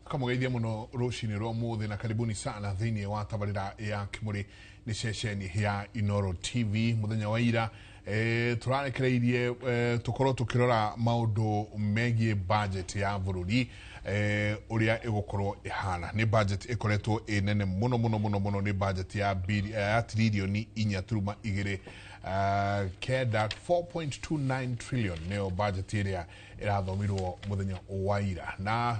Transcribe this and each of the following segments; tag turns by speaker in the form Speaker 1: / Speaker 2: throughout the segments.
Speaker 1: Kamugeithia muno rucini rwa muthi na karibuni sana thiini wa tabarira ya Kimuri ni ceceni ya Inoro TV muthenya wa ira turarekereirie tukorwo tukirora maundu megie budget ya bururi uria igukorwo ihana ni budget ikoretwo inene muno ni budget ya trilioni 4.2 keda 4.29 trillion neo budget iria irathomirwo muthenya wa ira na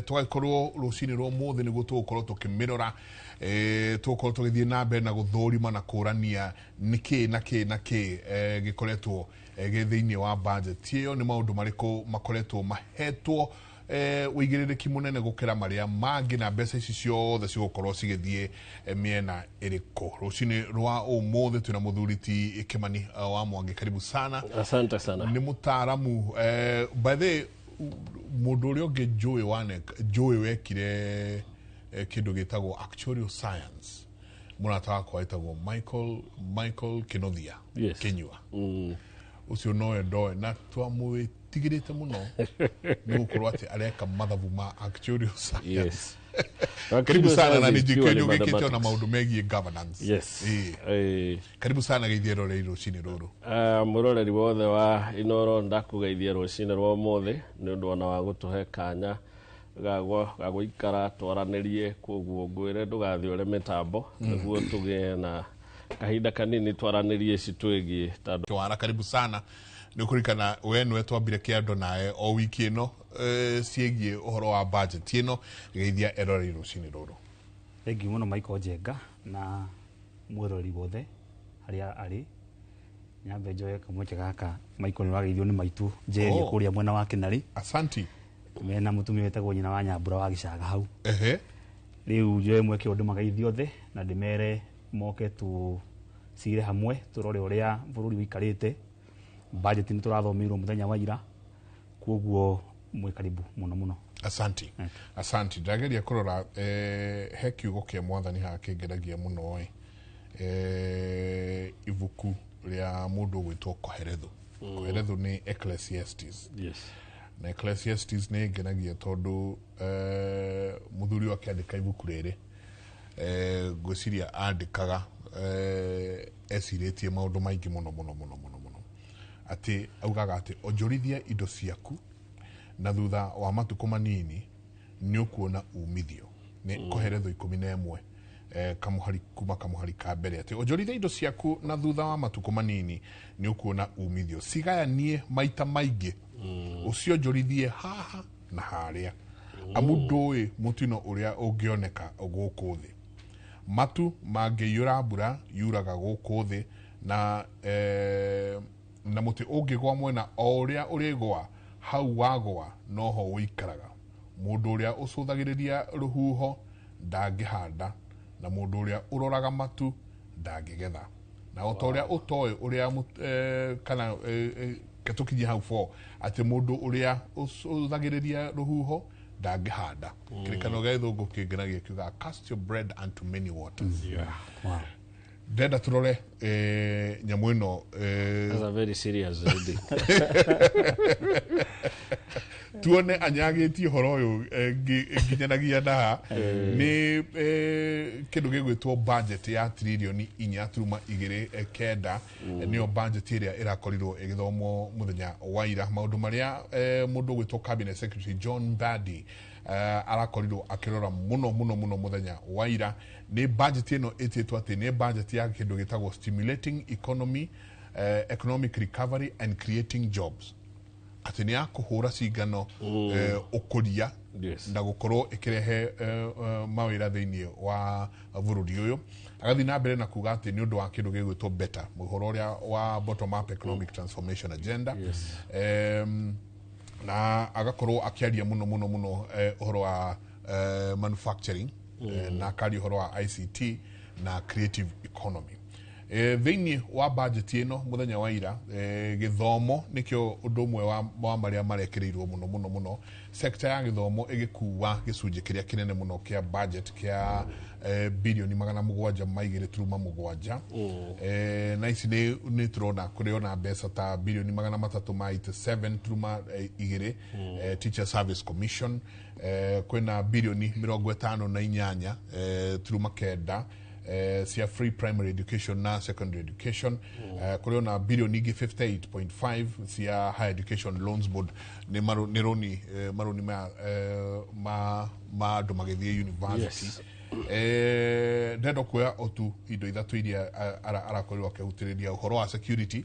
Speaker 1: tugakorwo rucini rwa muthi niguo tugukorwo tukimirora tugukorwo tugithie na mbere na gũthũrima na kũrania niki gikoretwo githiini wa budget iyo ni maundu mariko makoretwo mahetwo wigirĩrĩki munene gukira maria mangi na mbeca ici ciothe cigukorwo cigithie miena iriko rucini rwa umuthi twina muthuriti Kimani wa Mwangi karibu sana.
Speaker 2: Asante sana.
Speaker 1: Ni mutaaramu by the mundu uria ungi njui wekire kindu gitagwo actuarial science munata wakwa etagwo Michael Kinothia Kenyua ucio noe ndoe na twamwitigirite muno ni gukorwo ati areka mathabu ma actuarial science.
Speaker 2: Yes.
Speaker 1: Karibu sana na nijikenyo gikite na maundu megie governance.
Speaker 2: Yes.
Speaker 1: Karibu sana geithie rore rucini ruru.
Speaker 2: Muroreri wothe wa Inoro ndakugeithie rucini rwa muthi ni undu wana wa gutuhe kanya gagũikara twaranirie koguo ngwire ndugathi ore mitambo niguo tugie na kahinda kanini twaranirie citwegie tandu
Speaker 1: twara. Karibu sana ni kurikana we nwe twambire kiando nae o wiki ino ciegie uhoro wa budget ino geithia erori rucini ruru.
Speaker 3: Thengi muno Michael Jenga na mwirori wothe haria ari nyambe njoye kamweke gaka Michael ni wageithio ni maitu Njeri kuria mwena wa Kinari.
Speaker 1: Asanti.
Speaker 3: Mena mutumia wetagwo nyina wa Nyambura wa Gicaga hau. Riu njoye mweke undu magaithio othe na ndimere moke tu cire hamwe turore uria bururi wikarite budget ni turathomirwo muthenya wa ira koguo mwe karibu muno.
Speaker 1: Asanti. Asanti ndageria kurora he kiugo kia mwathani ha kingeragia muno ibuku ria mundu gwitwo Koherethu. Koherethu ni Ecclesiastes.
Speaker 2: Yes.
Speaker 1: Na Ecclesiastes ni ngenagia tondu muthuri wa kiandika ibuku riri gwiciria andikaga esiritie maundu maingi muno ati augaga ati onjorithia indo ciaku na thutha wa matuko manini ni ukuona umithio ni Koherethu 11 kamuhari ka mbere ati onjorithia indo ciaku na thutha wa matuko manini ni ukuona umithio sigayanie maita maingi ucio njorithie haha na haria amundoi mutino uria ungioneka guku thi matu mangiyura mbura yuraga guku thi na muti ungigwa mwena o uria urigwa hau wagwa noho wikaraga mundu uria ucuthagiriria ruhuho ndangihanda na mundu uria uroraga matu ndangigetha na utoria utoe uria kana ketukinyia hau fo ati mundu uria ucuthagiriria ruhuho ndangihanda kirikano ga ithungu kingenagia kiuga cast your bread unto many waters.
Speaker 3: Wow.
Speaker 1: Deda turore nyamu ino
Speaker 2: that's a very serious reading.
Speaker 1: tuone anyagitie horo uyu nginyanagia na ni kindu gigwitwo budget ya trilioni 4.2 keda niyo budget iria irakorirwo igithomwo muthenya wa ira maundu maria mundu gwitwo cabinet secretary John Mbadi arakorirwo akirora muno muthenya wa ira ni budget ino ititwa ati ni budget ya kindu gitagwo stimulating economic recovery and creating jobs ati ni akuhura cingano ukuria na gukorwo ikirehe mawira thiini wa bururi uyu agathi na mbere na kuga ati ni undu wa kindu gigwitwo better muhoro uria wa bottom up economic transformation agenda. Na agakorwo akiaria muno uhoro wa manufacturing na kari uhoro wa ICT na creative economy Thĩinĩ wa budget ĩno mũthenya wa ira gĩthomo nĩkĩo ũndũ ũmwe wa marĩa marekĩrĩirwo mũno sector ya gĩthomo ĩgĩkuua gĩcunjĩ kĩrĩa kĩnene mũno kĩa budget kĩa birioni 727 na ici nĩ tũrona kũrĩ ona mbeca ta birioni 387.2 Teacher Service Commission kwĩna birioni 58.9 cia free primary education na secondary education kuri ona birioni 58.5 cia higher education loans board ni maroni ma andu magithie university ndendo kuya otu indo ithatu iria arakorirwo akihutiriria uhoro wa security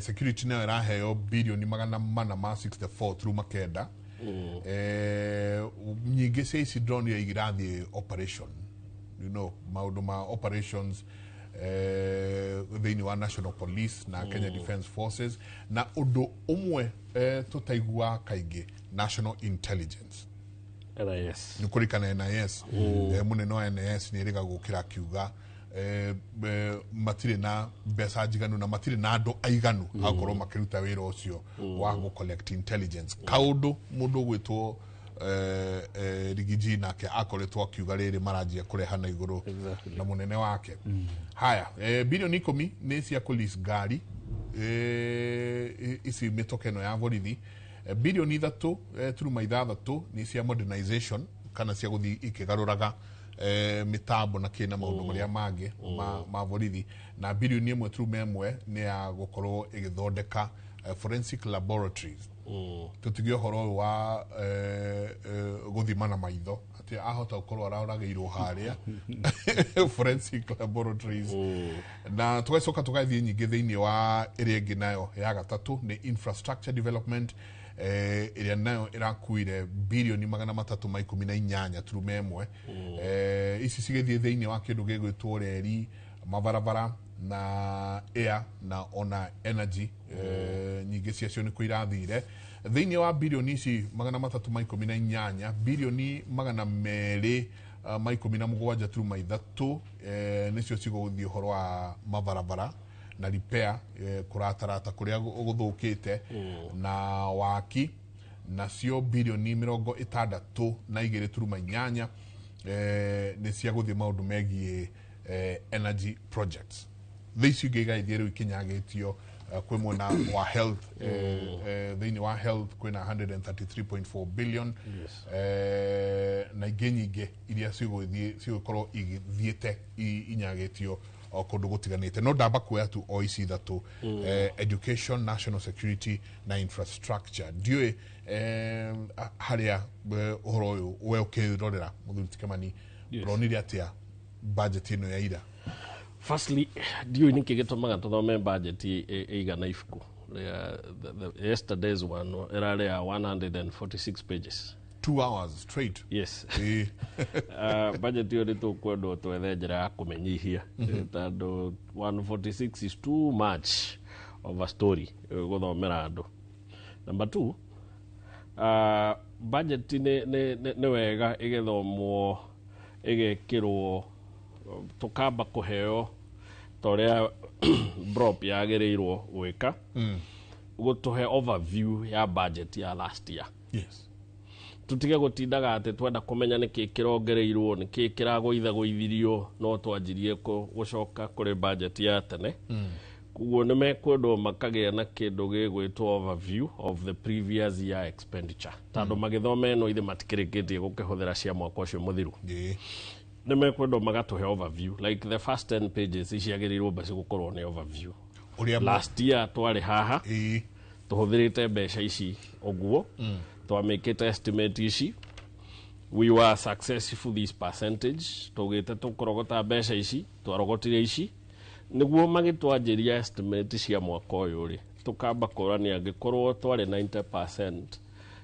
Speaker 1: security nayo iraheo birioni 464.9 nyingĩ cia ici ndronire igirathie operation maundu ma operations thĩinĩ wa National Police na Kenya Defence Forces na ũndũ ũmwe tũtaigua kaingĩ National Intelligence
Speaker 2: NIS
Speaker 1: nĩ kũrikana NIS mũnene wa NIS nĩ ĩrĩga gũkĩra akiuga matirĩ na mbeca njiganu na matirĩ na andũ aiganu akorwo makĩruta wĩra ũcio wa collect intelligence kaũndũ mũndũ gwĩtwo Rigiji nake akoretwo akiuga rĩrĩ maranjia kũrehana igũrũ na munene wake haya birioni 10 nĩ cia police ngari ici mĩtoka ĩno ya borithi birioni 3.6 nĩ cia modernization kana cia gũthiĩ ikĩgarũraga mitambo na kina maundu maria mangĩ ma borithi na birioni 1.1 nĩ ya gũkorwo igĩthondeka forensic laboratories tutigio horo wa guthima na maitho ati ahota gukorwo araragĩirwo haria forensic laboratories na tugacoka tugathie nyingĩ thĩinĩ wa ĩrĩa ĩngĩ nayo ya gatatũ nĩ infrastructure development ĩrĩa nayo ĩrakuire birioni 318.1 ici cigĩthiĩ thĩinĩ wa kĩndũ gĩgwĩtwo reri mabarabara na air na ona energy nyingĩ ciacio nĩ kũirathire thĩinĩ wa birioni ici 318 birioni 217.3 nĩcio cigũthiĩ ũhoro wa mabarabara na repair kũratarata kũrĩa gũthũkĩte na waki nacio birioni 62.8 nĩ cia gũthiĩ maũndũ megiĩ energy projects these igaithie rĩu ikinyagĩtio kwĩ mwena wa health thĩinĩ wa health kwĩna 133.4 billion na ingĩ nyingĩ iria cigũkorwo igithiĩte inyagĩtio o kũndũ gũtiganĩte no ndamba kuoya tu o ici ithatũ education, national security na infrastructure ndiũĩ harĩa ũhoro ũyũ we ũkĩrorera mũthuri Kimani ũronire atĩa budget ĩno ya ira.
Speaker 2: Firstly, ndiũĩ nĩkĩ gĩtũmaga tũthome budget ĩigana ibuku. Yesterday's one ĩrarĩ ya 146 pages.
Speaker 1: 2 hours straight.
Speaker 2: Yes. Budget ĩyo nĩtũkwendwo twethe njĩra ya kũmenyihia tondũ 146 is too much of a story gũthomera andũ. Number 2, budget nĩ wega ĩgĩthomwo ĩgekĩrwo tukamba kuheo toria brop yagĩrĩirwo gwĩka gũtuhe overview ya budget ya last year.
Speaker 1: Yes.
Speaker 2: Tutige gũtindaga atĩ twenda kũmenya nĩkĩ kĩrongereirwo nĩkĩ kĩragũithagũithirio no twanjirie gũcoka kũrĩ budget ya tene. Kuguo nĩmekwendwo makagĩa na kĩndũ gĩgwĩtwo overview of the previous year expenditure tondũ magĩthoma ĩno ithe matikĩrĩkĩtie gũkĩhũthĩra cia mwaka ũcio mũthiru. Nĩmekwendwo magatuhe overview like the first 10 pages iciagĩrĩirwo basi gũkorwo nĩ overview. Last year twarĩ haha tuhũthĩrĩte mbeca ici ũguo twamĩkĩte estimate ici we were successful this percentage tugĩte tũkũrogota mbeca ici twarogotire ici nĩguo magĩtwanjĩria estimate cia mwaka ũyũ rĩ tũkamba kũrania angĩkorwo twarĩ 90%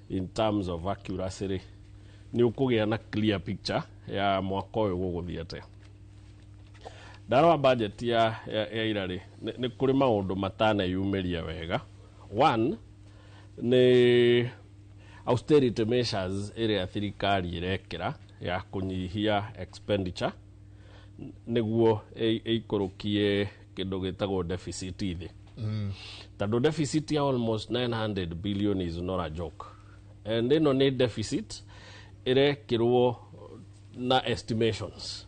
Speaker 2: in terms of accuracy rĩ nĩ ũkũgĩa na clear picture ya mwaka ũyũ gũgũthiĩ atĩa. Ndarora budget ya ira rĩ nĩ kũrĩ maũndũ mataneyumĩria wega. One nĩ austerity measures ĩrĩa thirikari ĩrekĩra ya kũnyihia expenditure niguo ikurukie kindu gitagwo deficit ithi tando deficit ya almost 900 billion is not a joke and ino ni deficit irekirwo na estimations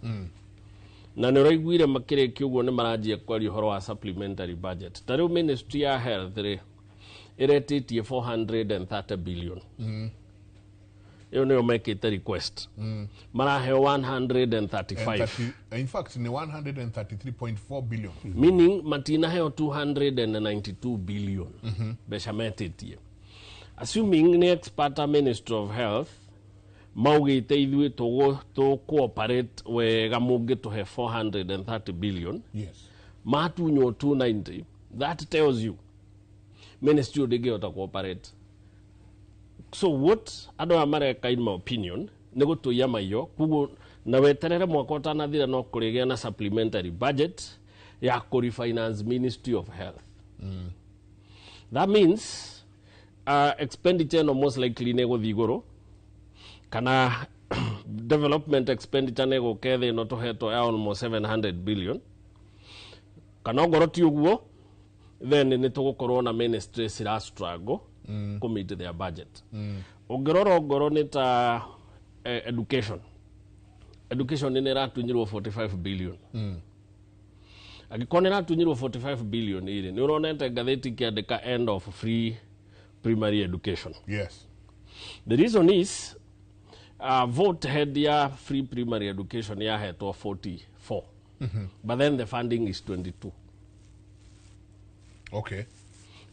Speaker 2: na nä raiguire makire kiugo nä maranjia kwaria horo wa supplementary budget ta riu ministry ya health ri iretitie 430 billion iyo nä mekite request maraheo 135
Speaker 1: in fact ni 133.4 billion
Speaker 2: meaning matina heo 292 billion besha metitie assuming ni expert ministry of health maugite ithui to cooperate wega mungi tuhe 430 billion
Speaker 1: yes
Speaker 2: matunyo 290 that tells you ministry ndingihota cooperate so what ado America in my opinion ni gutuya maiyo kugo na weterere mwaka utanathira no kurigia na supplementary budget ya refinance Ministry of Health that means expenditure no most likely ne guthiguru kana development expenditure ne gukethe no toheto ya almost 700 billion kana ngoroti uguo then ni tugukorwo na ministry sira struggle commit their budget ongororo ngoro ni ta education ni ratunyirwo 45 billion agikone ratunyirwo 45 billion iri ni uronete gatheti kiandika end of free primary education
Speaker 1: yes
Speaker 2: the reason is vote head ya free primary education ya hetwa 44 but then the funding is 22
Speaker 1: okay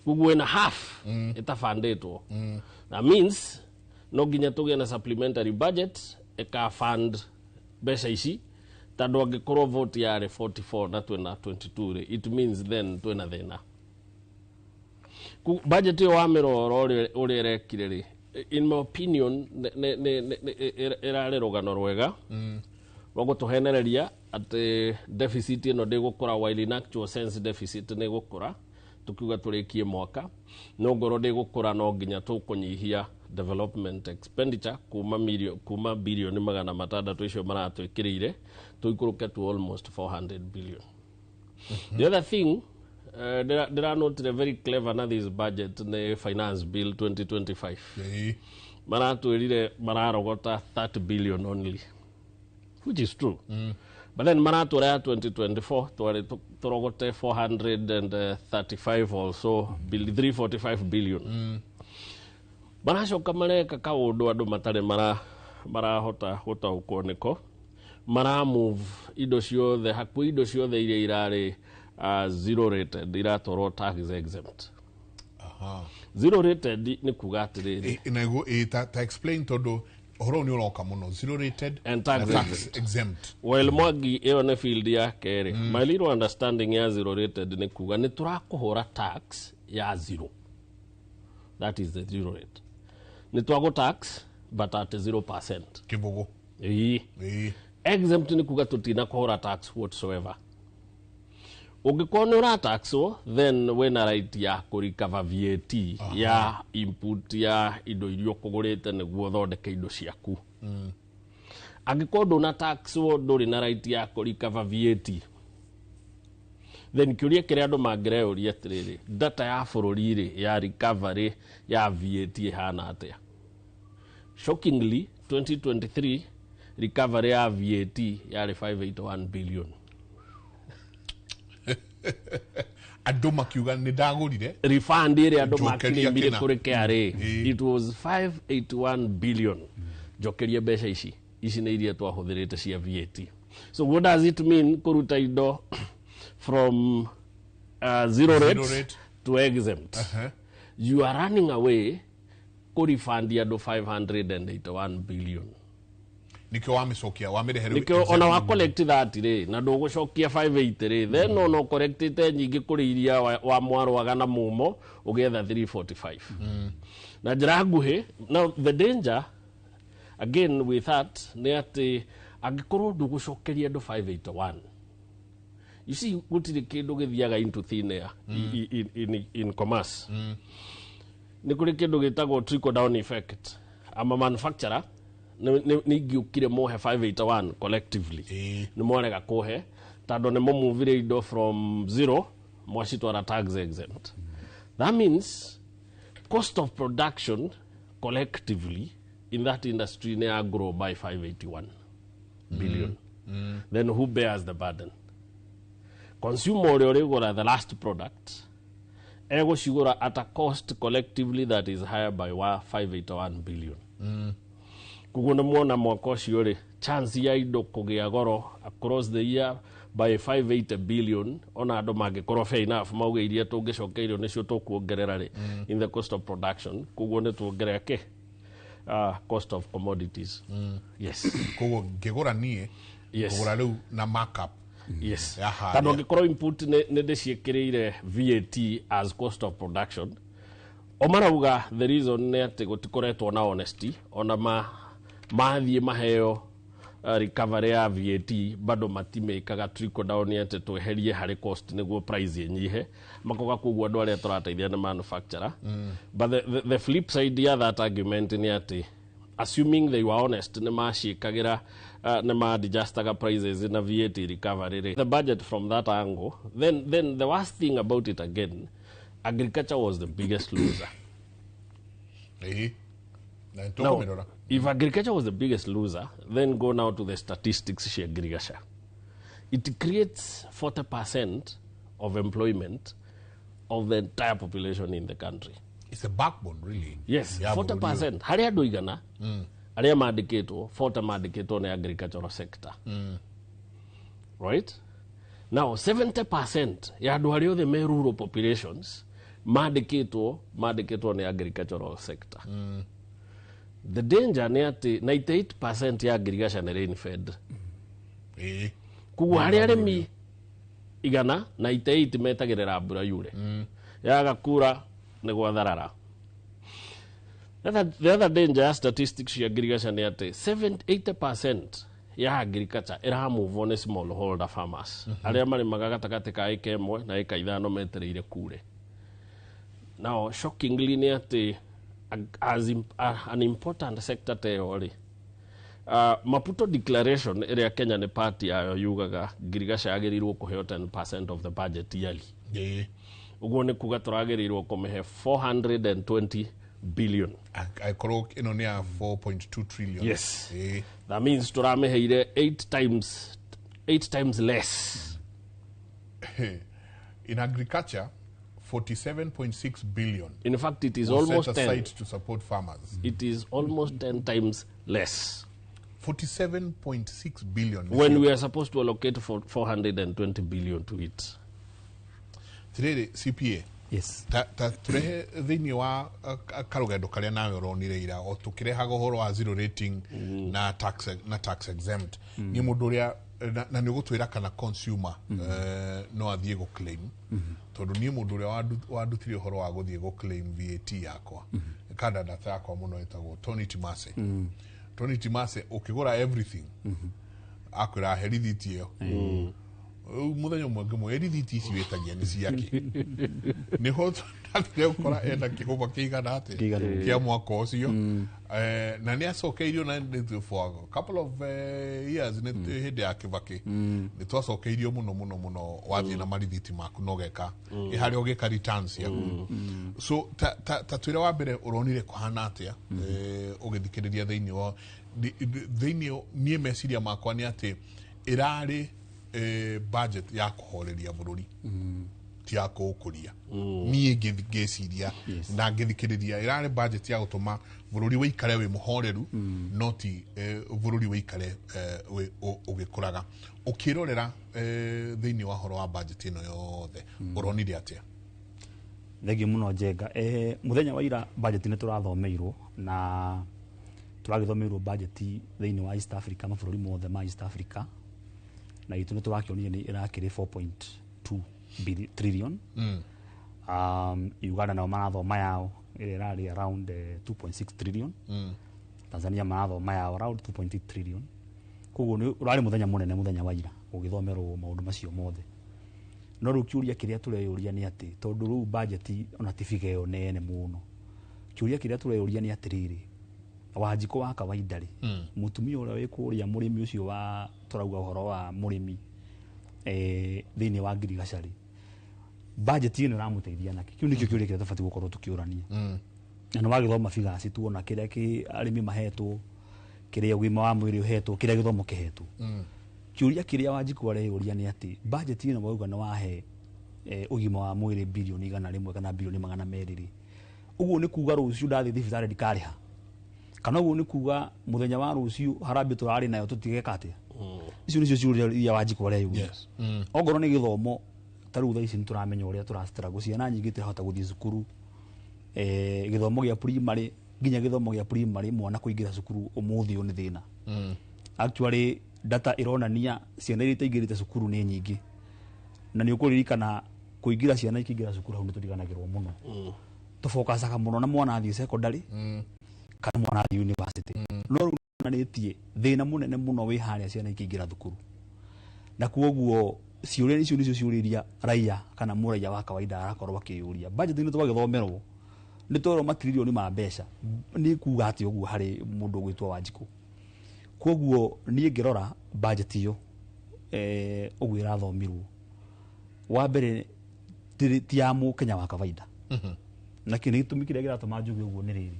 Speaker 2: kugu and a half itafundetwo that means no ginya tuge na supplementary budget eka fund besa ici tando angikorwo vote ya 44 na twena 22 it means then twena thina budget yo wa miroro uri rekire ri in my opinion irare rugano rwega rwa gutuhenereria ati deficit ino ndigukura while in actual sense deficit ni gukura tukiuga turikie mwaka no ngoro ndigukura no nginya tukunyihia development expenditure kuma billion magana matandatu icio maratwikirire tuikuruke to almost 400 billion the other thing there are not very clever na this budget ne finance bill 2025 maratwirire mararogota 30 billion only which is true but then maratura ya 2024 twari turogote 435 also 345 billion baracoka mareka kaundu andu matare marahota gutaukwo niko mara move indo ciothe haku indo ciothe iria irari zero rated iratoro tax exempt zero rated ni kuga atiriri
Speaker 1: inago ta explain todo horo ni uroka muno zero rated
Speaker 2: and tax
Speaker 1: exempt
Speaker 2: while mwagi iyo ne field ya kere my little understanding ya zero rated ni kuga ni turakuhura tax ya zero that is the zero rate ni twago tax but at 0%
Speaker 1: kibogo
Speaker 2: exempt ni kuga tutina kuhura tax whatsoever ungikona taxo then when right ya kurikava VAT ya input ya indo irio kugurite niguo thondeke indo ciaku angikorwo na taxo nduri na right ya kurikava VAT then kiuria kire andu mangireuria atiriri data ya bururi ri ya recovery ya VAT hana atia shockingly 2023 recovery ya VAT yari 581 billion
Speaker 1: andu makiuga ni ndagurire
Speaker 2: refund ire andu makire kuri KRA it was 581 billion jokeria besha ici ni iria twahuthirite cia VAT so what does it mean kuruta indo from zero rate to exempt you are running away ku refund andu 581 billion
Speaker 1: nikyo wamicokia wamirehere
Speaker 2: nikyo ona wa collect that ri na ndugucokia 580 ri then ono correctite nyingi kuri iria wa mwarwaga na mumo ugetha 345 na njira nguhi now the danger again with that ni ati angikorwo ndugucokeria andu 581 you see gutiri kindu githiaga into thin air in commerce ni kuri kindu gitagwo trickle down effect ama manufacturer nĩ ingĩũkire mũhe 581 collectively nĩ mwarega kũhe tondũ nĩ mũmuvire indo from zero mwacitwara tax exempt. That means cost of production collectively in that industry nĩ grow by 581 billion. Then who bears the burden? Consumer ũrĩa ũrĩgũra the last product egũcigũra at a cost collectively that is higher by 581 billion. Koguo nĩ muona mwaka ũcio rĩ chance ya indo kũgĩa goro across the year by 580 billion ona andũ mangĩkorwo fair enough mauge iria tũngĩcokeirio nĩcio tũkuongerera rĩ in the cost of production. Koguo nĩ tuongerera cost of commodities. Yes.
Speaker 1: Koguo ngĩgũra niĩ ngũgũra rĩu na markup.
Speaker 2: Yes. Tondũ angĩkorwo input nĩ ndĩciĩkĩrĩire VAT as cost of production, o marauga the reason nĩ atĩ gũtikoretwo na honesty ona mathiĩ maheo recovery ya VAT bado matimĩkaga trickle down atĩ tweherie harĩ cost nĩguo price ĩnyihe makoga koguo andũ arĩa tũrateithia nĩ manufacturer. But the flip side ya that argument nĩ atĩ assuming they were honest nĩ maciĩkagĩra nĩ ma-adjustaga prices na VAT recovery the budget from that angle, then the worst thing about it again, agriculture was the biggest loser. Now, if agriculture was the biggest loser, then go now to the statistics she agriculture. It creates 40% of employment of the entire population in the country.
Speaker 1: It's a backbone, really.
Speaker 2: Yes, 40%. Harĩa andũ igana arĩa mandĩkĩtwo 40 mandĩkĩtwo nĩ agricultural sector. Right? Now 70% ya andũ arĩa othe me rural populations mandĩkĩtwo nĩ agricultural sector. The danger nĩ atĩ 98% ya agriculture nĩ rain fed. Koguo harĩa arĩmi igana 98 metagĩrĩra mbura yure. Yaga kura nĩ gwatharara. The other danger ya statistics ya agriculture nĩ atĩ 80% ya agriculture ĩramove on small holder farmers arĩa marĩmaga gatagatĩ ka ĩka ĩmwe na ĩka ithano metereire kure. Now shockingly nĩ atĩ as an important sector ta ĩyo rĩ Maputo declaration ĩrĩa Kenya nĩ party yayo yugaga agriculture yagĩrĩirwo kũheo 10% of the budget yearly. Uguo nĩ kuga tũragĩrĩirwo kũmĩhe 420 billion.
Speaker 1: Aikorwo ĩno nĩ ya 4.2 trillion.
Speaker 2: Yes. That means tũramĩheire 8 times less.
Speaker 1: In agriculture 47.6 billion.
Speaker 2: In fact, it is almost 10
Speaker 1: to support farmers.
Speaker 2: It is almost 10 times less.
Speaker 1: 47.6 billion.
Speaker 2: When we are supposed to allocate 420 billion to it.
Speaker 1: Today, CPA.
Speaker 3: Yes.
Speaker 1: Turehe thĩinĩ wa karũgendo karĩa nawe ũronire ira o tũkĩrehaga ũhoro wa zero rating na tax exempt. Nĩ mũndũ ũrĩa na nĩ ũgũtwĩra kana consumer no athiĩ gũclaim tondũ niĩ mũndũ ũrĩa wandutire ũhoro wa gũthiĩ gũclaim VAT yakwa kada data yakwa mũno ĩtagwo Tony Timase ũkĩgũra everything akwĩra herithiti ĩyo mũthenya ũmwe ngĩmwe herithiti ici wĩtagia nĩ ciake nĩho ndathire gũkora enda kĩgũma kĩigana atĩ kĩa mwaka ũcio na nĩ acokeirio na for a couple of years nĩ hĩndĩ ya Kĩbakĩ nĩ twacokeirio mũno wathiĩ na marithiti maku no geka harĩa ũgĩka returns yaku. So ta twĩra wa mbere ũronire kũhana atĩa ũgĩthikĩrĩria thĩinĩ niĩ meciria makwa nĩ atĩ ĩrarĩ budget ya kũhoreria bũrũri ti ya kũũkũria niĩ ngĩciria na ngĩthikĩrĩria ĩrarĩ budget ya gũtũma bũrũri wĩikare wĩ mũhoreru no ti bũrũri wĩikare ũgĩkũraga. Ũkĩrorera thĩinĩ wa horo wa budget ĩno yothe ũronire atĩa?
Speaker 3: Thengiũ mũno Njenga. Mũthenya wa ira budget nĩ tũrathomeirwo na tũragĩthomeirwo budget thĩinĩ wa East Africa mabũrũri mothe ma East Africa na itu nĩ tũrakĩonire nĩ ĩrakĩrĩ 4.2 trillion. Uganda nao marathoma yao ĩrĩa ĩrarĩ around 2.6 trillion. Tanzania marathoma yao around 2.8 trillion. Koguo nĩ ũrarĩ mũthenya mũnene mũthenya wa ira ũgĩthomerwo maũndũ macio mothe. No rĩu kĩũria kĩrĩa tũreyũria nĩ atĩ tondũ rĩu budget ona tibiga ĩyo nene mũno, kĩũria kĩrĩa tũreyũria nĩ atĩrĩrĩ Wanjikũ wa kawaida ri mutumia ũrĩa wĩ kũrĩa mũrĩmi ũcio wa tũrauga ũhoro wa mũrĩmi thĩinĩ wa ngirigaca rĩ, budget ĩno ĩramũteithia nake. Kĩu nĩkĩo kĩũria kĩrĩa tũbatiĩ gũkorwo tũkĩũrania. Na nĩ wagĩthoma bigaci tuona kĩrĩa arĩmi mahetwo, kĩrĩa ũgima wa mwĩrĩ ũhetwo, kĩrĩa gĩthomo kĩhetwo. Kĩũria kĩrĩa Wanjikũ areyũria nĩ atĩ budget ĩno wauga nĩ wahe ũgima wa mwĩrĩ birioni 100 kana birioni 200 rĩ, ũguo nĩ kuga rũciũ ndathiĩ thibitarĩ ndikarĩha? Kana ũguo nĩ kuga mũthenya wa rũciũ harambĩ tũrarĩ nayo tũtigeka atĩa? Icio nĩcio ciũria iria Wanjikũ areyũria. Ongorwo nĩ gĩthomo, ta rĩu thaa ici nĩtũramenya ũrĩa tũrastruggle, ciana nyingĩ itirahota gũthiĩ cukuru, gĩthomo gĩa primary nginya gĩthomo gĩa primary mwana kũingĩra cukuru ũmũthĩ nĩ thĩna. Actually data ironania ciana iria itaingĩrĩte cukuru nĩ nyingĩ, na nĩ ũkũririkana kũingĩra ciana ikĩingĩra cukuru hau nĩ tũriganagĩrwo mũno. Tũfokacaga mũno na mwana athiĩ secondary kana mwana athiĩ university. No rĩu nĩonanĩtie thĩna mũnene mũno wĩ harĩa ciana ikĩingĩra thukuru, na kuoguo ciũria icio nĩcio ciũria iria raia kana mũraiya wa kawaida arakorwo akĩyũria. Budget nĩ twagĩthomerwo nĩ twerwo matiririoni ma mbeca, nĩ kuga atĩ ũguo harĩ mũndũ ũgwĩtwo Wanjikũ. Kuoguo niĩ ngĩrora budget ĩyo ũguo ĩrathomirwo, wa mbere ti ya mũkenya wa kawaida. Na kĩrĩa gĩtũmi kĩrĩa kĩratũma njuge ũguo nĩ rĩrĩ,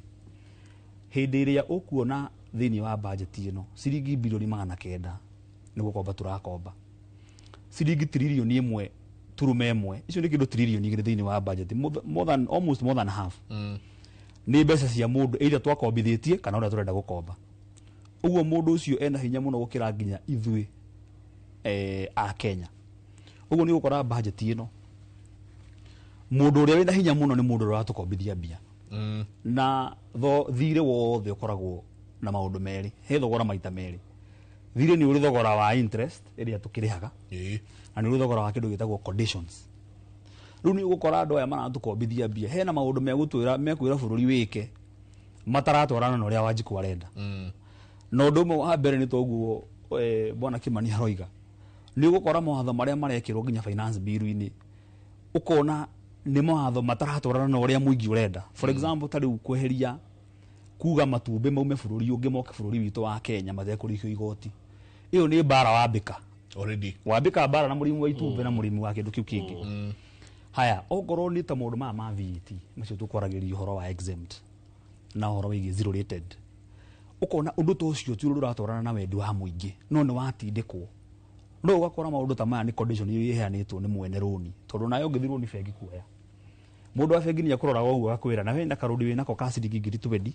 Speaker 3: hĩndĩ ĩrĩa ũkuona thĩinĩ wa budget ĩno ciringi birioni 900 nĩ gũkomba tũrakomba, ciringi tiririoni 1.1, icio nĩ kĩndũ tiririoni 2 thĩinĩ wa budget, almost more than half. Nĩ mbeca cia mũndũ either twakombithĩtie kana ũrĩa tũrenda gũkomba. Ũguo mũndũ ũcio ena hinya mũno gũkĩra nginya ithuĩ a Kenya. Ũguo nĩ gũkora budget ĩno mũndũ ũrĩa wĩna hinya mũno nĩ mũndũ ũrĩa watũkombithia mbia. Na thirĩ wothe ũkoragwo na maũndũ merĩ, he thogora maita merĩ. Thirĩ nĩ ũrĩ thogora wa interest ĩrĩa tũkĩrĩhaga, na nĩ ũrĩ thogora wa kĩndũ gĩtagwo conditions. Rĩu nĩ ũgũkora andũ aya maratũkombithia mbia, hena maũndũ mekwĩra bũrũri wĩke mataratwarana na ũrĩa Wanjikũ arenda. Na ũndũ ũmwe wa mbere nĩ toguo bwana Kimani aroiga, nĩ ũgũkora mawatho marĩa marekĩrwo nginya finance bill-inĩ ũkona nĩ mawatho mataratwarana na ũrĩa mũingĩ ũrenda. For example, ta rĩu kweheria kuga matumbĩ maume bũrũri ũngĩ moke bũrũri witũ wa Kenya matekũrĩhio igoti. Iyo nĩ mbara wambĩka already, wambĩka mbara na mũrĩmi wa itumbĩ na mũrĩmi wa kĩndũ kĩu kĩngĩ. Haya, ongorwo nĩ ta maũndũ maya ma VAT macio tũkwaragĩria ũhoro wa exempt na ũhoro wĩgiĩ zero rated, ũkona ũndũ ta ũcio ti ũndũ ũratwarana na wendi wa mũingĩ, no nĩ watindĩkwo. No ũgakora maũndũ ta maya nĩ condition iria iheanĩtwo nĩ mwene rũni, tondũ nayo ũngĩthii rũni bengi kuoya, mũndũ wa bengi nĩ akũroraga ũguo agakwĩra na wĩna karũni wĩnako ka ciringi 20,000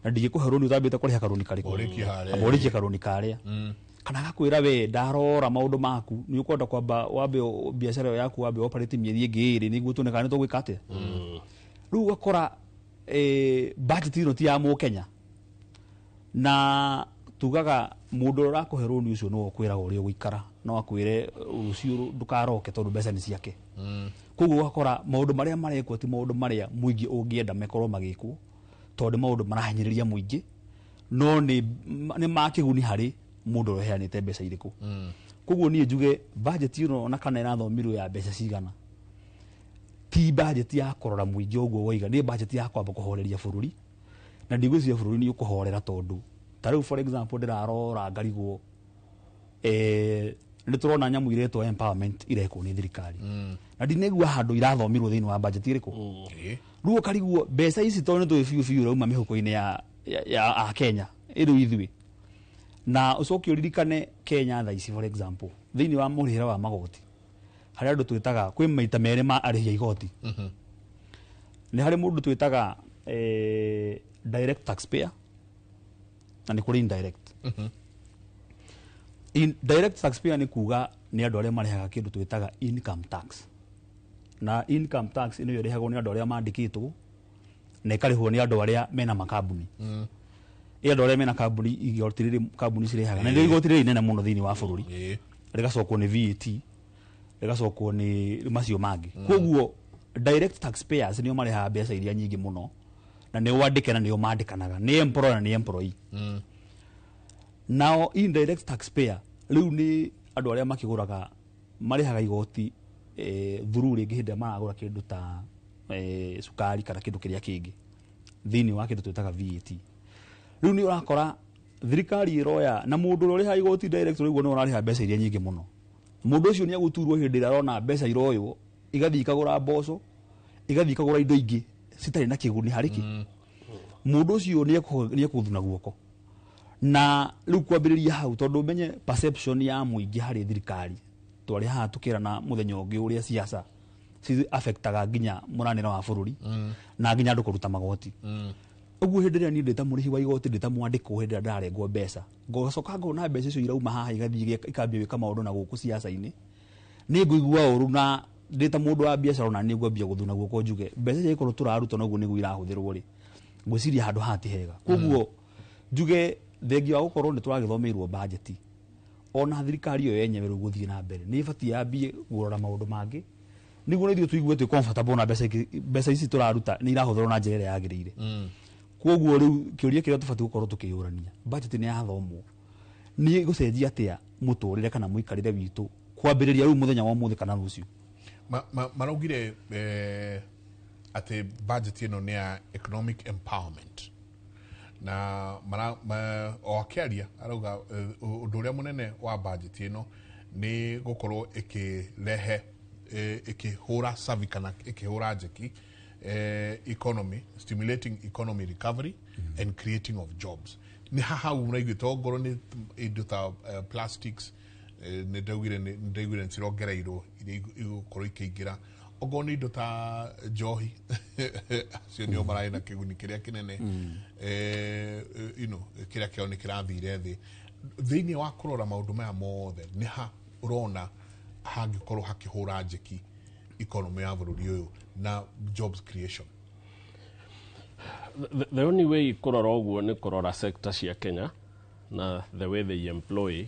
Speaker 3: na ndingĩkũhe rũni ũtambĩte kũrĩha karũni karĩkũ, ũrĩkie karũni karĩa. Kana agakwĩra we ndarora maũndũ maku, nĩ ũkwenda kwamba wambe biacara yaku wambe operate mĩeri ĩngĩ ĩrĩ nĩguo tuone kana nĩ tũgwĩka atĩa. Rĩu ũgakora budget ĩno ti ya mũkenya, na tugaga mũndũ ũrĩa ũrakũhe rũni ũcio no akwĩraga ũrĩa ũgũikara, no akwĩre rũciũ ndũkaroke tondũ mbeca nĩ ciake. Koguo ũgakora maũndũ marĩa marekwo ti maũndũ marĩa mũingĩ ũngĩenda makorwo magĩkwo, tondũ maũndũ marahinyĩrĩria mũingĩ, no nĩ makĩguni harĩ mũndũ ũrĩa ũheanĩte mbeca irĩkũ. Koguo niĩ njuge budget ĩno na kana ĩrathomirwo ya mbeca cigana, ti budget ya kũrora mũingĩ ũguo waiga, nĩ budget ya kwamba kũhoreria bũrũri, na ndigwĩciria bũrũri nĩ ũkũhorera tondũ ta rĩu for example ndĩrarora ngarigwo nĩ tũrona nyamũ iretwo empowerment irekwo nĩ thirikari, na ndinaigua handũ irathomirwo thĩinĩ wa budget ĩrĩkũ. Rĩu ũkarigwo mbeca ici tondũ nĩ tũĩ biũ biũ irauma mĩhuko-inĩ ya Kenya ĩrĩ ithuĩ, na ũcoke ũririkane Kenya thaa ici for example thĩinĩ wa mũrĩhĩre wa magoti harĩ andũ twĩtaga kwĩ maita merĩ ma arĩhi a igoti. Nĩ harĩ mũndũ twĩtaga direct taxpayer na nĩ kũrĩ indirect. Direct taxpayer nĩ kuga nĩ andũ arĩa marehaga kĩndũ twĩtaga income tax, na income tax ĩno ĩrĩhagwo nĩ andũ arĩa mandĩkĩtwo na ĩkarĩhwo nĩ andũ arĩa mena makambuni. Andũ arĩa mena kambuni igoti rĩrĩ kambuni cirehaga, na nĩ igoti rĩrĩ inene mũno thĩinĩ wa bũrũri, rĩgacokwo nĩ VAT, rĩgacokwo nĩ macio mangĩ. Koguo direct taxpayers nĩo marehaga mbeca iria nyingĩ mũno, na nĩo wandĩke na nĩo mandĩkanaga, nĩ employer na nĩ employee. Nao indirect taxpayer rĩu nĩ andũ arĩa makĩgũraga marehaga igoti through rĩngĩ hĩndĩ maragũra kĩndũ ta cukari kana kĩndũ kĩrĩa kĩngĩ thĩinĩ wa kĩndũ twĩtaga VAT. riu ni urakora thirikari iroya na mundu uri ha igoti direct riguo no urariha mbeca iria nyingi muno mundu ucio ni aguturwo hindi ira rona mbeca iroyo igathi ikagura mboco igathi ikagura indo ingi citari na kiguni hariki mundu ucio ni ekuthuna guoko na riu kwambiriria hau tondu menye perception ya muingi hari thirikari twari haha tukirana muthenya ungi uria siasa ci affectaga nginya muranira wa bururi na nginya andu kuruta magoti uguo hindi ria ni ndita murihi wa igoti ndita mwandiko hindi ndarengwo mbeca ngocoka ngona mbeca icio irauma haha igathi ikambia wika maundu na guku siasa-ini ni nguigua uru na ndita mundu wa biacara na ni ngwambia guthuna guko njuge mbeca icio ikorwo turaruta noguo niguo irahuthirwo ri ngwiciria handu hati hega koguo njuge thengi wa gukorwo ni turagithomeirwo budget ona thirikari iyo yenyewe ru guthie na mbere ni ibati yambie gurora maundu mangi niguo nithio tuigue tu comfortable na mbeca ici turaruta ni irahuthirwo na njira yagirire koguo riu kiuria kiria tubati gukorwo tukiyurania budget ni yathomwo ni gucenjia atia muturire kana muikarire witu kwambiriria riu muthenya wa muthi kana rucio
Speaker 1: maraugire ati budget ino ni ya economic empowerment na o akiaria arauga undu uria munene wa budget ino ni gukorwo ikirehe ikihura savi kana ikihura njeki economy, stimulating economy recovery and creating of jobs. Ni haha unaigwe togoro ni indo ta plastics ni ndagwire nsirogereiro igukoro ikiingira ogo ni indo ta njohi cio ni omarai na kiguni kiria kinene kiria kio ni kirathire thi thiini wa kurora maundu maya mothe ni ha urona hangikorwo hakihura njeki economy ya bururi uyu na jobs creation.
Speaker 2: The only way kurora oguo ni kurora sector cia Kenya na the way they employ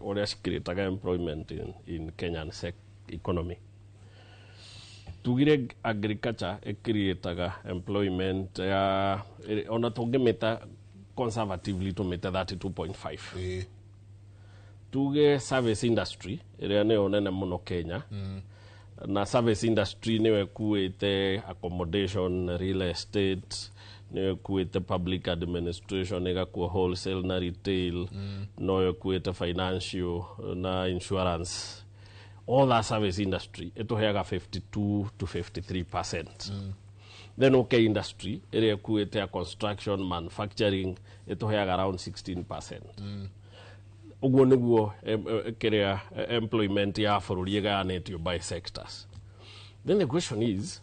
Speaker 2: or create employment in Kenyan economy. Tugire agriculture create employment ona tungimeta conservatively to meta 32.5. Tuge service industry iria ni onene muno Kenya na service industry niwe kuite accommodation, real estate, niwe kuite public administration, igakuwa wholesale na retail, niwe kuite financial na insurance. All that service industry ituheaga 52 to 53%. Then okay industry iria kuite construction, manufacturing ituheaga around 16%. Uguo niguo kiria employment ya bururi igayanitio by sectors. Then the question is,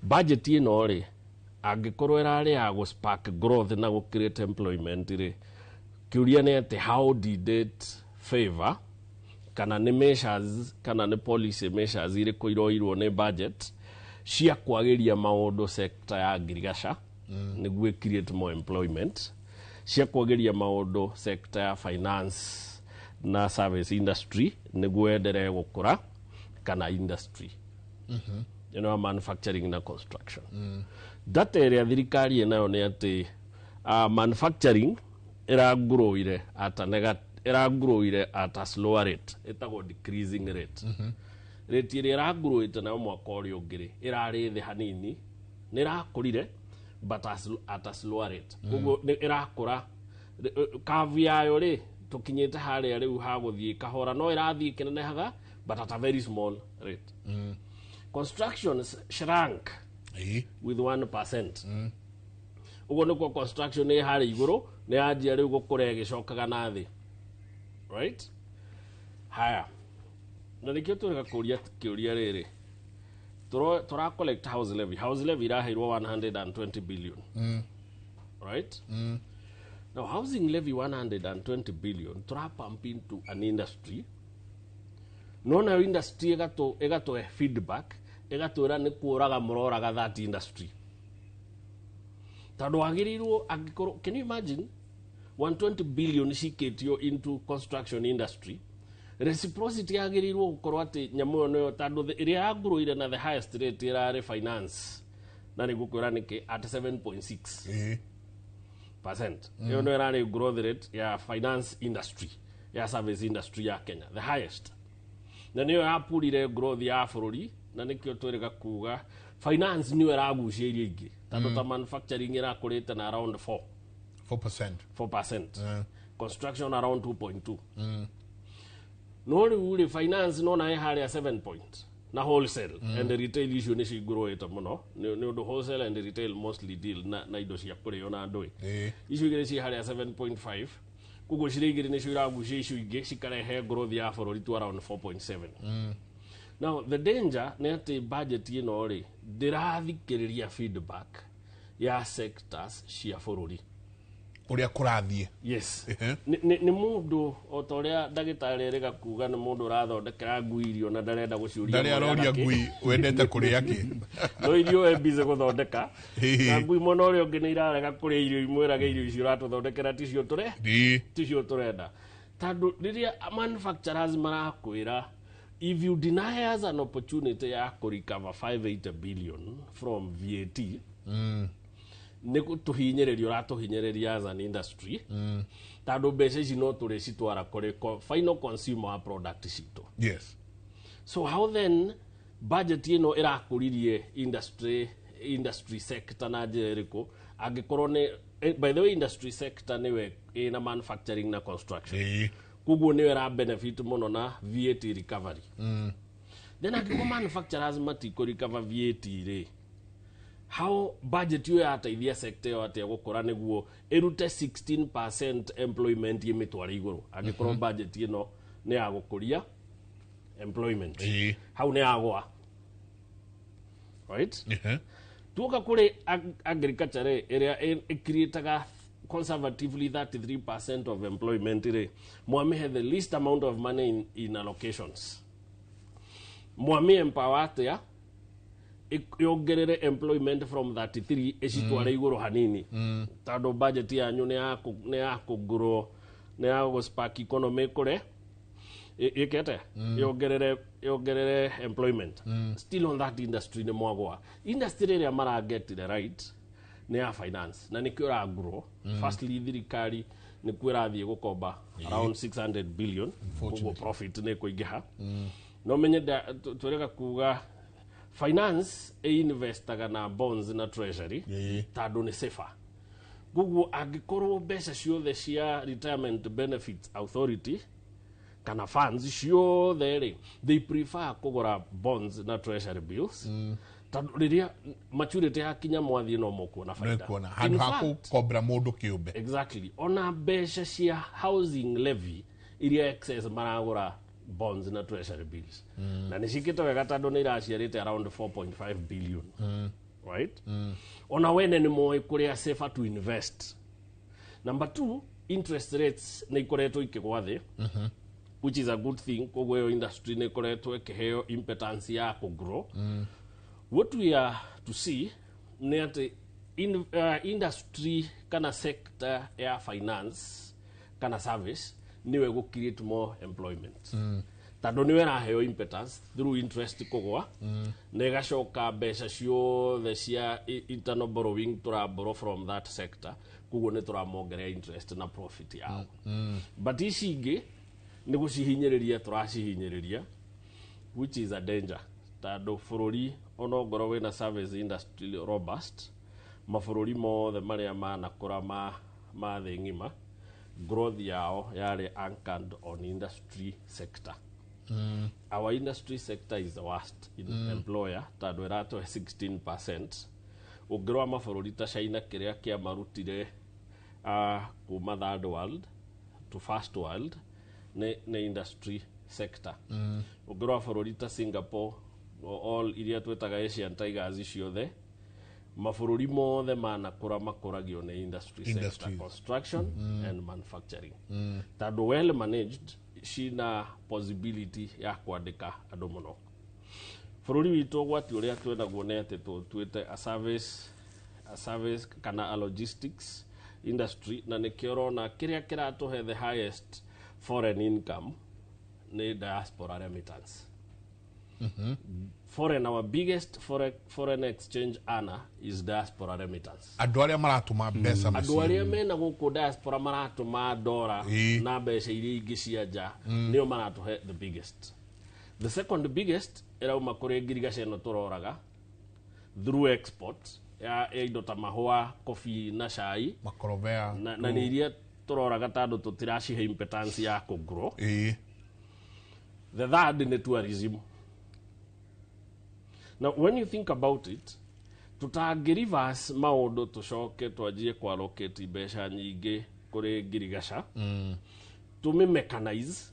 Speaker 2: budget ino ri angikorwo irari ya go spark growth na go create employment ri kiuria ni ati how did it favor kana ni measures kana ni policy measures iri kuiroirwo ni budget cia kwagiria maundu sector ya agriculture niguo create more employment, cia kwagiria maundu sector ya finance na service industry niguo endere gukura kana industry manufacturing na construction. That area thirikari nayo ni ati manufacturing iragrowire at a slower rate, itago decreasing rate. Rate ira iragrowite na mwaka uri ungiri irari thi hanini ni irakurire but at a slower rate. Ugo irakura curve yayo ri tukinyite haria riu ha guthie kahora no irathie kinenehaga but at a very small rate. Construction shrank with 1%. Ugo niko construction ni hari iguru ni anjia riu gukura igicokaga na thi, right? Haya na nikio tureka kuria kiuria riri tura collect house levy iraheirwo 120 billion, right? Now housing levy 120 billion tura pump into an industry, nona industry egato feedback egatura ni kuuraga muroraga that industry tado agirirwo agikoro. Can you imagine 120 billion shiketio into construction industry? Reciprocity agirirwo gukorwo ati nyamu no tado iria aguroire na the highest rate ira finance na ni gukura niki at 7.6%. Yo no era growth rate ya finance industry ya service industry ya Kenya the highest. Na niyo apurire growth ya bururi na nikio twereka kuga finance niyo eraguciria ingi tondũ ta manufacturing ĩrakũrĩte na around 4%. Construction around 2.2. No rĩu finance no nae harĩa 7 point na wholesale and the retail issue nĩ cingũrũĩte mũno nĩ ũndũ wholesale and the retail mostly deal na indo cia kũrĩo na andũ icio igĩrĩ ci harĩa 7.5 koguo cirĩ igĩrĩ nĩcio iragucia icio ingĩ cikarehe growth ya bũrũri to around 4.7. Now the danger nĩ atĩ budget ĩno rĩ ndĩrathikĩrĩria feedback ya sectors cia bũrũri
Speaker 1: ũrĩa kũrathiĩ.
Speaker 2: Yes. Nĩ mũndũ o ta ũrĩa ndagĩtarĩ erĩga kuga nĩ mũndũ ũrathondekera ngui irio na ndarenda gũciũria
Speaker 1: ndarĩ aroria ngui wendete kũrĩa kĩ
Speaker 2: no irio we busy gũthondeka na ngui mwena ũrĩa ũngĩ nĩ irarega kũrĩa irio imwĩrage irio icio ũratũthondekera ticio tũrenda tondũ rĩrĩa manufacturers marakwĩra if you deny us an opportunity ya kũrecover 580 billion from VAT nĩ gũtũhinyĩrĩria ũratũhinyĩrĩria as an industry tondũ mbeca ici no tũrĩcitwara kũrĩ final consumer product citũ.
Speaker 1: Yes.
Speaker 2: So how then budget ĩno ĩrakũririe industry sector na njĩra ĩrĩkũ angĩkorwo nĩ by the way industry sector nĩwe ĩna manufacturing na construction koguo nĩwe ra benefit mũno na VAT recovery. Then angĩkorwo manufacturers matikũrecover VAT rĩ how budget yo yateithia sector yo atia gũkũra nĩguo ĩrute 16% employment yĩmĩtware igũrũ angĩkorwo budget ĩno nĩ ya gũkũria employment how nĩ yagwa right tuoka kũrĩ agriculture ĩrĩa ĩcreataga conservatively 33% of employment rĩ mwamĩhe the least amount of money in allocations mwamĩ empower atia yongerere employment from 33 ĩcitware igũrũ hanini tondũ budget yanyu nĩ ya kũgrow nĩ ya gũspark economy kũrĩ ĩkete yongerere employment still on that industry nĩ mwagwa industry ĩrĩa maragetire right nĩ ya finance na nĩkĩo ĩragrow firstly thirikari nĩkuo ĩrathiĩ gũkomba around 600 billion koguo profit nĩ kũingĩha no menye twĩrĩga kuga finance ĩinvestaga na bonds na treasury tondũ nĩ safer koguo angĩkorwo mbeca ciothe cia retirement benefits authority kana funds ciothe rĩ they prefer kũgũra bonds na treasury bills tondũ rĩrĩa maturity hakinya mwathiĩ no mũkuona faida
Speaker 1: handũ ha gũkombera mũndũ kĩũmbe.
Speaker 2: Exactly. Ona mbeca cia housing levy iria excess maragũra bonds na treasury bills na nĩ cikĩte wega tondũ nĩ iraciarĩte around 4.5 billion right ona wene nĩ moĩ kũrĩa safer to invest. Number 2 interest rates nĩ ikoretwo ikĩgwa thĩ which is a good thing koguo ĩyo industry nĩ ikoretwo ĩkĩheo impotence ya kũgrow. What we are to see nĩ atĩ industry kana sector ya finance kana service niwe go create more employment tondũ niwe raheo impotence through interest kũgwa na ĩgacoka mbeca ciothe cia internal borrowing tũraborrow from that sector koguo nĩ tũramongerea interest na profit yao but ici ingĩ nĩ gũcihinyĩrĩria tũracihinyĩrĩria which is a danger tondũ bũrũri onongorwo wĩna service industry robust mabũrũri mothe marĩa manakũra ma thĩ ng'ima growth yao yari anchored on industry sector. Our industry sector is the worst in employer tondũ ĩratũhe 16%. Ũngĩrora mabũrũri ta China kĩrĩa kĩa marutire kuma third world to first world nĩ industry sector. Ũngĩrora bũrũri ta Singapore all iria twĩtaga Asian tigers ciothe mabũrũri mothe manakũra makũragio nĩ industry sector construction and manufacturing tondũ well managed cina possibility ya kwandĩka andũ mũno. Bũrũri witũ gwati ũrĩa twĩnaguo nĩ atĩ tũtuĩte a service kana a logistics industry na nĩkĩo ũrona kĩrĩa kĩratũhe the highest foreign income nĩ diaspora remittance. Our biggest foreign exchange earner is diaspora remittance.
Speaker 1: Andũ arĩa maratũma mbeca
Speaker 2: mũciĩ. Andũ arĩa mena gũkũ diaspora maratũma ndora na mbeca iria ingĩ cia nja nĩo maratũhe the biggest. The second biggest ĩrauma kũrĩ ngirigaca ĩno tũroraga through export ya indo ta mahua coffee na cai
Speaker 1: makorobea
Speaker 2: na nĩ iria tũroraga tondũ tũtiracihe impotence ya kũgrow. The third nĩ tourism. Now when you think about it, tutangĩreverse maũndũ tũcoke twanjie kuallocate mbeca nyingĩ kũrĩ ngirigaca tũmĩ-mechanize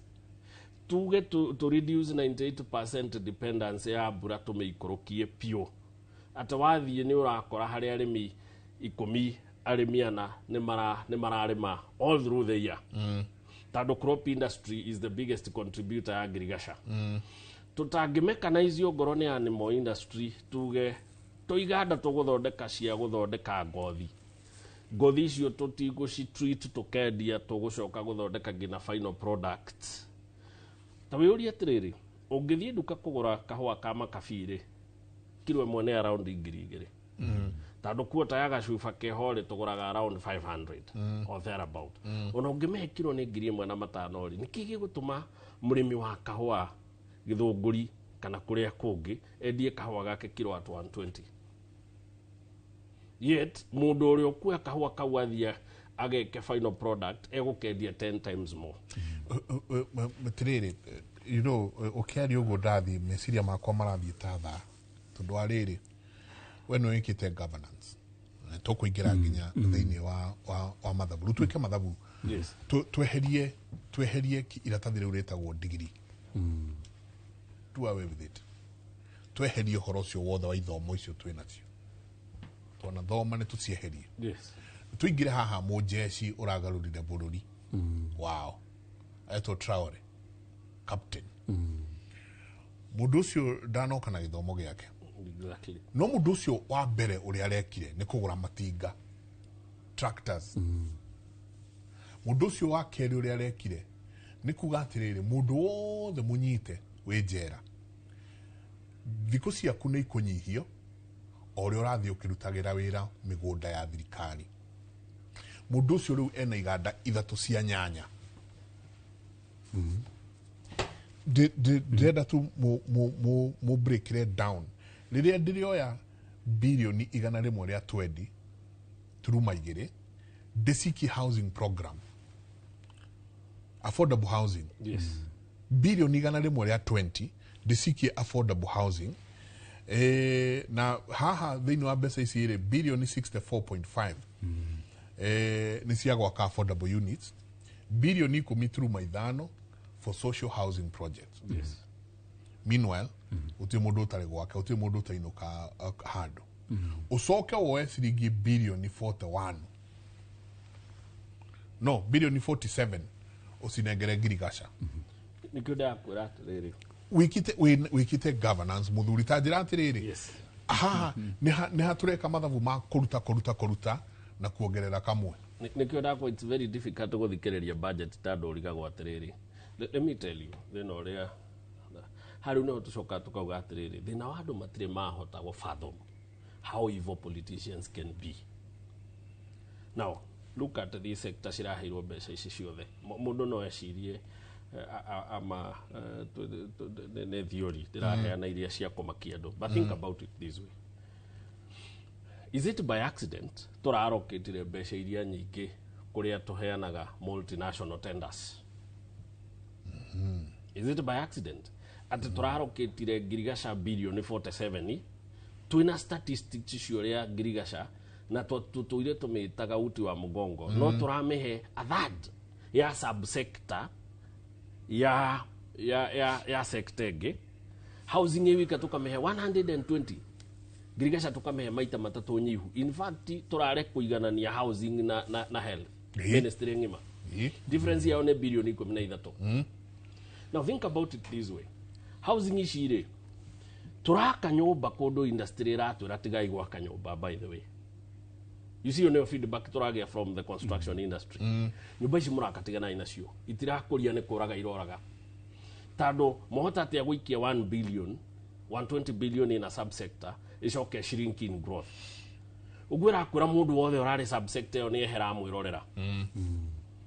Speaker 2: tuge to reduce 98% dependence ya mbura tũmĩikũrũkie piũ atĩ wathiĩ nĩ ũrakora harĩ arĩmi 10 arĩmi ana nĩ mararĩma all through the year. Tondũ crop industry is the biggest contributor ya ngirigaca. Tutangĩ-mechanize ngoro nĩ animal industry tuge tũiganda tũgũthondeka cia gũthondeka ngothi icio tũtigũci-treat tũkendia tũgũcoka gũthondeka nginya final product. Ta wĩũrie atĩrĩrĩ, ũngĩthiĩ nduka kũgũra kahũa ka makabirĩ kilo ĩmwe nĩ around 2,000. Tondũ kuota ya gacuba keho tũgũraga around 500 or thereabout. Ona ũngĩmehe kilo nĩ 1,500 nĩkĩ gĩgũtũma mũrĩmi wa kahũa Gĩthũngũri kana kũrĩa kũngĩ endie kahũa gake kilo at 120? Yet mũndũ ũrĩa ũkuoya kahũa kau athia ageke final product egũkendia 10 times more.
Speaker 1: Matirĩrĩ, you know, ũkĩaria ũguo ndathi meciria makwa marathiĩ ta thaa tondũ wa rĩrĩ we nĩ wĩkĩte governance tũkũingĩra nginya thĩinĩ wa mathabu rĩu twĩke mathabu tweherie iratathi rĩu rĩtagwo degree. Do away with it. Tweherie ũhoro ũcio wothe wa ithomo icio twĩ nacio twana thoma nĩ tũcieherie. Tũingĩre haha mũjeci ũragarũrire bũrũri wao etwo Traore captain. Mũndũ ũcio ndanoka na gĩthomo gĩake, no mũndũ ũcio wa mbere ũrĩa arekire nĩ kũgũra matinga tractors. Mũndũ ũcio wa kerĩ ũrĩa arekire nĩ kuga atĩrĩrĩ mũndũ wothe mũnyite wĩ njera thikũ ciaku nĩ ikũnyihio o ũrĩa ũrathiĩ ũkĩrutagĩra wĩra mĩgũnda ya thirikari. Mũndũ ũcio rĩu ena iganda 3 cia nyanya. Ndĩrenda tu mũ break it down. Rĩrĩa ndĩrĩoya bilioni 100 rĩa 20 turuma 2 ndĩcikie housing program, affordable housing. Bilioni 100 rĩa 20 ndĩcikie affordable housing. Na haha thĩinĩ wa mbeca ici rĩ bilioni 64.5 nĩ cia gwaka affordable units, bilioni 10.5 for social housing projects. Meanwhile uti mũndũ ũtarĩ gwake, uti mũndũ ũtainũka handũ ũcoke woe ciringi bilioni 41 no bilioni 47 ũcinengere ngirigaca.
Speaker 2: Nĩkĩo ndakwĩra atĩrĩrĩ
Speaker 1: wikite governance muthuri ta njĩra atĩrĩrĩ haha nĩ hatũreka mathabu ma kũruta na kuongerera kamwe.
Speaker 2: Nĩkĩo ndakwĩra it's very difficult gũthikĩrĩria budget tondũ ũrigagwo atĩrĩrĩ. Let me tell you, thĩna ũrĩa harĩ no tũcoka tũkauga atĩrĩrĩ thĩna wa andũ matirĩ mahota gũfathom how evil politicians can be. Now look at these sectors ciraheirwo mbeca ici ciothe. Mũndũ no ecirie ama nĩ theory ndĩraheana iria cia kũmakia andũ. But think about it this way. Is it by accident tũraroketire mbeca iria nyingĩ kũrĩa tũheanaga multinational tenders? Is it by accident atĩ tũraroketire ngirigaca bilioni 47 twĩna statistics icio rĩa ngirigaca na tũtũire tũmĩtaga uti wa mũgongo no tũramĩhe a third ya subsector ya sector ĩngĩ. Housing ĩwika tũkamĩhe 120, ngirigaca tũkamĩhe maita matatũ nyihu. In fact tũrare kũiganania housing na health ministry ng'ima. Difference yao nĩ bilioni 13. Now think about it this way. Housing ici rĩ turaka nyũmba kũndũ industry ratwĩra tigai gwaka nyũmba. By the way, you see your feedback turagia from the construction industry. Nyũmba ici mũrakatigana nacio itirakũria nĩ kũraga iroraga tondũ mohota atĩa gũikia 1 billion 120 billion in a subsector icoke shrinking growth. Ũgwĩra kwĩra mũndũ wothe ũrarĩ subsector ĩyo nĩ ehera mwĩrorera.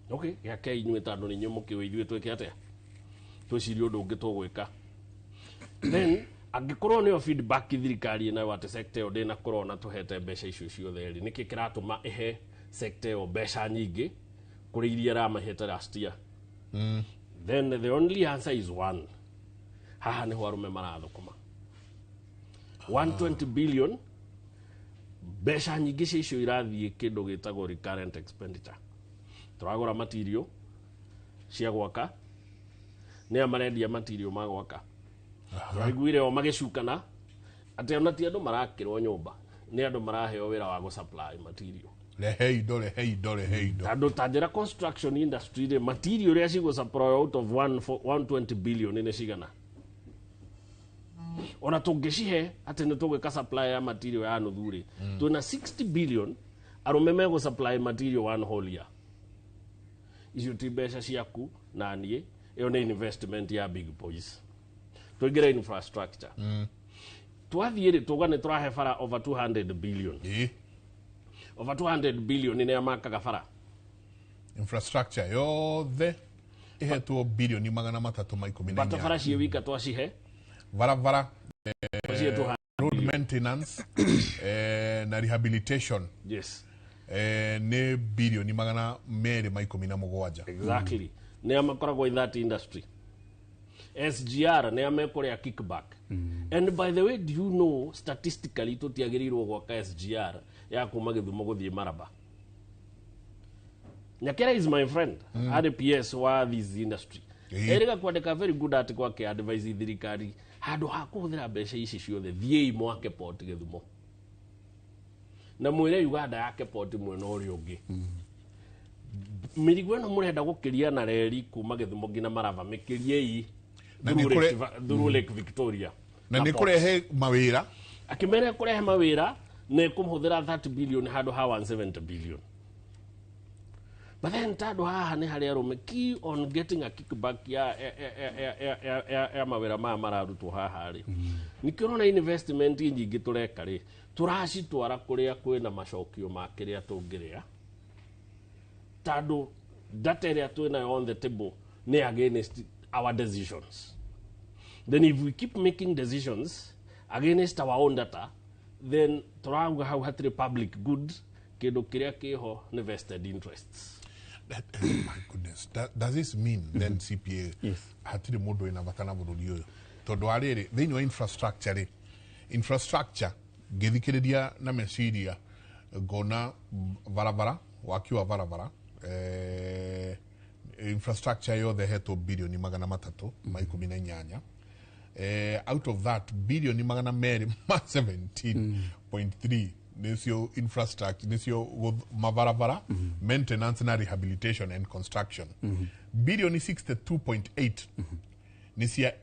Speaker 2: Okay, yake inyuĩ tondũ nĩ inyuĩ mũkĩũĩ ithuĩ twĩke atĩa twĩcirie ũndũ ũngĩ tũgwĩka. Then angĩkorwo nĩyo feedback thirikari nayo atĩ sector ĩyo ndĩnakorwo na tũhete mbeca icio ciothe rĩ nĩkĩ kĩratũma ihe sector ĩyo mbeca nyingĩ kũrĩ iria ramahete last year. Then the only answer is one. Haha nĩho arũme marathũkũma 120 billion mbeca nyingĩ cicio irathiĩ kĩndũ gĩtagwo recurrent expenditure. Tũragũra material cia gwaka nĩ marendia material ma gwaka. Tũraiguire o magĩcukana atĩ ona ti andũ marakĩrwo nyũmba nĩ andũ maraheo wĩra wa gũsupply material.
Speaker 1: Rehe indo.
Speaker 2: Tandũ tanjĩra construction industry rĩ material rĩa cigũsupply out of 120 billion nĩ cigana. Ona tũngĩcihe atĩ nĩ tũgwĩka supply ya material ya nuthu rĩ twĩna 60 billion arũme megũsupply material one whole year. Icio ti mbeca ciaku na niĩ ĩyo nĩ investment ya big boys. Tũingĩre infrastructure. Twathiĩ rĩ tuga nĩ tũrahe bara over 200 billion. Over 200 billion nĩ amakaga bara.
Speaker 1: Infrastructure yothe ihetwo bilioni 314.
Speaker 2: Bata bara ciĩ wika twacihe.
Speaker 1: Varavara, road maintenance na rehabilitation.
Speaker 2: Yes.
Speaker 1: Nĩ bilioni 217.
Speaker 2: Exactly. Nĩ amakoragwo in that industry. SGR nĩ amekũrĩa kickback. And by the way, do you know statistically tũtiagĩrĩirwo gwaka SGR ya kuma Gĩthumo gũthiĩ Maraba. Nyakera is my friend, RPS wa this industry. Erega kwandĩka very good article ake advise thirikari handũ ha kũhũthĩra mbeca ici ciothe thiĩ mwake port Gĩthumo. Na mwĩre Uganda yake port mwena ũrĩa ũngĩ. Mĩrigo ĩno mũrenda gũkĩria na reri kuma Gĩthumo nginya Maraba mĩkĩriei through Lake Victoria.
Speaker 1: Na nĩ kũrehe mawĩra.
Speaker 2: Akĩmera kũrehe mawĩra nĩ kũmhũthĩra 30 billion handũ ha 170 billion. But then tado haha nĩ harĩa arũme key on getting a kickback ya mawĩra maya mararutwo haha rĩ. Nĩkĩrona investment nyingĩ tũreka rĩ tũracitwara kũrĩa kwĩna macokio ma kĩrĩa tũngĩrĩa. Tado data ĩrĩa twĩnayo on the table nĩ against our decisions. Then if we keep making decisions against our own data, then tũrauga hau hatirĩ public good kĩndũ kĩrĩa kĩho nĩ vested interests.
Speaker 1: My goodness, does this mean then CPA hatirĩ mũndũ wĩna bata na bũrũri ũyũ? Tondũ arĩrĩ thĩinĩ wa infrastructure ngĩthikĩrĩria na meciria ngona barabara waki wa barabara infrastructure yothe hetwo bilioni 318. Out of that bilioni 217.3 nisio infrastructure, nisio mabarabara, maintenance na rehabilitation and construction. Bilioni 62.8 nisia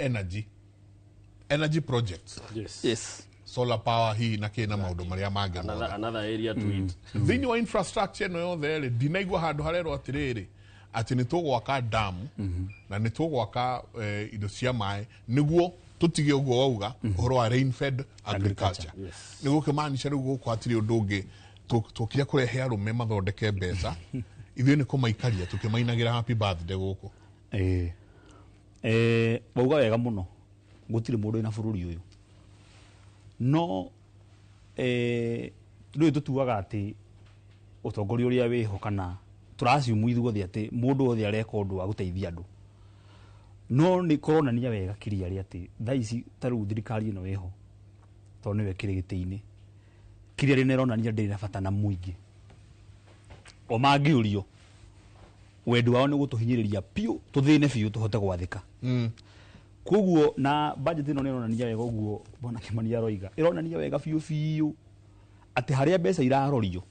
Speaker 1: energy projects.
Speaker 2: Yes.
Speaker 1: Solar power hii na kena maundu maria mangĩ.
Speaker 2: Another area to it.
Speaker 1: Thĩinĩ wa infrastructure no yothe rĩ ndinaigua handũ harerwo atĩrĩrĩ atĩ nĩ tũgwaka damu na nĩ tũgwaka indo cia maĩ nĩguo tutige ũguo wauga ũhoro wa rain fed agriculture. Nĩguo kĩmaanisha rĩu gũkũ hatirĩ ũndũ ũngĩ tũkire kũrehe arũme mathondeke mbeca ithuĩ nĩ kũmaikaria tũkĩmainagĩra happy birthday gũkũ.
Speaker 3: Wauga wega mũno gũtirĩ mũndũ wĩna bũrũri ũyũ no rĩu tũtuaga atĩ ũtongoria ũrĩa wĩho kana tũraciumu ithuothe atĩ mũndũ wothe areka ũndũ wa gũteithia andũ no nĩ kũronania wega kiria rĩ atĩ thaa ici ta rĩu thirikari ĩno ĩho tondũ nĩwe kĩrĩ gĩtĩ-inĩ kiria rĩ nĩronania ndĩrĩ na bata na mũingĩ o mangĩũrio wendi wao nĩ gũtũhinyĩrĩria piũ tũthĩne biũ tũhote gwathĩka. Koguo na budget ĩno nĩronania wega ũguo bona Kimani aroiga ĩronania wega biũ atĩ harĩa mbeca irarorio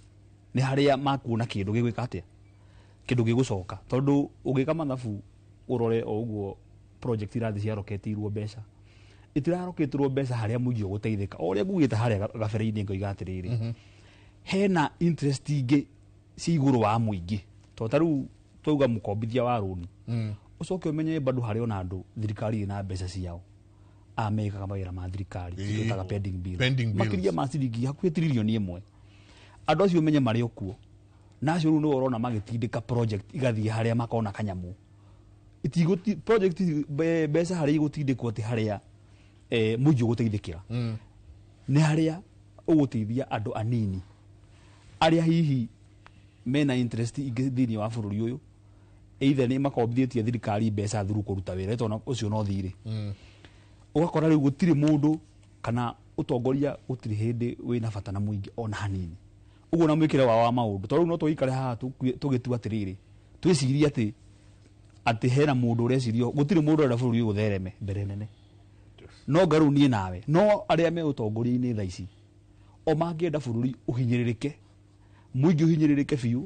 Speaker 3: nĩ harĩa makuona kĩndũ gĩgwĩka atĩa kĩndũ gĩgũcoka tondũ ũgĩka mathabu ũrore o ũguo project irathi ciaroketirwo mbeca itiraroketirwo mbeca harĩa mũingĩ ũgũteithĩka o ũrĩa ngugĩte harĩa gabere-inĩ ngoiga atĩrĩrĩ hena interest ingĩ ci igũrũ wa mũingĩ tondũ ta rĩu twauga mũkombithia wa rũni ucoke umenye bado harĩ ona andu thirikari ina mbeca ciao amekaga mawĩra ma thirikari tutaga pending bill makiria ma ciringi hakuhĩ trilioni 1 andu acio umenye marĩ okuo na acio no urona magĩtindĩka project igathiĩ harĩa makona kanyamu project mbeca harĩ igũtindĩkwo atĩ harĩa mũingĩ gũteithĩkĩra nĩ harĩa ũgũteithia andũ anini arĩa hihi mena interest ingĩ thĩinĩ wa bũrũri ũyũ either nĩ makombithĩtie thirikari mbeca through kũruta wĩra tondũ ũcio no thirĩ ũgakora rĩu gũtirĩ mũndũ kana ũtongoria gũtirĩ hĩndĩ wĩna bata na mũingĩ ona hanini ũguo na mwĩkĩre wa maũndũ tondũ no tũikare haha tũgĩtua atĩrĩrĩ twĩcirie atĩ hena mũndũ ũrecirio gũtirĩ mũndũ ũrenda bũrũri ũyũ gũthereme mbere nene no ngaru niĩ nawe no arĩa me ũtongoria-inĩ thaa ici o mangĩenda bũrũri ũhinyĩrĩrĩke mũingĩ ũhinyĩrĩrĩke biũ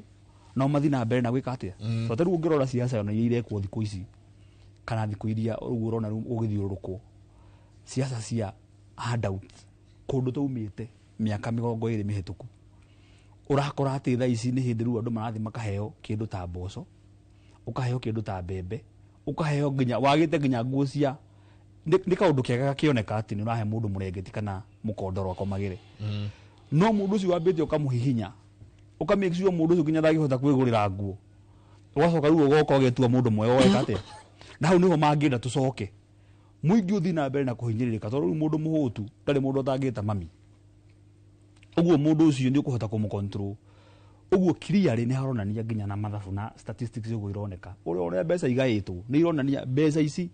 Speaker 3: no mathi na mbere na gwĩka atĩa tondũ rĩu ũngĩrora siasa ona iria irekwo thikũ ici kana thikũ iria ũguo ũrona rĩu ũgĩthiũrũrũkwo siasa cia handout kũndũ tũumĩte mĩaka 20 mĩhĩtũku ũrakora atĩ thaa ici nĩ hĩndĩ rĩu andũ marathi makaheo kĩndũ ta mboco ũkaheo kĩndũ ta mbembe ũkaheo nginya wagĩte nginya nguo cia nĩ kaũndũ kega gakĩoneka atĩ nĩ ũrahe mũndũ mũrengeti kana mũkondoro akomagĩre no mũndũ ũcio wambĩte ũkamũhihinya ũkamake sure mũndũ ũcio nginya ndangĩhota kwĩgũrĩra nguo ũgacoka rĩu ũgoka ũgetua mũndũ mwega weka atĩa na hau nĩho mangĩenda tũcoke mũingĩ ũthi na mbere na kũhinyĩrĩrĩka tondũ rĩu mũndũ mũhũtu ndarĩ mũndũ atangĩta mami ũguo mũndũ ũcio nĩ ũkũhota kũmũcontrol ũguo clearly nĩ haronania nginya na mathabu na statistics ũguo ironeka ũrĩa mbeca igaĩtwo nĩ ironania mbeca ici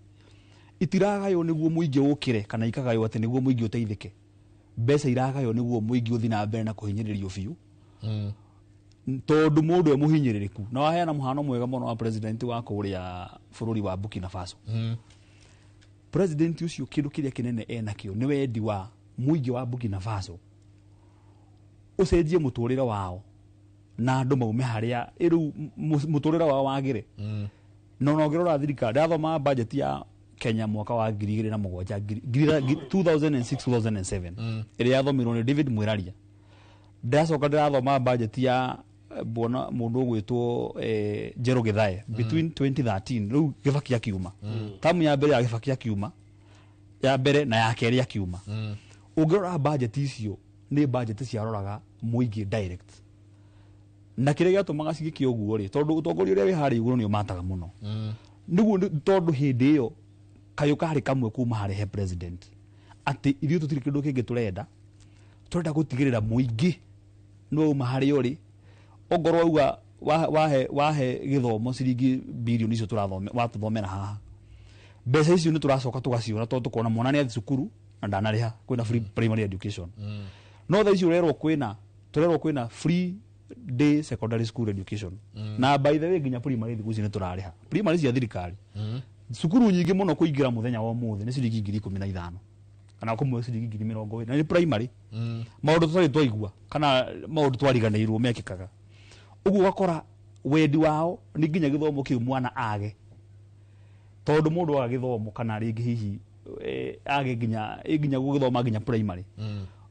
Speaker 3: itiragaywo nĩguo mũingĩ ũkĩre kana ikagaywo atĩ nĩguo mũingĩ ũteithĩke mbeca iragaywo nĩguo mũingĩ ũthi na mbere na kũhinyĩrĩrio biũ tondũ mũndũ mũhinyĩrĩrĩku na waheana mũhano mwega mũno wa president wa kũrĩa bũrũri wa Burkina Faso president ũcio kĩndũ kĩrĩa kĩnene enakĩo nĩ wendi wa mũingĩ wa Burkina Faso ũcenjie mũtũrĩre wao na andũ maume harĩa rĩu mũtũrĩre wao wagĩre no ngĩrora thirikari ndathoma budget ya Kenya mwaka wa 2006-2007 ĩrĩa yathomirwo nĩ David Mwiraria ndacoka ndathoma budget ya bona mũndũ ũgwĩtwo Jero Githae between 2013 rĩu Gĩbaki akiuma tamu ya mbere ya Gĩbaki akiuma ya mbere na ya kerĩ akiuma ũngĩrora budget icio nĩ budget ciaroraga mũingĩ direct na kĩrĩa gĩatũmaga cigĩke ũguo rĩ tondũ ũtongoria ũrĩa wĩ harĩa igũrũ nĩ ũmataga mũno nĩguo tondũ hĩndĩ ĩyo kayũ karĩ kamwe kuma harĩ he president atĩ ithuĩ tũtirĩ kĩndũ kĩngĩ turenda gũtigĩrĩra mũingĩ no uma harĩa ũrĩ ongorwo auga wahe gĩthomo ciringi bilioni icio watũthomera haha mbeca icio nĩ tũracoka tũgaciona tondũ tũkona mwana nĩ athi cukuru na ndanarĩha kwĩna free primary education no thaa icio turerwo kwĩna free day secondary school education na by the way nginya primary thikũ ici nĩ tũrarĩha primary cia thirikari cukuru nyingĩ mũno kũingĩra mũthenya wa ũmũthĩ nĩ ciringi 15,000 kana kũmwe ciringi 20,000 na nĩ primary maũndũ tũtarĩ twaigua kana maũndũ twariganĩirwo mekĩkaga ũguo ũgakora wendi wao nĩ nginya gĩthomo kĩu mwana age tondũ mũndũ wa gĩthomo kana rĩngĩ hihi age nginya gũgĩthoma nginya primary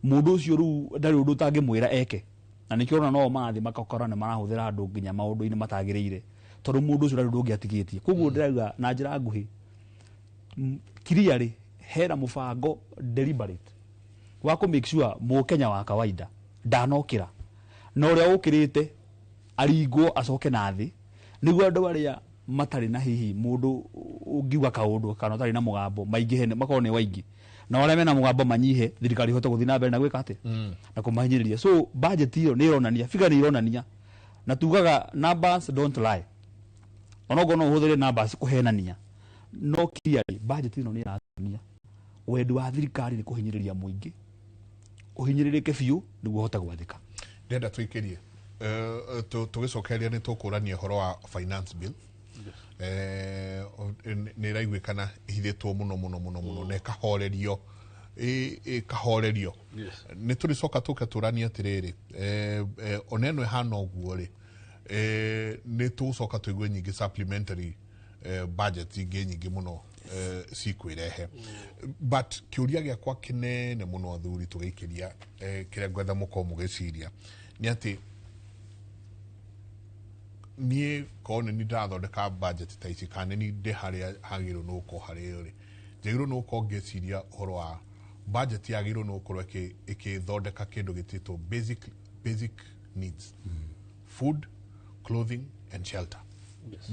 Speaker 3: mũndũ ũcio rĩu ndarĩ ũndũ ũtangĩmwĩra eke na nĩkĩo ona no mathi makakora nĩ marahũthĩra andũ nginya maũndũ-inĩ matagĩrĩire tondũ mũndũ ũcio ndarĩ ũndũ ũngĩ atigĩtie koguo ndĩrauga na njĩra nguhĩ clearly hena mũbango deliberate wa kũ make sure mũkenya wa kawaida ndanokĩra na ũrĩa ũkĩrĩte aringwo acoke na thĩ nĩguo andũ arĩa matarĩ na hihi mũndũ ũngiuga kaũndũ kana ũtarĩ na mũgambo maingĩhe makorwo nĩ waingĩ na arĩa mena mũgambo manyihe thirikari ihote gũthiĩ na mbere na gwĩka atĩ na kũmahinyĩrĩria so budget ĩyo nĩ ironania figure nĩ ironania na tugaga numbers don't lie onogo no ũhũthĩre numbers kũhenania no clearly budget ĩno nĩ ĩratũnia wendi wa thirikari nĩ kũhinyĩrĩria mũingĩ ũhinyĩrĩrĩke biũ nĩguo ũhote gwathĩka
Speaker 1: ndenda twĩkĩrie tũgĩcokeria nĩ tũkũrania ũhoro wa finance bill nĩ ĩraiguĩkana ihithĩtwo mũno na ĩkahorerio nĩ tũrĩcoka tũkatũrania atĩrĩrĩ ona ĩno ĩhana ũguo rĩ nĩ tũgũcoka tũigue nyingĩ supplementary budget ingĩ nyingĩ mũno cikwĩrehe but kĩũria gĩakwa kĩnene mũno athuri tũgĩikĩria kĩrĩa ngwenda mũkorwo mũgĩciria nĩ atĩ niĩ korwo nĩ ndĩrathondeka budget ta ici kana nĩ ndĩ harĩa hagĩrĩirwo nĩ gũkorwo harĩa rĩ njagĩrĩirwo nĩ gũkorwo ngĩciria ũhoro wa budget yagĩrĩirwo nĩ gũkorwo ĩkĩthondeka kĩndũ gĩtĩtwo basic needs food clothing and shelter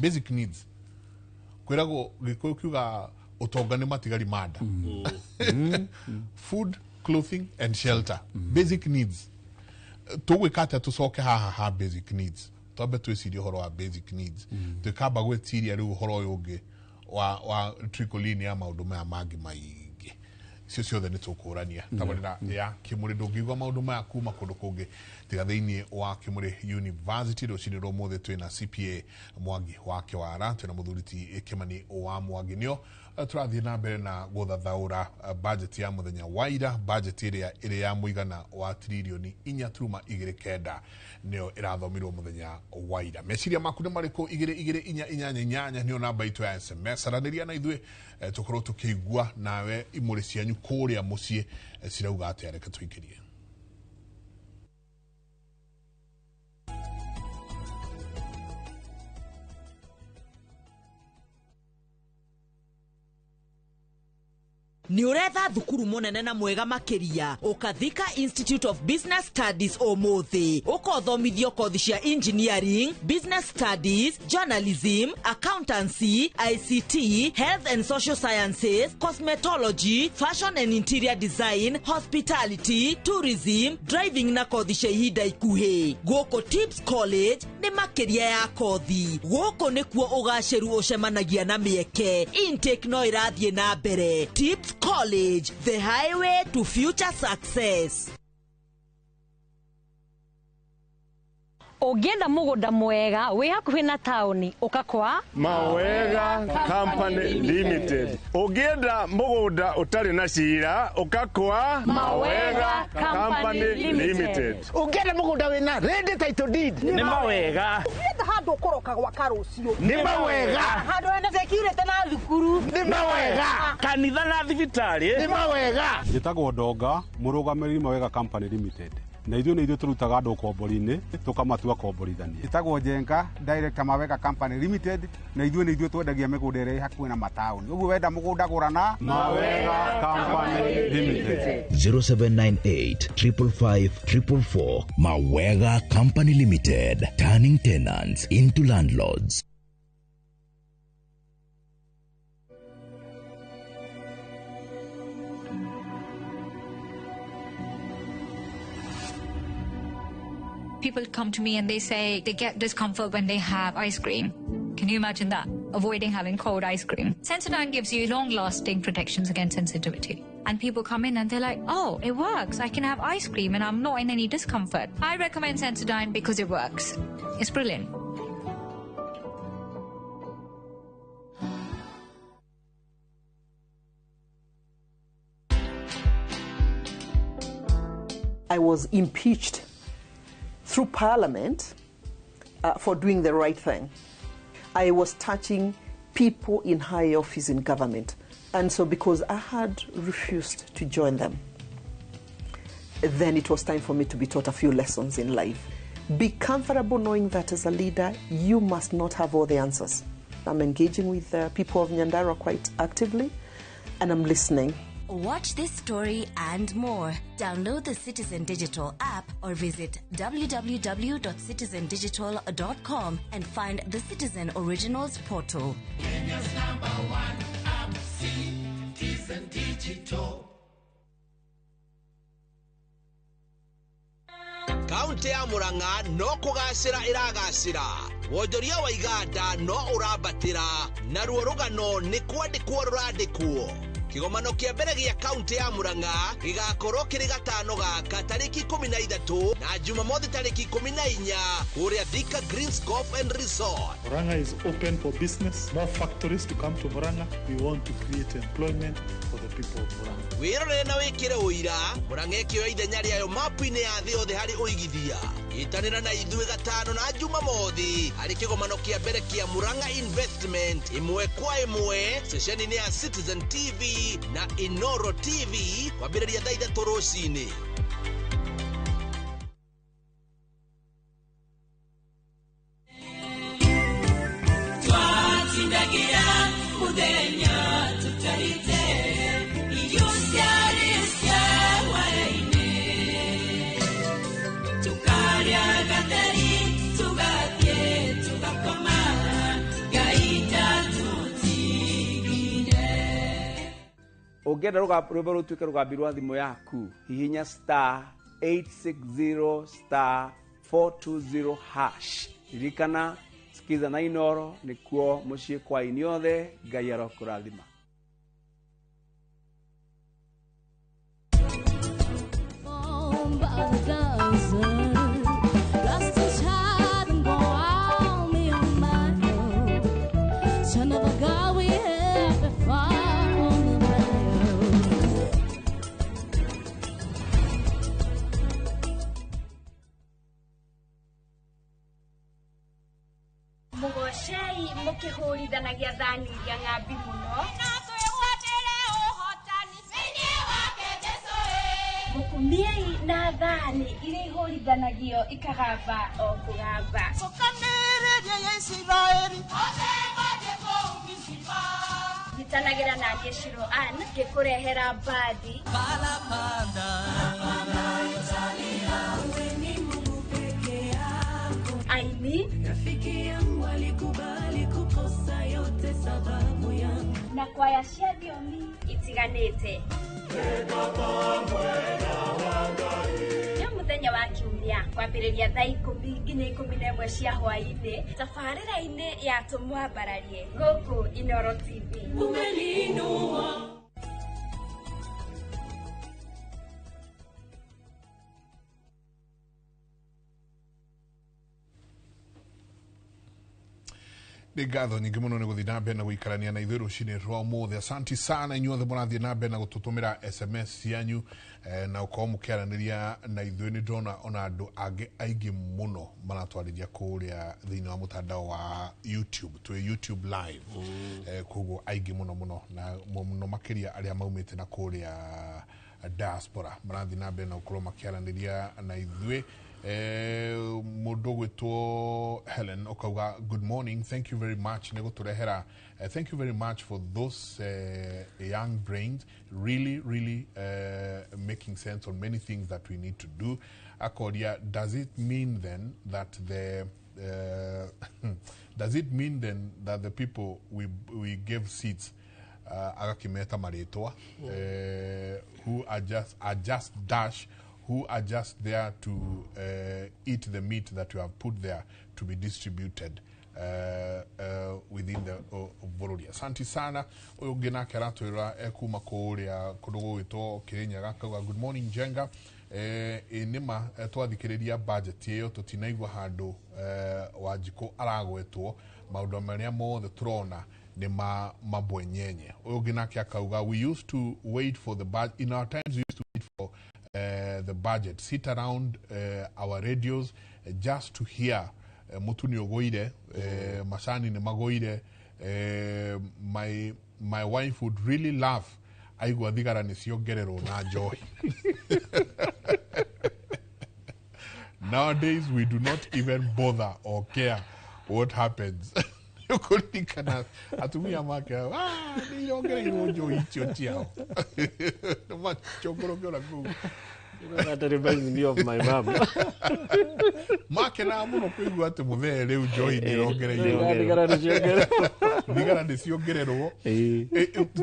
Speaker 1: basic needs kwĩragwo gĩkũyũ kiuga utonga nĩ matigari manda food, clothing and shelter, basic needs. Tũgwĩka atĩa tũcoke haha basic needs, twambe twĩcirie ũhoro wa basic needs, twĩkamba gwĩciria rĩu ũhoro ũyũ ũngĩ wa trickle in ya maũndũ maya mangĩ maingĩ, icio ciothe nĩ tũkũrania tabarĩra ya Kĩmũrĩ. Ndũngĩigua maũndũ maya kuma kũndũ kũngĩ tiga thĩinĩ wa Kĩmũrĩ University. Rũcinĩ rwa ũmũthĩ twĩna CPA Mwangi wa Kĩwara, twĩna mũthuri ti Kĩmani wa Mwangi. Nĩo turathiĩ na mbere na gũthathaũra budget ya mũthenya wa ira, budget ĩrĩa ya mũigana wa tiririoni 4.29 nĩyo ĩrathomirwo mũthenya wa ira. Meciria maku nĩ marĩkũ? 2288 nĩyo namba itũ ya SMS. Aranĩria na ithuĩ tũkorwo tũkĩigua nawe imũrĩ cianyu kũrĩa mũciĩ cirauga atĩa. Reke tũingĩrie.
Speaker 4: Ni uretha thukuru munene na mwega makiria ukathika Institute of Business Studies umuthi ukothomithio kothi cia engineering, business studies, journalism, accountancy, ICT, health and social sciences, cosmetology, fashion and interior design, hospitality, tourism, driving na kothi cia ihinda ikuhi. Guko Tips College ni makiria ya kothi. Guko nikuo ugaciru ucemanagia na mieke. Intake no irathie na mbere. Tips College, the highway to future success.
Speaker 5: Ũngĩenda mũgũnda mwega wĩ hakuhĩ na taũni ũkakwa
Speaker 6: Mawega Company Limited. Ũngĩenda mũgũnda ũtarĩ na cira ũkakwa
Speaker 5: Mawega Company Limited.
Speaker 7: Ũngĩenda mũgũnda wĩna ready title deed
Speaker 6: nĩ Mawega.
Speaker 7: Ũngĩenda handũ ũkoroka gwaka rũciũ
Speaker 6: Nĩ Mawega.
Speaker 7: handũ hena security na thukuru nĩ Mawega.
Speaker 6: Kanitha na thibitarĩ
Speaker 7: nĩ Mawega.
Speaker 8: Njĩtagwo Ndonga, mũrũgamĩrĩri Mawega Company Limited. Na ithuĩ nĩ ithuĩ tũrutaga andũ kombori-inĩ tũkamatua komborithania. Njĩtagwo Njenga, Director Mawega Company Limited, na ithuĩ nĩ ithuĩ twendagia mĩgũnda ĩrĩa hakuhĩ na mataũni. Ũguo wenda mũgũnda gũrana Mawega Company Limited.
Speaker 9: 0798 555 444. Mawega Company Limited, turning tenants into landlords.
Speaker 10: People come to me and they say they get discomfort when they have ice cream. Can you imagine that? Avoiding having cold ice cream. Sensodyne gives you long-lasting protections against sensitivity. And people come in and they're like, oh, it works. I can have ice cream and I'm not in any discomfort. I recommend Sensodyne because it works. It's brilliant.
Speaker 7: I was impeached through Parliament for doing the right thing. I was touching people in high office in government. And so because I had refused to join them, then it was time for me to be taught a few lessons in life. Be comfortable knowing that as a leader, you must not have all the answers. I'm engaging with people of Nyandarua quite actively, and I'm listening.
Speaker 11: Watch this story and more. Download the Citizen Digital app or visit www.citizendigital.com and find the Citizen Originals portal.
Speaker 12: Kenya's #1 app, Citizen Digital.
Speaker 13: Kaunti ya Murang'a no kugacira iragacira. Wonjoria wa iganda no urabatira. Na ruo rugano ni kwandikwo rurandikwo. Kigomano kia mbere gia kaunti ya Murang'a gigakorwo kiri gatano gaka tariki 13 na Jumamothi tariki 14 kuria Thika Greens Golf and Resort.
Speaker 14: Murang'a is open for business. More factories to come to Murang'a. We want to create employment for the people of Murang'a.
Speaker 13: Wirorere na wikire uira Murang'a ekio ithenya riayo mapu-ini ya thi othe hari uigithia. Itanira na ithuĩ gatano na Jumamothi hari kigomano kia mbere kia Murang'a Investment imwe kwa imwe sesheni ya Citizen TV na Inoro TV kwambĩrĩria thaa 3 rũcinĩ.
Speaker 12: Twatindagira muthenya tutarite iyuciarĩcia hwaĩ-inĩ tukarĩa gatheri tugathiĩ tugakoma Ngai ndatutigire.
Speaker 15: ũngĩenda rwĩmbo rũtuĩke rũgambi rwa thimũ yaku hihinya *860*420# ririkana sikiza na Inoro nĩkuo mũciĩ kwa inyuothe. Ngai arokũrathima.
Speaker 16: Mugocei mukihurithanagia thani iria ng'ambi muno mukumiei na thani iria ihũrithanagio ikagamba o kũgamba nyitanagĩra na Gĩcirũ Ann ngĩkũrehera mbandi aini rafiki yangu alikubali kukosa yote sababu yangu na kwaya cia thiomi itiganĩte. Nĩ mũthenya wa Kiumia kwambĩrĩria thaa 10 nginya 11 cia hwaĩ-inĩ tabarĩra-inĩ ya tũmwambararie gũkũ Inoro TV. Umeninua
Speaker 1: nĩ ngatho nyingĩ mũno nĩ gũthiĩ na mbere na gũikarania na ithuĩ rũcinĩ rwa ũmũthĩ. Asanti sana inyuothe mũrathiĩ na mbere na gũtũtũmĩra SMS cianyu na ũkorwo mũkĩaranĩria na ithuĩ. Nĩ ndona ona andũ angĩ aingĩ mũno maratwarĩria kũrĩa thĩinĩ wa mũtandao wa YouTube, twĩ YouTube live. Koguo aingĩ mũno mũno na mũno makĩria arĩa maumĩte na kũrĩa diaspora marathiĩ na mbere na gũkorwo makĩaranĩria na ithuĩ. Mũndũ gwĩtwo Helen okauga good morning, thank you very much nĩ gũtũrehera. Thank you very much for those young brains really making sense on many things that we need to do. Akoria, does it mean then that the people we gave seats agakimeta maritwa who are just dash who are just there to eat the meat that you have put there to be distributed within the Vorodia. Asante sana. Uyu ngina keratwira ekuma kuria kudugwitwo Kirinyaga kauga good morning Jenga. Nima twathikiriria budget iyo tutinaigwa handu Wanjiko aragwetwo maundu maria mothe turona ni mabwenyenye. Uyu ngina akauga we used to wait for the budget in our times, we used to wait for the budget, sit around our radios just to hear mutu ni ogoire, masani ni magoire. My wife would really laugh aigwa thigara ni ciongererwo na joy. Nowadays we do not even bother or care what happens. Kulikana atumia make ni ongereirwo joy icio ciao. Machongorogora ku.
Speaker 2: That reminds me of my mom.
Speaker 1: Make na muno kuigua ati muthe riu joy ni ongereirwo. Ndigara ni ciongererwo.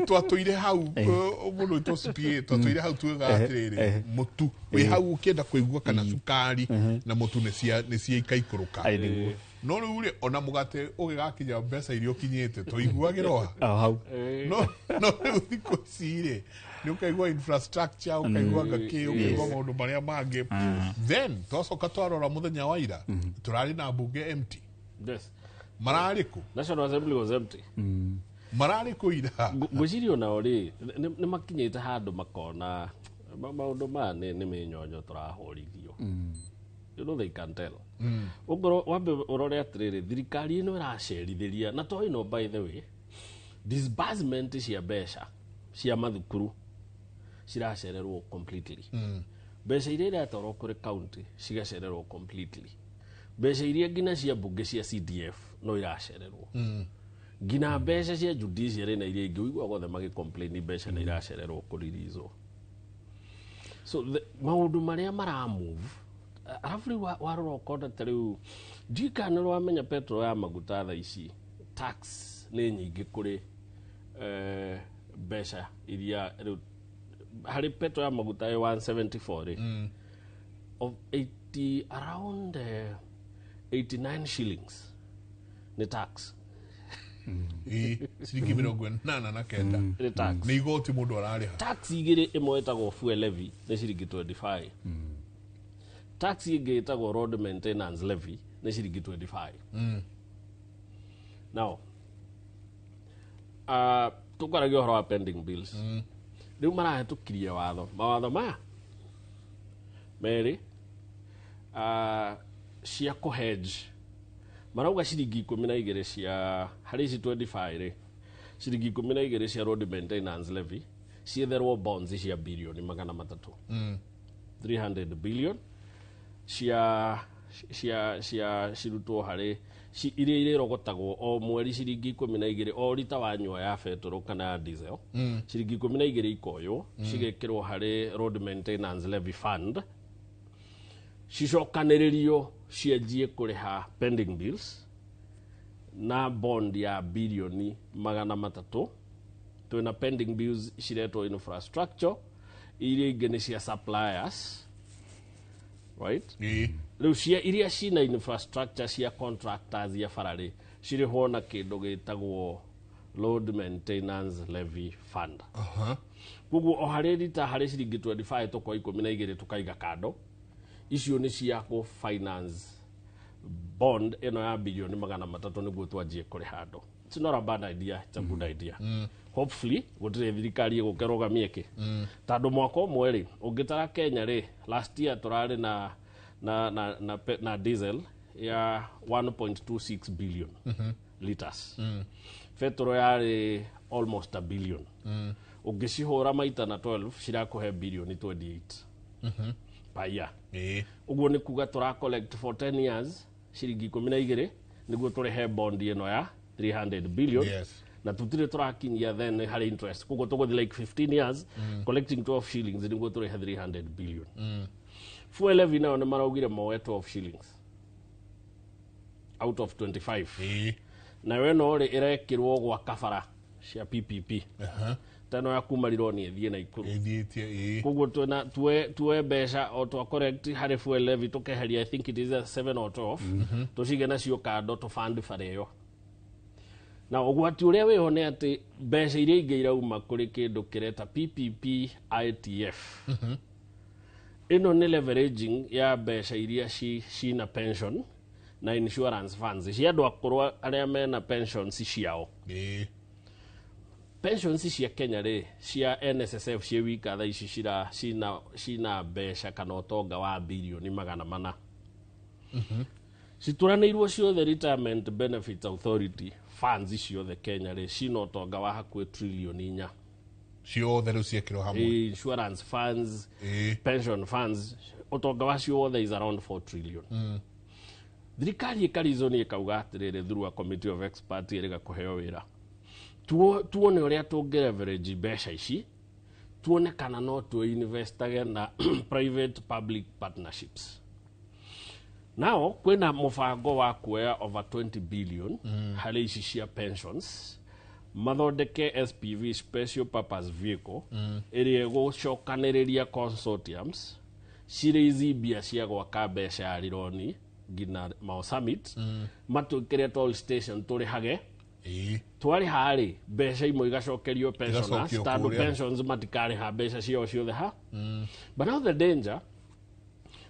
Speaker 1: Twatũire hau mũndũ to spie twatũire hau tuga atiriri mutu wi hau ukienda kuigua kana sukari na mutu ni cia ikaikũrũka. No rĩu ona mũgate ũgĩgakinya mbeca iria ũkinyĩte tũiguagĩro hau. No rĩu thikũ ici nĩ ũkaigua infrastructure ũkaigua ngakĩ ũkaigua maũndũ marĩa mangĩ. Then twacoka twarora mũthenya wa ira tũrarĩ na mbunge empty.
Speaker 2: Yes.
Speaker 1: Mararĩ kũ?
Speaker 2: National Assembly was empty.
Speaker 1: Mararĩ kũ ira?
Speaker 2: Ngwĩciria onao rĩ nĩ makinyĩte handũ makona maũndũ maya nĩ mĩnyonyo tũrahũrithio. You know they can tell. Ungoro wambe urore atiriri thirikari ino iracerithĩria na to ino by the way disbursement cia mbeca cia mathukuru ciracererwo completely. Mbeca iria iratwarwo kũrĩ county cigacererwo completely. Mbeca iria ngina cia mbunge cia CDF no iracererwo. Ngina mbeca cia judiciary na iria ingĩ uigwa gothe magicomplain mbeca na iracererwo kũririzo. So maũndũ marĩa maramove arafu rĩu warora ũkona ta rĩu ndikana rwamenya petro ya maguta thaa ici tax nĩ nyingĩ kũrĩ besha iria hari petro ya maguta ya 174 of 80 around 89 shillings ni tax
Speaker 1: ciringi 89
Speaker 2: ni tax
Speaker 1: ni igoti mundu arariha
Speaker 2: tax igire imwe etagwo fuel levy ni ciringi 25 tax igire etagwo road maintenance levy ni ciringi 25 now tukaragia uhoro wa pending bills riu marahitukirie mawatho maya meri cia kuhedge marauga ciringi 12 cia hari ici 25 ri ciringi 12 cia road maintenance levy cietherwo bonds cia bilioni 300 300 billion cia cirutwo hari iria irogotagwo o mweri ciringi 12 o rita wanyua ya betoro kana ya diesel ciringi 12 ikoyo cigekirwo hari road maintenance levy fund cicokaniririo cienjie kuriha pending bills na bond ya bilioni 300 twina pending bills ciretwo infrastructure iria ingi ni cia suppliers right riu cia iria cina infrastructure cia contractors ya farari cirihwo na kindu gitagwo road maintenance levy fund kuguo o hari rita hari ciringi 25 tukwa 12 tukaiga kando icio ni cia ku finance bond eno ya bilioni 300 niguo twanjie kuri hando. It's not a bad idea, it's a good idea. Hopefully gutire thirikari gukerogamia ki tondu mwaka umwe ri ungitara Kenya ri last year turari na diesel ya 1.26 billion liters petrol yari almost a billion ungicihura maita na 12 cirakuhe bilioni 28 per year uguo ni kuga tura collect for 10 years ciringi 12 niguo turihe bond ino ya 300 billion na tutire turakinyia then hari interest kuguo tuguthi like 15 years collecting 12 shillings niguo turihe 300 billion fuel levy now ni maraugire moe 12 shillings out of 25 na weno ri irekirwo gwa kafara cia PPP tano ya kumarirwo ni ethie na ikuru kuguo tuwe besha o to correct hari fuel levy tukeheria I think it is 7 or 12 tucige nacio kando to fund fareyo na ugwati uria wiho ni ati besha iria ingi irauma kuri kindu kireta PPP ITF ino ni leveraging ya besha iria cina pension na insurance funds cia andu akorwa aria mena pensions ciao pensions cia Kenya ri cia NSSF cia wika tha ici cina besha kana utonga wa bilioni 400 cituranirwo ciothe retirement benefits authority funds ciothe Kenya ri cina utonga wa hakwe trilioni 4
Speaker 1: ciothe ru ciekirwo hamwe
Speaker 2: insurance funds pension funds utonga wa ciothe is around 4 trillion thirikari ikarizoni ikauga atiriri through a committee of experts iriga kuheo wira tuone uria tungileverage besha ici tuone kana no tu invest again na private public partnerships now kwena mufango wa kuoya over 20 billion hari ici cia pensions mathondeke SPV special purpose vehicle iria gucokaniriria consortiums cirizi bia cia gwaka besha ya rironi ngina Mau Summit matukire toll station turihage twari hari besha imwe igacokerio pensioners tondu pensions matikari ha besha cio ciothe ha but now the danger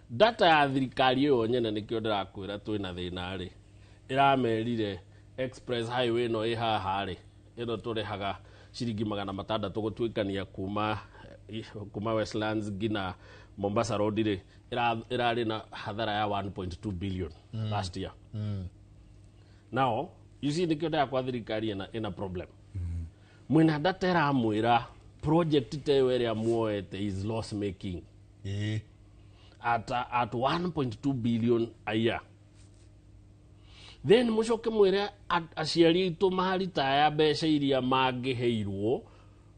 Speaker 2: data ya thirikari yo nyene nikio ndirakwira twina thina ri iramerire express highway no iha hari ino turihaga ciringi 600 gutwikania kuma Westlands ngina Mombasa road ri irari na hadhara ya 1.2 billion last year now you see nikio ndakwa thirikari ina problem mwina data iramwira project teweria muoete is loss making at 1.2 billion a year then mucoke mwire aciari itu maharita ya besha iria mangiheirwo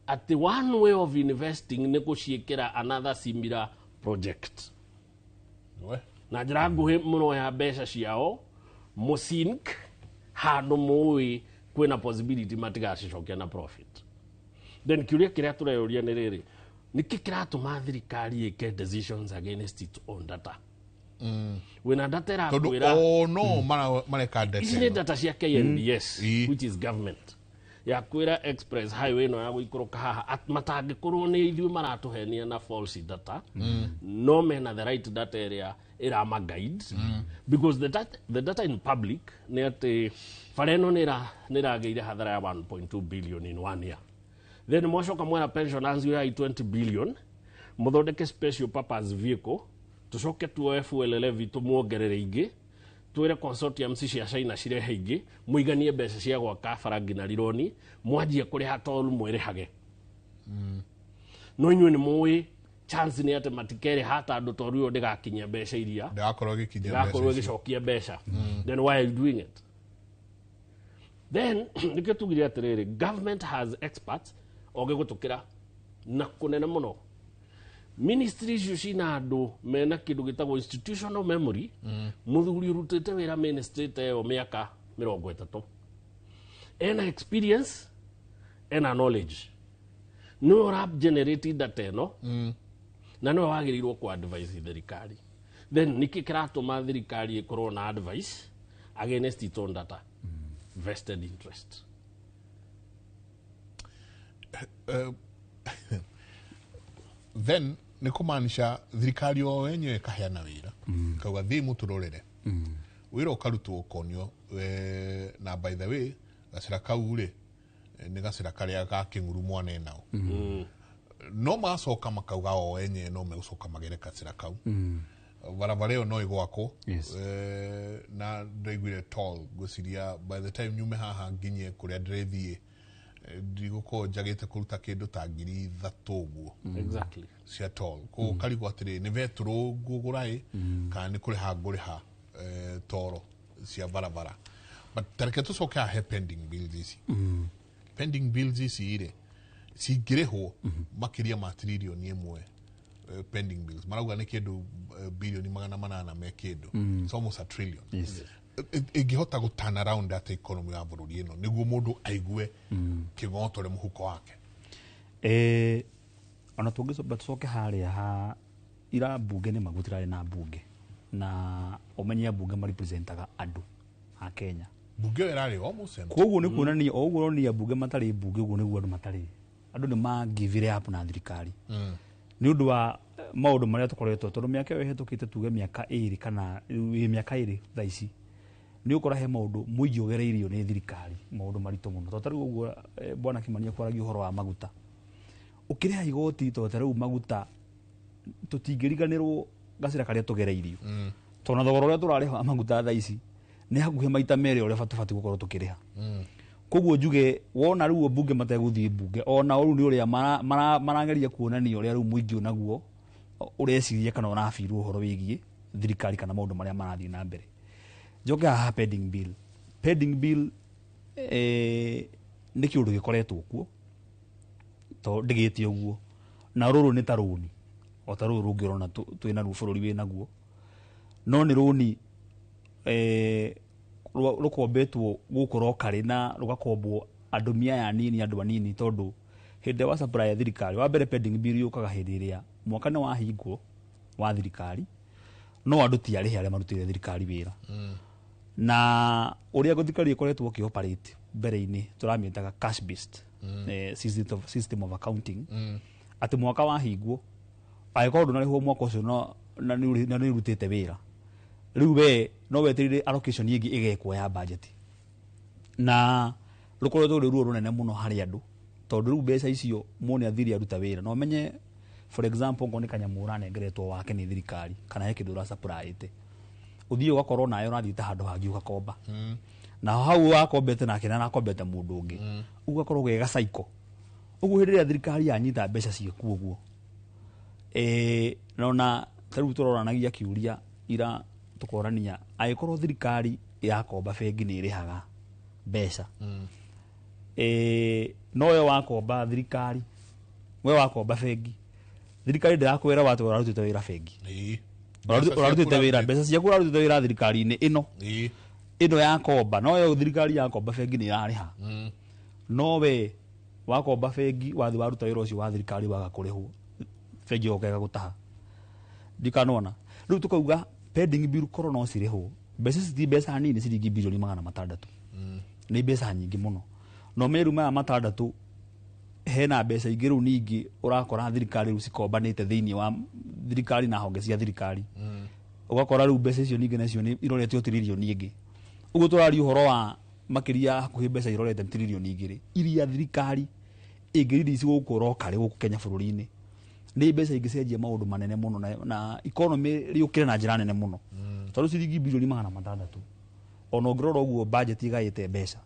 Speaker 2: at one way of investing ni kuciikira another similar project na njira nguhi muno ya besha ciao musink handu muwi kwina possibility matigacicokia na profit then kiuria kiria tureyuria ni riri niki kiratuma thirikari ike decisions against its own data wina data irakwira
Speaker 1: no mareka data
Speaker 2: ici ni data cia KNBS which is government ya kwira express highway no ya guikuruka haha matangikorwo ni ithuĩ maratuhenia na false data no mena the right data area irama guide because the data in public ni ati fareno nirageire hathara ya 1.2 billion in 1 year then mwacoka mwera pensioners ya 20 billion muthondeke special purpose vehicle tucoke tuoe fuel levy tumuongerere ingi twire consortium cia China cirehe ingi muiganie mbeca cia gwaka farangi na rironi mwanjie kuriha toll mwirihage no inyuĩ nĩ mũĩ chance nĩ ati matikere hata andu toruo ndigakinya mbeca iria
Speaker 1: ndakorwo
Speaker 2: gicokia mbeca then why are you doing it then nikio tugire atiriri government has experts ogegutukira na kunene muno ministries icio cina andu mena kindu gitagwo institutional memory muthuri urutite wira ministry teo miaka 30 ena experience ena knowledge no rap generated data eno na no wagirirwo ku advise thirikari then niki kiratuma thirikari ikorwo na advice against its own data vested interest
Speaker 1: then ni kumaanisha thirikari o wenyewe kaheana wira kauga thimu turorere wira ukarutwo ukonio na by the way gacira kau ri ni gacira karia ga kinguru mwana nao no macoka makauga o wenyewe no megucoka magere gacira kau barabara ĩyo no igwako na ndaiguire toll gwiciria by the time nyume haha nginye kuria ndĩrethie ndigũkorwo njagĩte kũruta kĩndũ ta 3,000 ũguo
Speaker 2: exactly
Speaker 1: cia toll kũguo karigwo atĩrĩ nĩ betũrũ ngũgũra kana nĩ kũrĩha ngũrĩha toro cia barabara but tareke tũcoke ahe pending bills ici pending bills ici rĩ cingĩrĩhwo makĩria ma tririoni ĩmwe pending bills marauga ni kindu bilioni 800 me kindu it's almost a trillion ingihota turn around that economy ya bururi ino niguo mundu aigue kigotore muhuko wake
Speaker 3: ona tucoke haria ha ira bunge ni magutirari na bunge na omenya bunge marepresentaga andu ha Kenya
Speaker 1: bunge erari almost
Speaker 3: koguo ni kuonania oguo ni bunge matari bunge uguo niguo andu matari andu ni ma give up na thirikari ni undu wa maundu maria tukoretwo tondu miaka yo hetukite tuge miaka 2 kana miaka 2 thaici ni ukora he maundu muigi ugereirio ni thirikari maundu marito muno to tariu uguo bwana Kimania kwaragia uhoro wa maguta ukireha igoti to tariu maguta tutingiriganirwo gacira karia tugereirio tona thogora uria turareha maguta thaici ni hakuhe maita mere uria fatufati gukorwo tukireha koguo njuge wona riu bunge mateguthie bunge ona uru ni uria marageria kuonania uria riu muingi unaguo ureciria kana unafirwo uhoro wigie thirikari kana maundu maria marathie na mbere njoke ha pending bill ni kiundu gikoretwo kuo to ndigite uguo na ruru ni taruni o taruru rungirona twina ru bururi wina guo no ni runi rukombetwo gukorwo kari na rugakombwo andu miaya nini andu anini tondu hindi wa supply ya thirikari wa mbere pending bill yukaga hindi iria mwaka ni wa hingo wa thirikari no andu ti arihe aria marutire thirikari wira na uria thirikari ikoretwo kioperate mbere-ini turamitaga cash based system of accounting ati mwaka wa hingo aikorwo ndunarihwo mwaka ucio no na ni rutite wira riu we no wetirire allocation ingi igekwo ya budget na rukoretwo ruo runene muno hari andu tondu riu mbeca icio mone athiri aruta wira no menye for example ngoni kanyamura nengeretwo wake ni thirikari kana he kindu ra supply ite uthio gakorwo nayo rathita handu hangi ugakomba na hau wakombete nake na nakombete mundu ungi ugakorwo gega cycle uguo hindi ya thirikari yanyita mbeca ciaku uguo nona tariu turoranagia kiuria ira tukorania aikorwo thirikari yakomba bengi ni irihaga mbeca no we wakomba thirikari we wakomba bengi thirikari ndirakwira watu warutite wira bengi warutite wira mbeca ciaku warutite wira thirikari-ini ino yakomba no we thirikari yakomba bengi ni irariha no we wakomba bengi wathi waruta wĩra ũcio wa thirikari waga kũrĩhwo bengi yokega gũtaha ndikanona rĩu tũkauga pending bill korwo no cirĩhwo mbeca citi mbeca nini ciringi bilioni 600 nĩ mbeca nyingĩ mũno no meru maya 6 hena mbeca ingĩ rĩu ningĩ ũrakora thirikari rĩu cikombanĩte thĩinĩ wa thirikari na honge cia thirikari ũgakora rĩu mbeca icio ningĩ nacio nĩ iroretio tiririoni ingĩ ũguo tũraria ũhoro wa makĩria hakuhĩ mbeca irorete tiririoni igĩrĩ iria thirikari ĩngĩridi gũkũ roka rĩ gũkũ Kenya bũrũri-inĩ nĩ mbeca ingĩcenjia maũndũ manene mũno na economy rĩũkĩre na njĩra nene mũno tondũ ciringi bilioni 600 ona ũngĩrora ũguo budget ĩgaĩte mbeca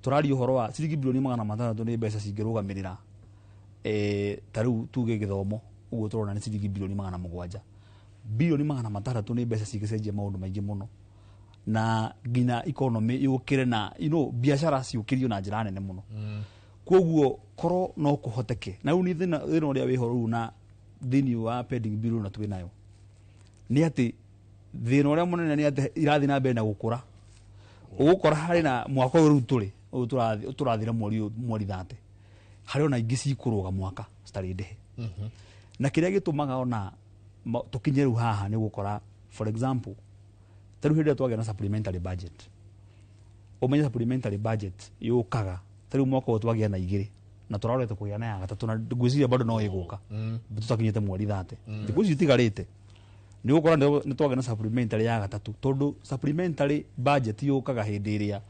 Speaker 3: tũraria ũhoro wa ciringi bilioni 600 nĩ mbeca cingĩrũgamĩrĩra ta rĩu tuge gĩthomo ũguo tũrona nĩ ciringi bilioni 700 bilioni 600 nĩ mbeca cingĩcenjia maũndũ maingĩ mũno na nginya economy yũkĩre na biacara ciũkĩrio na njĩra nene mũno koguo korwo no kũhoteke na rĩu nĩ thĩna ũrĩa wĩho rĩu na thĩinĩ wa pending bill na twĩ nayo nĩ atĩ thĩna ũrĩa mũnene nĩ atĩ irathiĩ na mbere na gũkũra ũgũkora harĩ na mwaka ũyũ rĩu tũrĩ tũrathira mweri 30 harĩ ona ingĩ cikũrũga mwaka citarĩ ndehe na kĩrĩa gĩtũmaga ona tũkinye rĩu haha nĩ gũkora for example ta rĩu hĩndĩ twagĩa na supplementary budget ũmenye supplementary budget yũkaga ta rĩu mwaka ũyũ twagĩa na igĩrĩ na tũrarorete kũgĩa na ya gatatũ na ngwĩciria bado no ĩgũka tũtakinyĩte mweri 30 thikũ ici itigarĩte nĩ gũkora nĩ twagĩa na supplementary ya gatatũ tondũ supplementary budget yũkaga hĩndĩ ĩrĩa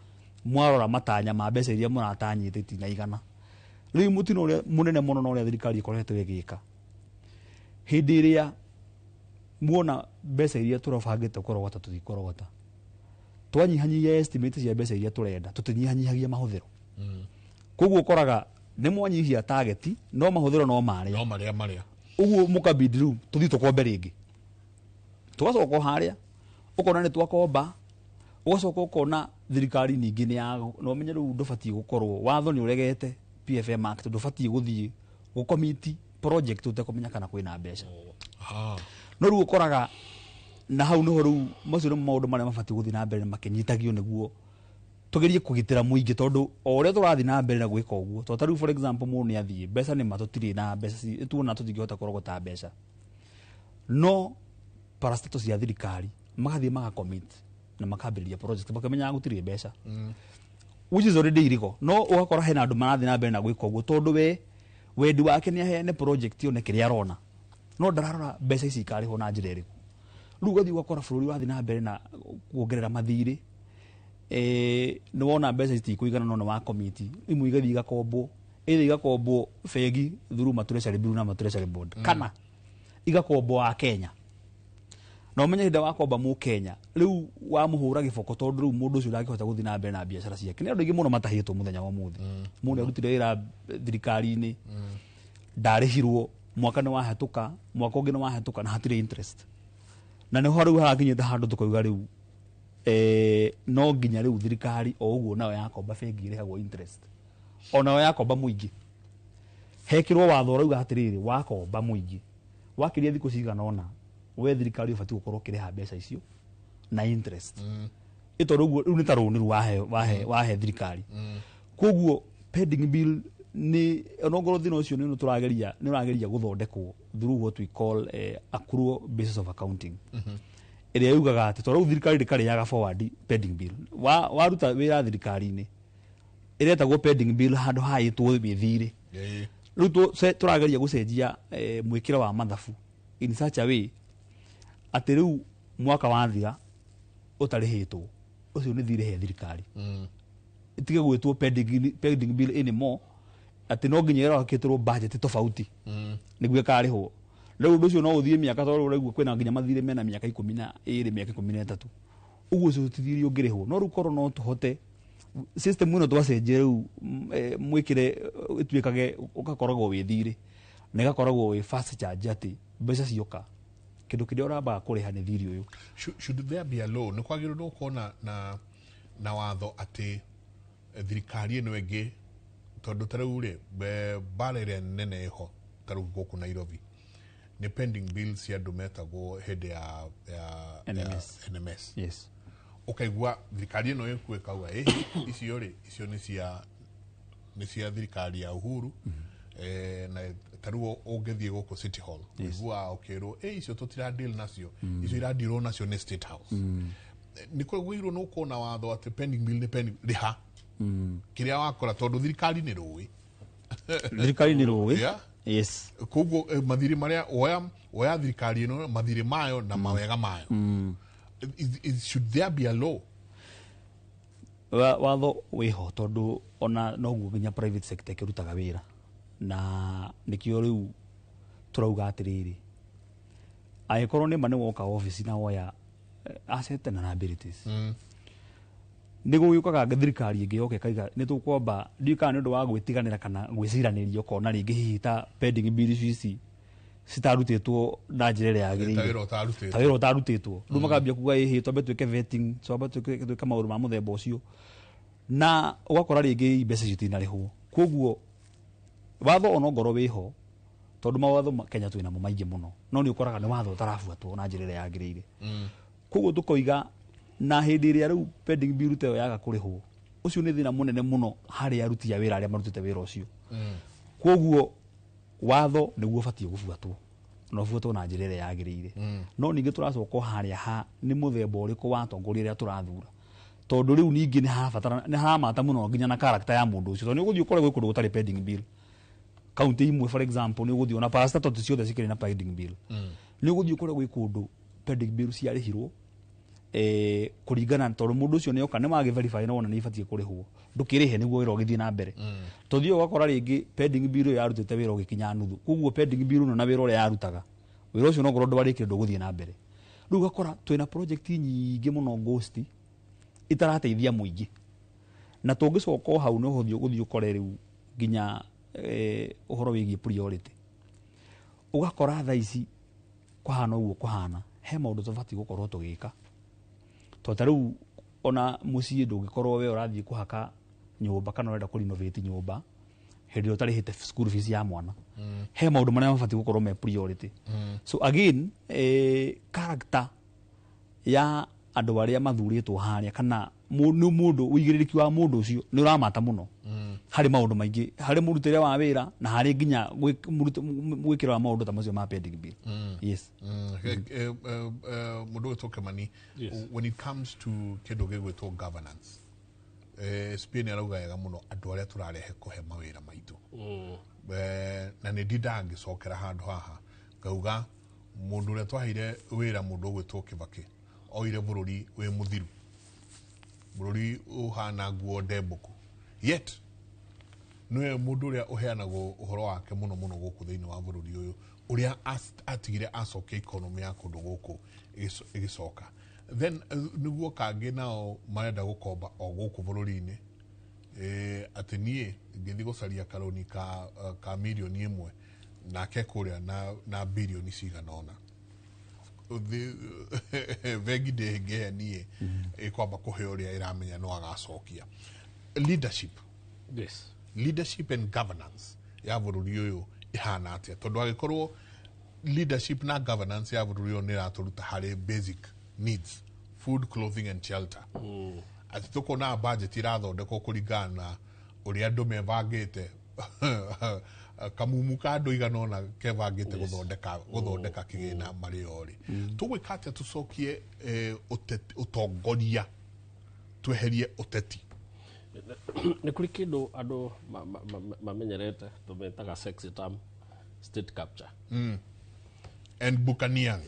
Speaker 3: mwarora matanya ma mbeca iria mũratanyĩte itinaigana rĩu mũtino ũrĩa mũnene mũno na ũrĩa thirikari ĩkoretwo ĩgĩka hĩndĩ ĩrĩa muona mbeca iria tũrabangĩte kũrogota tũtikorogota twanyihanyihia estimate cia mbeca iria tũrenda tũtinyihanyihagia mahũthĩro koguo ũkoraga nĩ mwanyihia target no mahũthĩro no marĩa ũguo mũkabidi rĩu tũthiĩ tũkombe rĩngĩ tũgacoka harĩa ũkona nĩ twakomba ũgacoka ũkona thirikari ningĩ nĩ ya no ũmenye rĩu ndũbatiĩ gũkorwo watho nĩ ũregete PFM Act ndũbatiĩ gũthiĩ gũkomiti project ũtekũmenya kana kwĩna mbeca no rĩu ũkoraga na hau nĩho rĩu macio nĩ maũndũ marĩa mabatiĩ gũthiĩ na mbere makĩnyitagio nĩguo tũgerie kũgitĩra mũingĩ tondũ o ũrĩa tũrathiĩ na mbere na gwĩka ũguo tondũ rĩu for example mũndũ nĩ athiĩ mbeca nĩ matũtirĩ na mbeca tuona tũtingĩhota kũrogota mbeca no parastatus cia thirikari magathiĩ magacommit na makambĩrĩria project makamenyaga gũtirĩ mbeca which is already illegal no ũgakora hena andũ marathiĩ na mbere na gwĩka ũguo tondũ wendi wake nĩ aheane project one kĩrĩa arona no ndararora mbeca ici ikarĩhwo na njĩra ĩrĩkũ rĩu ũgathiĩ ũgakora bũrũri wathiĩ na mbere na kuongerera mathirĩ nĩ wona mbeca citikũigana no nĩ wa komiti imwe igathiĩ igakombwo ĩrĩa igakombwo bengi through matreasury bill na matreasury board kana igakombwo wa Kenya na ũmenye hĩndĩ wakomba mũ Kenya rĩu wamũhũra gĩboko tondũ rĩu mũndũ ũcio ndangĩhota gũthiĩ na mbere na biacara ciake nĩ andũ aingĩ mũno matahĩtwo mũthenya wa ũmũthĩ mũndũ arutire wĩra thirikari-inĩ ndarĩhirwo mwaka nĩ wahĩtũka mwaka ũngĩ nĩ wahĩtũka na hatirĩ interest na nĩho rĩu harakinyĩte handũ tũkauga rĩu no nginya rĩu thirikari o ũguo nayo yakomba bengi ĩrĩhagwo interest onayo yakomba mũingĩ hekĩrwo watho ũrauga atĩrĩrĩ wakomba mũingĩ wakĩria thikũ cigana ona we thirikari ũbatiĩ gũkorwo ũkĩrĩha mbeca icio na interest ĩtondũ ũguo rĩu nĩ ta rũni wahe thirikari koguo pending bill nĩ onongorwo thĩna ũcio nĩ ũrageria gũthondekwo through what we call accrual basis of accounting ĩrĩa yugaga atĩ tondũ thirikari ndĩkarĩaga forward pending bill waruta wĩra thirikari-inĩ ĩretagwo pending bill handũ haĩtwo mĩthirĩ rĩu tũrageria gũcenjia mwĩkĩre wa mathabu in such a way atĩ rĩu mwaka wathira ũtarĩhĩtwo ũcio nĩ thirĩ he thirikari itige gwĩtwo pending bill anymore atĩ no nginya ĩrahakĩtwo budget tofauti nĩguo ĩkarĩhwo rĩu ũndũ ũcio no ũthiĩ mĩaka tondũ rĩu kwĩna nginya mathirĩ mena mĩaka 12 mĩaka 13 ũguo ũcio tithirĩ ũngĩrĩhwo no rĩu korwo no tũhote system ĩno twacenjia rĩu mwĩkĩre ĩtuĩkage ũgakoragwo wĩ thirĩ na ĩgakoragwo wĩ fast charge atĩ mbeca cioka kĩndũ kĩrĩa ũrambaga kũrĩha nĩ thirĩ ũyũ
Speaker 1: should there be a law nĩ kwagĩrĩirwo gũkorwo na watho atĩ thirikari ĩno ĩngĩ tondũ ta rĩu rĩ mbara ĩrĩa nene ĩho ta rĩu gũkũ Nairobi nĩ pending bills cia andũ metagwo hĩndĩ ya NMS ũkaigua thirikari ĩno ĩkuo ĩkauga icio rĩ icio nĩ cia nĩ cia thirikari ya Uhuru na taruo ũngĩthiĩ gũkũ City Hall ũiguaga ũkĩrwo icio tũtiradeal nacio icio iradealwo nacio nĩ State House nĩ kũiguirwo nĩ ũkona watho atĩ pending bill nĩ pending rĩha kĩrĩa wakora tondũ thirikari nĩ rũĩ
Speaker 3: thirikari nĩ rũĩ yes
Speaker 1: koguo mathirĩ marĩa oya thirikari ĩno mathirĩ mayo na mawega mayo should there be a law
Speaker 3: watho wĩho tondũ ona noguo nginya private sector ĩkĩrutaga wĩra na nĩkĩo rĩu tũrauga atĩrĩrĩ angĩkorwo nĩ ma nĩ woka ofici na woya asset and liabilities nĩ gũgĩũkaga thirikari ĩngĩ yoka ĩkaiga nĩ tũkwamba ndiũĩ kana nĩ ũndũ wa gwĩtiganĩra kana gwĩciranĩria ũkona rĩngĩ hihi ta pending bills ici citarutĩtwo na njĩra ĩrĩa yagĩrĩire ta wĩra ũtarutĩtwo rĩu makambia kuga ĩhĩ twambe twĩke vetting twambe twĩke maũndũ ma mũthemba ũcio na ũgakora rĩngĩ mbeca icio itinarĩhwo koguo watho ona ngoro wĩho tondũ mawatho Kenya twĩ namo maingĩ mũno no nĩ ũkoraga nĩ watho ũtarabuatwo na njĩra ĩrĩa yagĩrĩire koguo tũkoiga na hĩndĩ ĩrĩa rĩu pending bill ta ĩyo yaga kũrĩhwo ũcio nĩ thĩna mũnene mũno harĩ aruti a wĩra arĩa marutĩte wĩra ũcio koguo watho nĩguo ũbatiĩ gũbuatwo na ũbuatwo na njĩra ĩrĩa yagĩrĩire no ningĩ tũracoka harĩa ha nĩ mũthemba ũrĩkũ wa atongoria arĩa tũrathura tondũ rĩu ningĩ nĩ haramata mũno nginya na character ya mũndũ ũcio tondũ nĩ ũgũthiĩ ũkore gwĩ kũndũ gũtarĩ pending bill kaunti imwe for example nĩ ũgũthiĩ ona parastatal ciothe cikĩrĩ na pending bill nĩ ũgũthiĩ ũkore gwĩ kũndũ pending bill ciarĩhirwo kũringana tondũ mũndũ ũcio nĩ oka nĩ magĩverify na wona nĩ ibatiĩ kũrĩhwo ndũkĩrĩhe nĩguo wĩra ũgĩthiĩ na mbere tondũ ũgakora rĩngĩ pending bill ĩyo yarutĩte wĩra ũgĩkinya nuthu koguo pending bill ĩno na wĩra ũrĩa yarutaga wĩra ũcio no ngorwo ndwarĩkire ndũgũthiĩ na mbere rĩu ũgakora twĩna project nyingĩ mũno ghost itarateithia mũingĩ na tũngĩcoka hau no gũthiĩ ũkore rĩu nginya ũhoro wĩgiĩ priority ũgakora thaa ici kũhana ũguo kũhana he maũndũ tũbatiĩ gũkorwo tũgĩka tondũ rĩu ona mũciĩ ndũngĩkorwo we ũrathiĩ kũhaka nyũmba kana ũrenda kũrenovate nyũmba hĩndĩ ĩrĩa ũtarĩhĩte school fees ya mwana he maũndũ marĩa mabatiĩ gũkorwo me priority so again character ya andũ arĩa mathurĩtwo harĩa kana mũndũ ũigĩrĩrĩki wa mũndũ ũcio nĩ ũramata mũno harĩ maũndũ maingĩ harĩ mũrutĩre wa wĩra na harĩ nginya gwĩkĩra wa maũndũ ta macio ma pending bill yes
Speaker 1: mũndũ wĩtwo Kĩmani when it comes to kĩndũ gĩgwĩtwo governance Spain arauga wega mũno andũ arĩa tũrarehe kũhe mawĩra maitũ na nĩ ndangĩcokera handũ haha ngauga mũndũ ũrĩa twaheire wĩra mũndũ ũgwĩtwo Kĩbakĩ oire bũrũri wĩ mũthiru bũrũri ũhana nguo ndembũku yet nĩwe mũndũ ũrĩa ũheanagwo ũhoro wake mũno mũno gũkũ thĩinĩ wa bũrũri ũyũ ũrĩa atigire acokia ikonomi ya kũndũ gũkũ ĩgĩcoka then nĩguo kangĩ nao marenda gũkomba o gũkũ bũrũri-inĩ atĩ niĩ ngĩthiĩ gũcaria karoni ka mirioni ĩmwe nake kũrĩa na birioni cigana ũna vengi ndĩngĩhe niĩ ĩkwamba kũhe ũrĩa ĩramenya no agacokia leadership and governance ya bũrũri ũyũ ihana atĩa tondũ agĩkorwo leadership na governance ya bũrũri ũyũ nĩ ĩratũruta harĩ basic needs food clothing and shelter atĩ tũkona budget irathondekwo kũringana na ũrĩa andũ mebangĩte kamumu ka andũ igana ũna kebangĩte gũthondeka kĩgĩna marĩ orĩ tũgwĩka atĩa tũcokie ũtongoria tweherie ũteti
Speaker 2: nĩ kũrĩ kĩndũ andũ mamenyerete tũmetaga sexy term state capture
Speaker 1: and buccaneering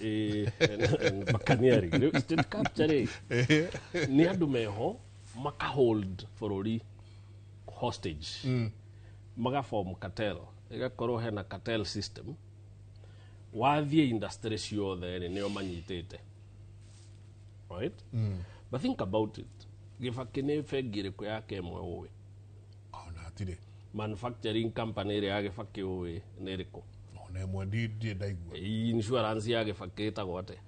Speaker 2: and buccaneering state capture nĩ andũ meho makahold bũrũri hostage magaform cartel igakorwo hena cartel system wathiĩ industry ciothe nĩo manyitĩte right but think about it Kĩbakĩ nĩ bengi ĩrĩkũ yake ĩmwe ũĩ
Speaker 1: ona atirĩ
Speaker 2: manufacturing company ĩrĩa ya Kĩbakĩ ũĩ nĩ ĩrĩkũ
Speaker 1: ona ĩmwe ndiĩ ndaigua
Speaker 2: insurance ya Kĩbakĩ ĩtagwo atĩa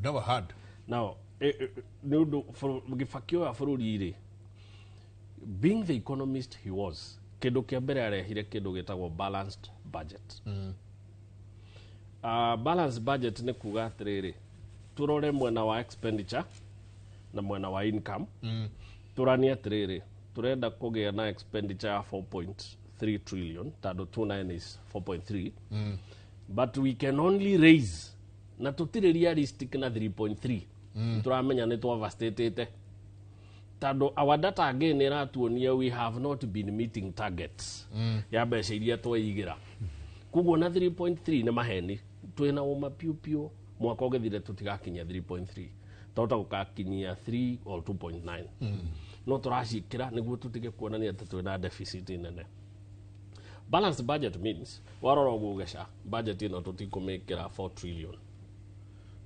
Speaker 1: never heard
Speaker 2: now nĩ ũndũ Kĩbakĩ wa bũrũri-rĩ being the economist he was kĩndũ kĩa mbere arehire kĩndũ gĩtagwo balanced budget balanced budget nĩ kuga atĩrĩrĩ tũrore mwena wa expenditure na mwena wa income tũranie atĩrĩrĩ turenda kugea na expenditure ya 4.3 trillion tado 29 is 4.3 but we can only raise na tutire realistic na 3.3 turamenya ni overstated tado our data again iratuonia we have not been meeting targets ya mbeca iria twaigira kuguo na 3.3 ni maheni twina uma piu mwaka ugethire tutigakinya 3.3 tota gukakinyia 3 or 2.9 no turacikira niguo tutige kuonania ati twina deficit nene. Balanced budget means warora ugugesha budget ino tutikumikira 4 trillion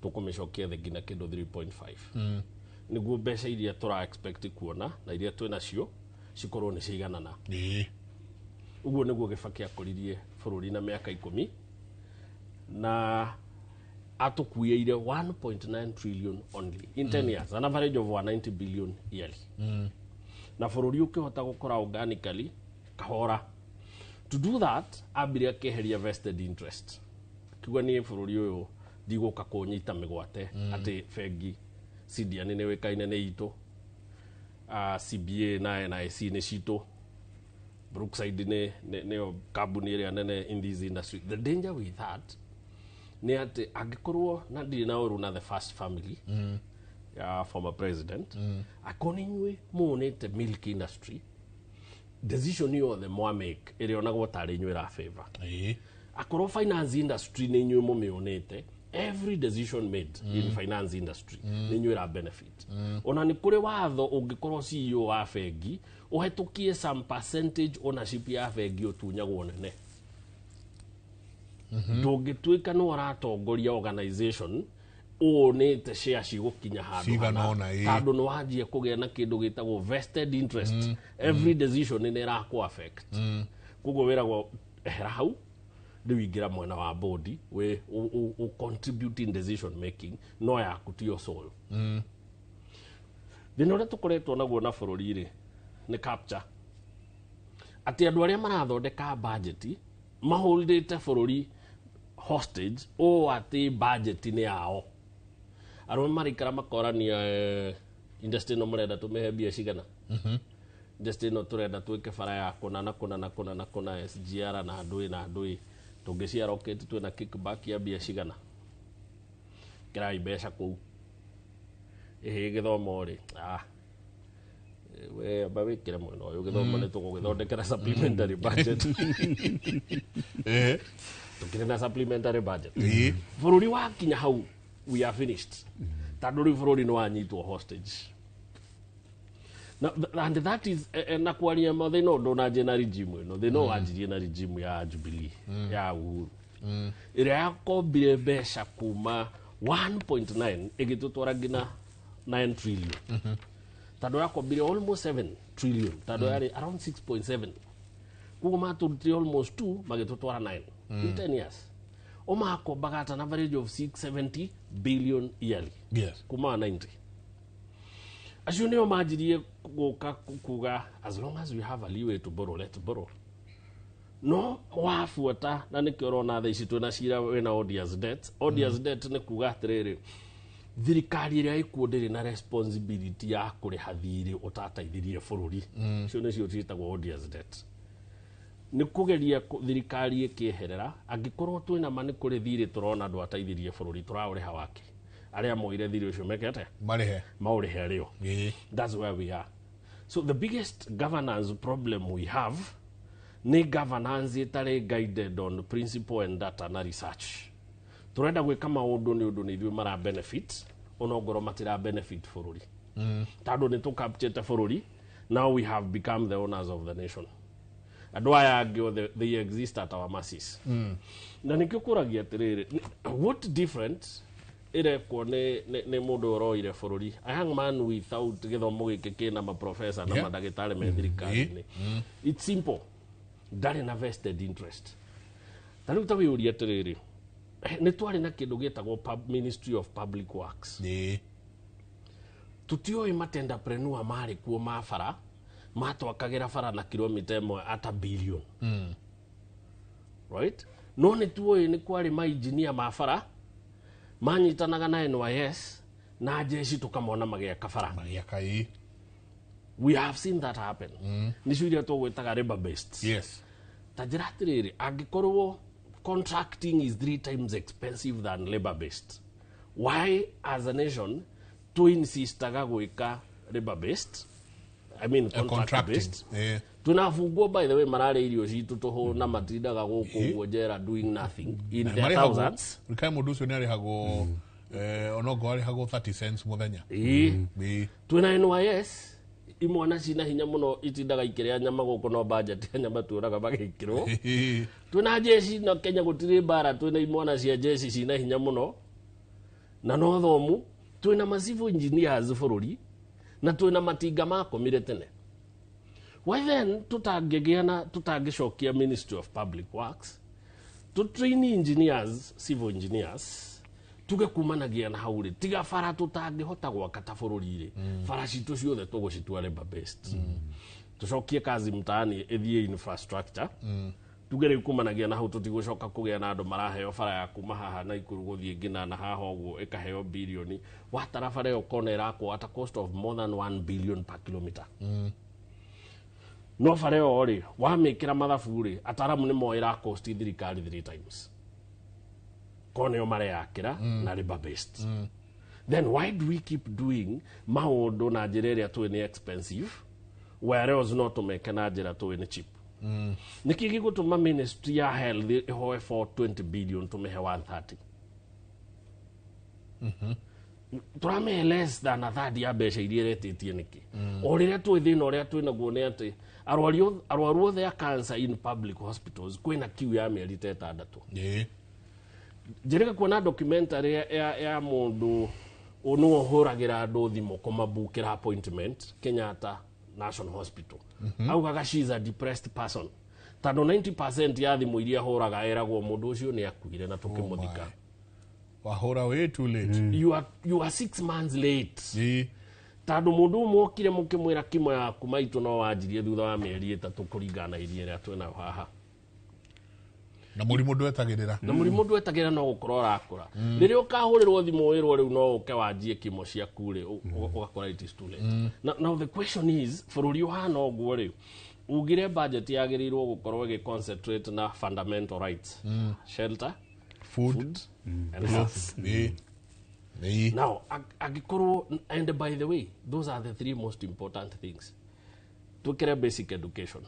Speaker 2: tukumicokia thingina kindu 3.5 niguo mbeca iria tura expect kuona na iria twina cio cikorwo ni ciganana uguo niguo gifakia kuririe bururi na miaka 10 na atukuyeire 1.9 trillion only in 10 years, an average of 190 billion yearly. Na bururi ukihota gukora organically kahora. To do that, abiri akeheria vested interest. Kigwa ni bururi uyu ndiguka kunyita migwate ati fegi CDN ni wekaine ni itu CBA na NIC ni cito Brookside ne kambuni iria nene in this industry. The danger with that ni ati agikorwo na ndiri na oru na the first family ya former president akoninywe monete milk industry decision yo the more make iri onagwo tari nywera favor akorwo finance industry ni nywe mo meonete every decision made in finance industry ni nywera benefit ona ni kuri watho ungikorwo CEO wa fegi uhetukie some percentage ownership ya fegi otunyagwo nene ndungituika no aratongoria organization onete share cigukinya handu tondu no wanjie kugia na kindu gitagwo vested interest every decision ni iraku affect kugo wiragwo ehera hau ndiwingira mwena wa body we contributing decision making no yaku ti soul thina uria tukoretwo naguo na bururi ri ni capture ati andu aria marathondeka budget maholdete bururi hostage o ati budget ni yao arwe marikara makorania industry no murenda tumehe bia cigana industry no turenda twike bara ya kuna SGR na ndui tungiciara rocket twina kickback ya bia cigana kirai mbeca kuu githomo ri we babikire mwena uyu githomo ni tugugithondekera supplementary budget tukire na supplementary budget bururi wa kinya hau we are finished tadu ri bururi no anyitwo hostage and that is na kwaria mothe no ndo na jena regime no they know wanjirie na regime ya Jubilee ya Uhuru ira yakombire mbeca kuma 1.9 igitutwara ngina 9 trillion tadu yakombire almost 7 trillion tadu yari around 6.7 kugo maturutire almost 2 magitutwara 9 in 10 years omako bagata an average of 670 billion yearly kuma 90 ashune omajirie guka kuga as long as we have a leeway to borrow let's borrow no wafuata na nikiorona tha ici twina cira wina odious debt ni kuga atiriri thirikari iria ikundiri na responsibility ya kuriha thiri utataithirie bururi cio nicio ciitagwo odious debt ni kugeria thirikari ikieherera angikorwo twina mani kuri thiri turona andu ataithirie bururi turauriha wake aria moire thiri ucio mekete maurihe rio that's where we are. So the biggest governance problem we have ni governance itari guided on principle and data na research. Turenda gwika maundu ni undu ni ithui mara benefit onongoro matira benefit bururi tando ni to capture bururi now we have become the owners of the nation and why argue they exist at our masses na nikikuragia atiriri what different ire ko ne mundu oroire bururi a young man without githomo giki kina ma professor na madagitari me thirikari it's simple ndari na vested interest tanu tawiuri atiriri ni twari na kindu gitagwo Ministry of Public Works tutioi matendapreneur mari kuo mafara matwakagira fara na kilomita 1 ata billion right no ni tuoi ni kwari ma engineer mafara manyitanaga na NYS na jeshi tukamona magia kafara We have seen that happen. Nicio iria tũgwĩtaga river based.
Speaker 1: Yes.
Speaker 2: Ta njĩra atĩrĩrĩ, angĩkorwo contracting is 3 times expensive than labor based, why as a nation tũinsistaga gwĩka labor based, I mean contract based? Tunafungwo by the way mararĩa irio citũ tũhũ na matindaga gũkũ ũguo njera doing nothing in their thousands.
Speaker 1: Rikai mũndũ ũcio nĩ arĩhagwo onogo arĩhagwo 30 cents mũthenya.
Speaker 2: Twĩna NYS imwana cina hinya mũno itindaga ikĩrĩa nyama gũkũ no Mbanjeti ya nyama tũraga magĩkĩrwo. Twĩna jeshi na Kenya gũtirĩ mbara, twĩna imwana cia jeshi cina hinya mũno na no thomu, twĩna ma civil engineers bũrũri na twĩna matinga makomire tene. Why then tutangĩcokia Ministry of Public Works to train engineers, civil engineers, tuge kumanagia na haurĩ tiga bara tutangĩhota gwaka ta bũrũri-rĩ, bara citũ ciothe tũgũcitua labor based. Tucokie kazi mtaani ĩthiĩ infrastructure, tuge rĩu kumanagia na hau tũtigũcoka kũgĩa na andũ maraheo bara ya kuma haha na ikũrũ gũthiĩ nginya na haha ũguo ĩkaheo bilioni, watara bara ĩyo kona ĩrakwo at a cost of more than 1 billion per kilometer. No bara ĩyo-rĩ wamĩkĩra mathabu-rĩ, ataramu nĩ moĩ ĩrakosti thirikari 3 times. Kona ĩyo mareyakĩra na labor based. Then why do we keep doing maũndũ na njĩra ĩrĩa tũĩ nĩ expensive whereas no tũmeke na njĩra tũĩ nĩ cheap? Nĩkĩ gĩgũtũma ministry ya health ĩhoe for 20 billion tũmĩhe 130? Tũramĩhe less than a third ya mbeca iria ĩretĩtie nĩkĩ? O rĩrĩa tũĩ thĩna ũrĩa twĩnaguo nĩ atĩ arwaru othe a cancer in public hospitals kwĩna queue ya mĩeri 6. Njĩrĩga kuona documentary ya mũndũ ũnũ ũhũragĩra andũ thimũ kũmabukĩra appointment Kenyatta National Hospital. Augaga she is a depressed person. Tondũ 90% ya thimũ iria hũraga eragwo mũndũ ũcio nĩ akuire na tũkĩmũthika.
Speaker 1: Wahũra way too late.
Speaker 2: You are 6 months late. Tondũ mũndũ ũmwe okire mũkĩmwĩra kimo yaku maitũ no wanjirie thutha wa mĩeri 3 kũringana na iria rĩa twĩna haha.
Speaker 1: Na mũrimũ ndwetagĩrĩra.
Speaker 2: Na mũrimũ ndwetagĩrĩra no gũkorwo ũrakũra. Rĩrĩa ũkahũrĩrwo thimũ wĩrwo rĩu no ũke wanjie kimo ciaku-rĩ, ũgakora it is too late. Now the question is, bũrũri ũhana ũguo-rĩ, ugire budget yagĩrĩirwo gũkorwo ĩgĩ-concentrate na fundamental rights. Shelter, food and health. Now, angĩkorwo, and by the way, those are the 3 most important things. Twĩkĩre basic education.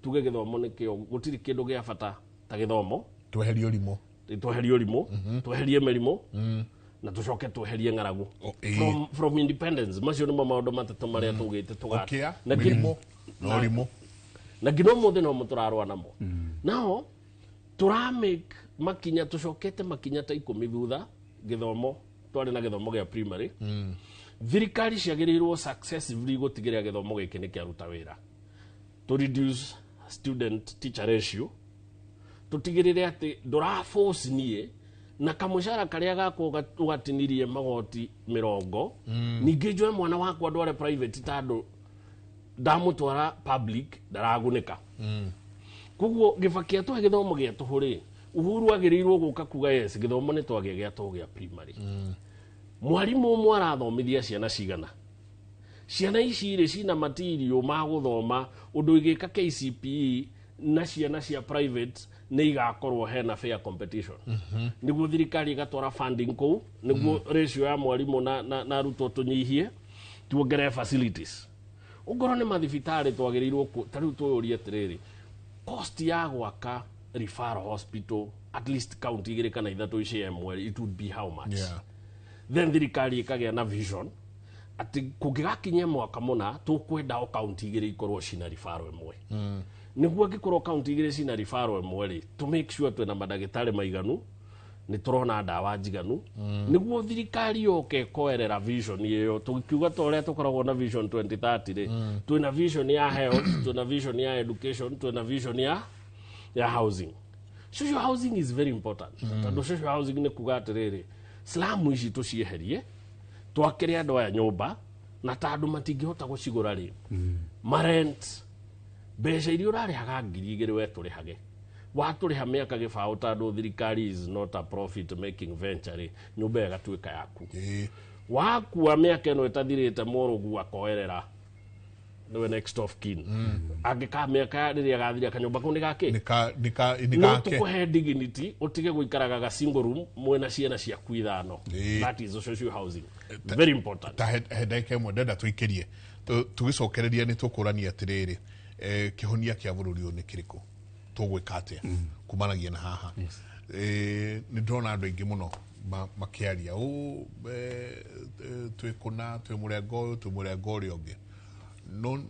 Speaker 2: Tuge gĩthomo nĩkĩo, gũtirĩ kĩndũ gĩa bata ta gĩthomo.
Speaker 1: Tweherie ũrimũ.
Speaker 2: Tweherie mĩrimũ, na tũcoke tweherie ng'aragu. From independence, macio nĩmo maũndũ matatũ marĩa tũgĩte tũgate.
Speaker 1: Na mĩrimũ, na ũrimũ.
Speaker 2: Na nginya ũmũthĩ no mũtũrarũa namo. Nao, tũramake makinya, tũcokete makinya ta 10 thutha, gĩthomo, twarĩ na gĩthomo gĩa primary. Thirikari ciagĩrĩirwo successively gũtigĩrĩra gĩthomo gĩkĩ nĩ kĩaruta wĩra. To reduce student teacher ratio, tutigĩrĩre atĩ ndũraforce niĩ na kamũcara karĩa gakwo ũgatinirie magoti 40, ningĩ njoe mwana wakwa ndware private tondũ ndamũtwara public ndaragunĩka. Koguo gĩbakia tũhe gĩthomo gĩa tũhũ-rĩ, Uhuru agĩrĩirwo gũka kuga yes gĩthomo nĩ twagĩa gĩa tũhũ gĩa primary. Mwarimũ ũmwe arathomithia ciana cigana. Ciana ici-rĩ cina material ma gũthoma ũndũ igĩka KCPE na ciana cia private nĩ igakorwo hena fair competition. Nĩguo thirikari igatwara funding kũu, nĩguo ratio ya mwarimũ na arutwo tũnyihie, tuongerere facilities. Ũngorwo nĩ mathibitarĩ twagĩrĩirwo ta rĩu twĩyũrie atĩrĩrĩ, cost ya gwaka referral hospital at least county 2 kana 3 ici ĩmwe, it would be how much? Then thirikari ĩkagĩa na vision atĩ kũngĩgakinya mwaka mũna tũkwenda o county 2 ikorwo cina referral ĩmwe. Nĩguo angĩkorwo county 2 cina referral ĩmwe-rĩ, to make sure twĩna mandagĩtarĩ maiganu, nĩ tũrona ndawa njiganu, nĩguo thirikari yoke ĩkoerera vision ĩyo. Tũkiuga ta ũrĩa tũkoragwo na vision 2030-rĩ, twĩna vision ya health, twĩna vision ya education, twĩna vision ya housing. Social housing is very important. Tondũ social housing nĩ kuga atĩrĩrĩ, slum ici tũcieherie, twakĩre andũ aya nyũmba, na ta andũ matingĩhota gũcigũra-rĩ, marent mbeca iria ũrarĩhaga 2,000 we tũrĩhage. Watũrĩha mĩaka gĩbaũ tondũ thirikari is not a profit making venture-rĩ, nyũmba ĩgatuĩka yaku. Wakua mĩaka ĩno ĩtathirĩte mũrũgu akoerera niwe next of kin angikameka riria gathira kanyumba kau ni gake
Speaker 1: ni
Speaker 2: no
Speaker 1: gake
Speaker 2: tukuhe dignity utige guikaraga ga single room mwena ciana ciaku ithano. That is social housing, very important.
Speaker 1: ta hedeke mwe ndenda tuikirie tugicokereria ni tukurania atiriri kihonia kia bururi ni kiriku tugwika atia kumanagia na haha. Ni ndona andu aingi muno makiaria twikuna twi murengo uria ungi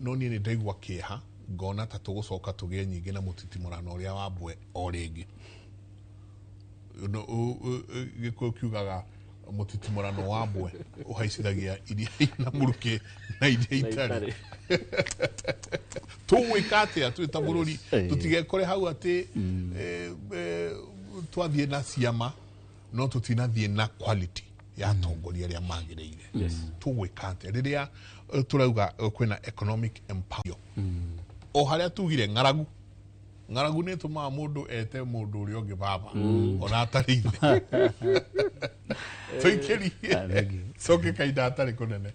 Speaker 1: no ni ndaigua kieha ngona ta tugucoka tugie nyingi na mutitimurano uria wa mbwe o ringi gikuo kiugaga mutitimurano wa mbwe uhaicithagia iria na muruki na iria itari tugwika atia twita bururi tutigekore hau ati twathie na ciama no tutinathie na quality ya tongoria ria magirire tugwika atia riria turauga kwina economic empowerment o haria tugire ngaragu ni tuma mundu ete mundu uri ongi baba ona atari tuikiri soke kaida atari kunene.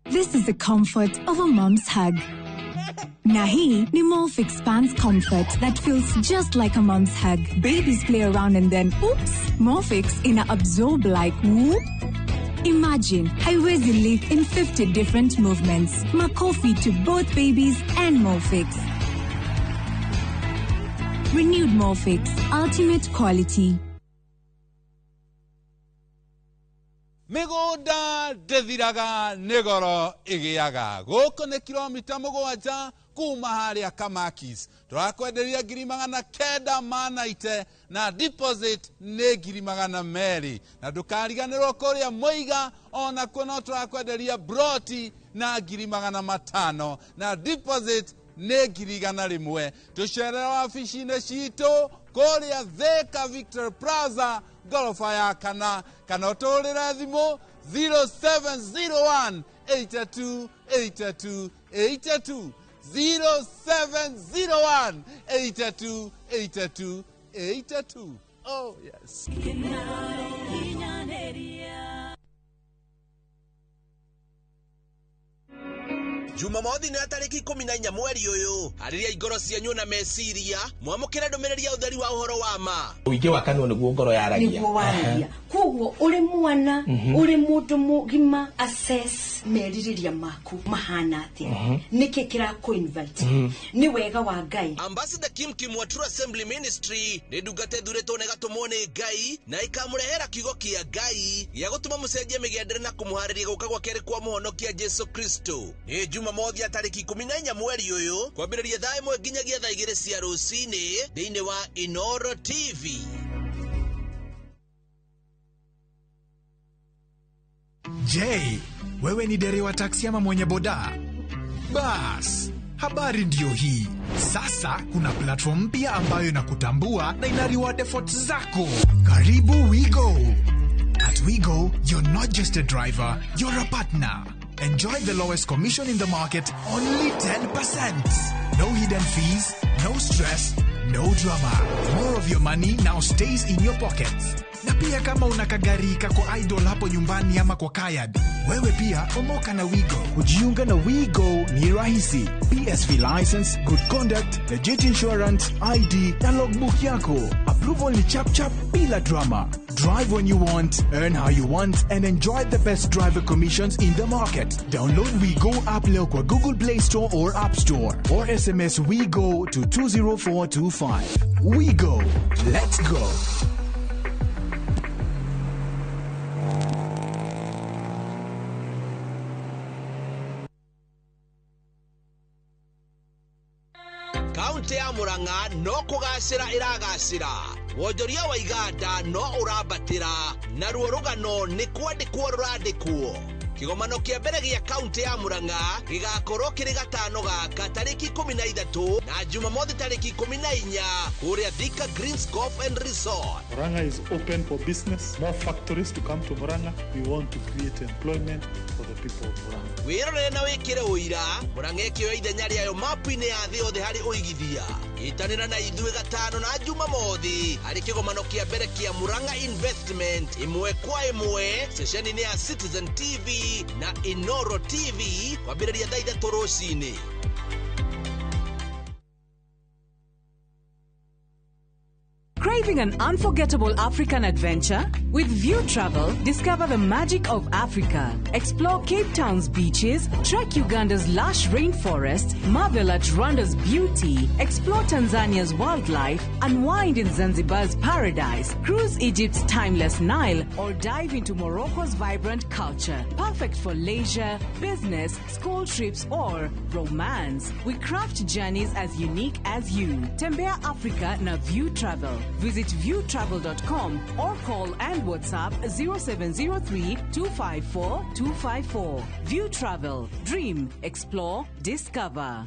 Speaker 17: This is the comfort of a mom's hug. Nahi ni Molfix Spans comfort that feels just like a mom's hug. Babies play around and then, oops, Molfix ina absorb like whoop. Imagine, haiwezi live in 50 different movements. Makofi to both babies and Molfix. Renewed Molfix, ultimate quality.
Speaker 18: Migunda ndithiraga nigoro igiaga guku ni kilomita 7 kuma haria Kamakis turakwenderia 990 na deposit ni 200 na ndukariganirwo kuria Muiga ona kuno turakwenderia broti na 500 na deposit ni 100 tucerera wabici-ini citu kuria Thika Victor Plaza gorofa ya kana utulire thimu 0701 82 82 82 0701 82 82 82. Oh yes.
Speaker 13: Jumamothi na tariki 14 mweri uyu hariria igoro cianyu na meciria mwamukira ndumiriri ya utheri wa uhoro wa ma
Speaker 19: uingi wa kanwa niguo ngoro yaragia
Speaker 20: niguo waragia koguo uri mwana uri mundu mugima assess meririria maku mahana atia niki kira ko invite ni wega wa Ngai.
Speaker 13: Ambassador Kim wa True Assembly Ministry ni ndungate thuretwo ne gatumwo ni Ngai na ikamurehera kiugo kia Ngai ya gutuma mucenjie migendere na kumuhariria guka gwa keri kwa muhonokia Jesu Kristo. Ni Jumamothi tariki 14 mweri uyu kwambiriria thaa 1 nginyagia thaa 2 cia rucini thiini wa Inoro TV.
Speaker 21: Je, wewe ni dereva wa taksi ama mwenye boda? Bas, habari ndio hii. Sasa kuna platform mpya ambayo inakutambua na ina reward efforts zako. Karibu WeGo. At WeGo, you're not just a driver, you're a partner. Enjoy the lowest commission in the market, only 10%. No hidden fees, no stress, no drama. More of your money now stays in your pockets. Na pia kama unakagari kako idle hapo nyumbani ama kwa kayad, wewe pia omoka na WeGo.
Speaker 9: Kujiunga na WeGo ni rahisi. PSV license, good conduct, legit insurance, ID na logbook yako. Approval ni chap chap bila drama. Drive when you want, earn how you want, and enjoy the best driver commissions in the market. Download WeGo app leo kwa Google Play Store or App Store, or SMS WeGo to 20425. WeGo, let's go.
Speaker 13: Kaunti ya Murang'a no kugacira iragacira wonjoria wa iganda no urabatira na ruo rugano ni kwandikwo rurandikwo kigomano kia mbere gia kaunti ya Murang'a gigakorwo kiri gatano gaka tariki 13 na Jumamothi tariki 14 kuria Thika Greens Golf and Resort.
Speaker 14: Murang'a is open for business. More factories to come to Murang'a. We want to create employment for the people of Murang'a.
Speaker 13: Wirore na wikire uira Murang'a ikioya ithenya riayo mapu-ini ya thi yothe hari uigithia. Itanira na ithuĩ gatano na Jumamothi hari kigomano kia mbere kia Murang'a Investment imwe kwa imwe sesheni-ini ya Citizen TV na Inoro TV kwambĩrĩria thaa 3 rũcinĩ.
Speaker 4: Craving an unforgettable African adventure? With View Travel, discover the magic of Africa. Explore Cape Town's beaches, trek Uganda's lush rainforest, marvel at Rwanda's beauty, explore Tanzania's wildlife, unwind in Zanzibar's paradise, cruise Egypt's timeless Nile, or dive into Morocco's vibrant culture. Perfect for leisure, business, school trips, or romance. We craft journeys as unique as you. Tembea Africa na View Travel. Visit viewtravel.com or call and WhatsApp 0703 254 254. View Travel. Dream, explore, discover.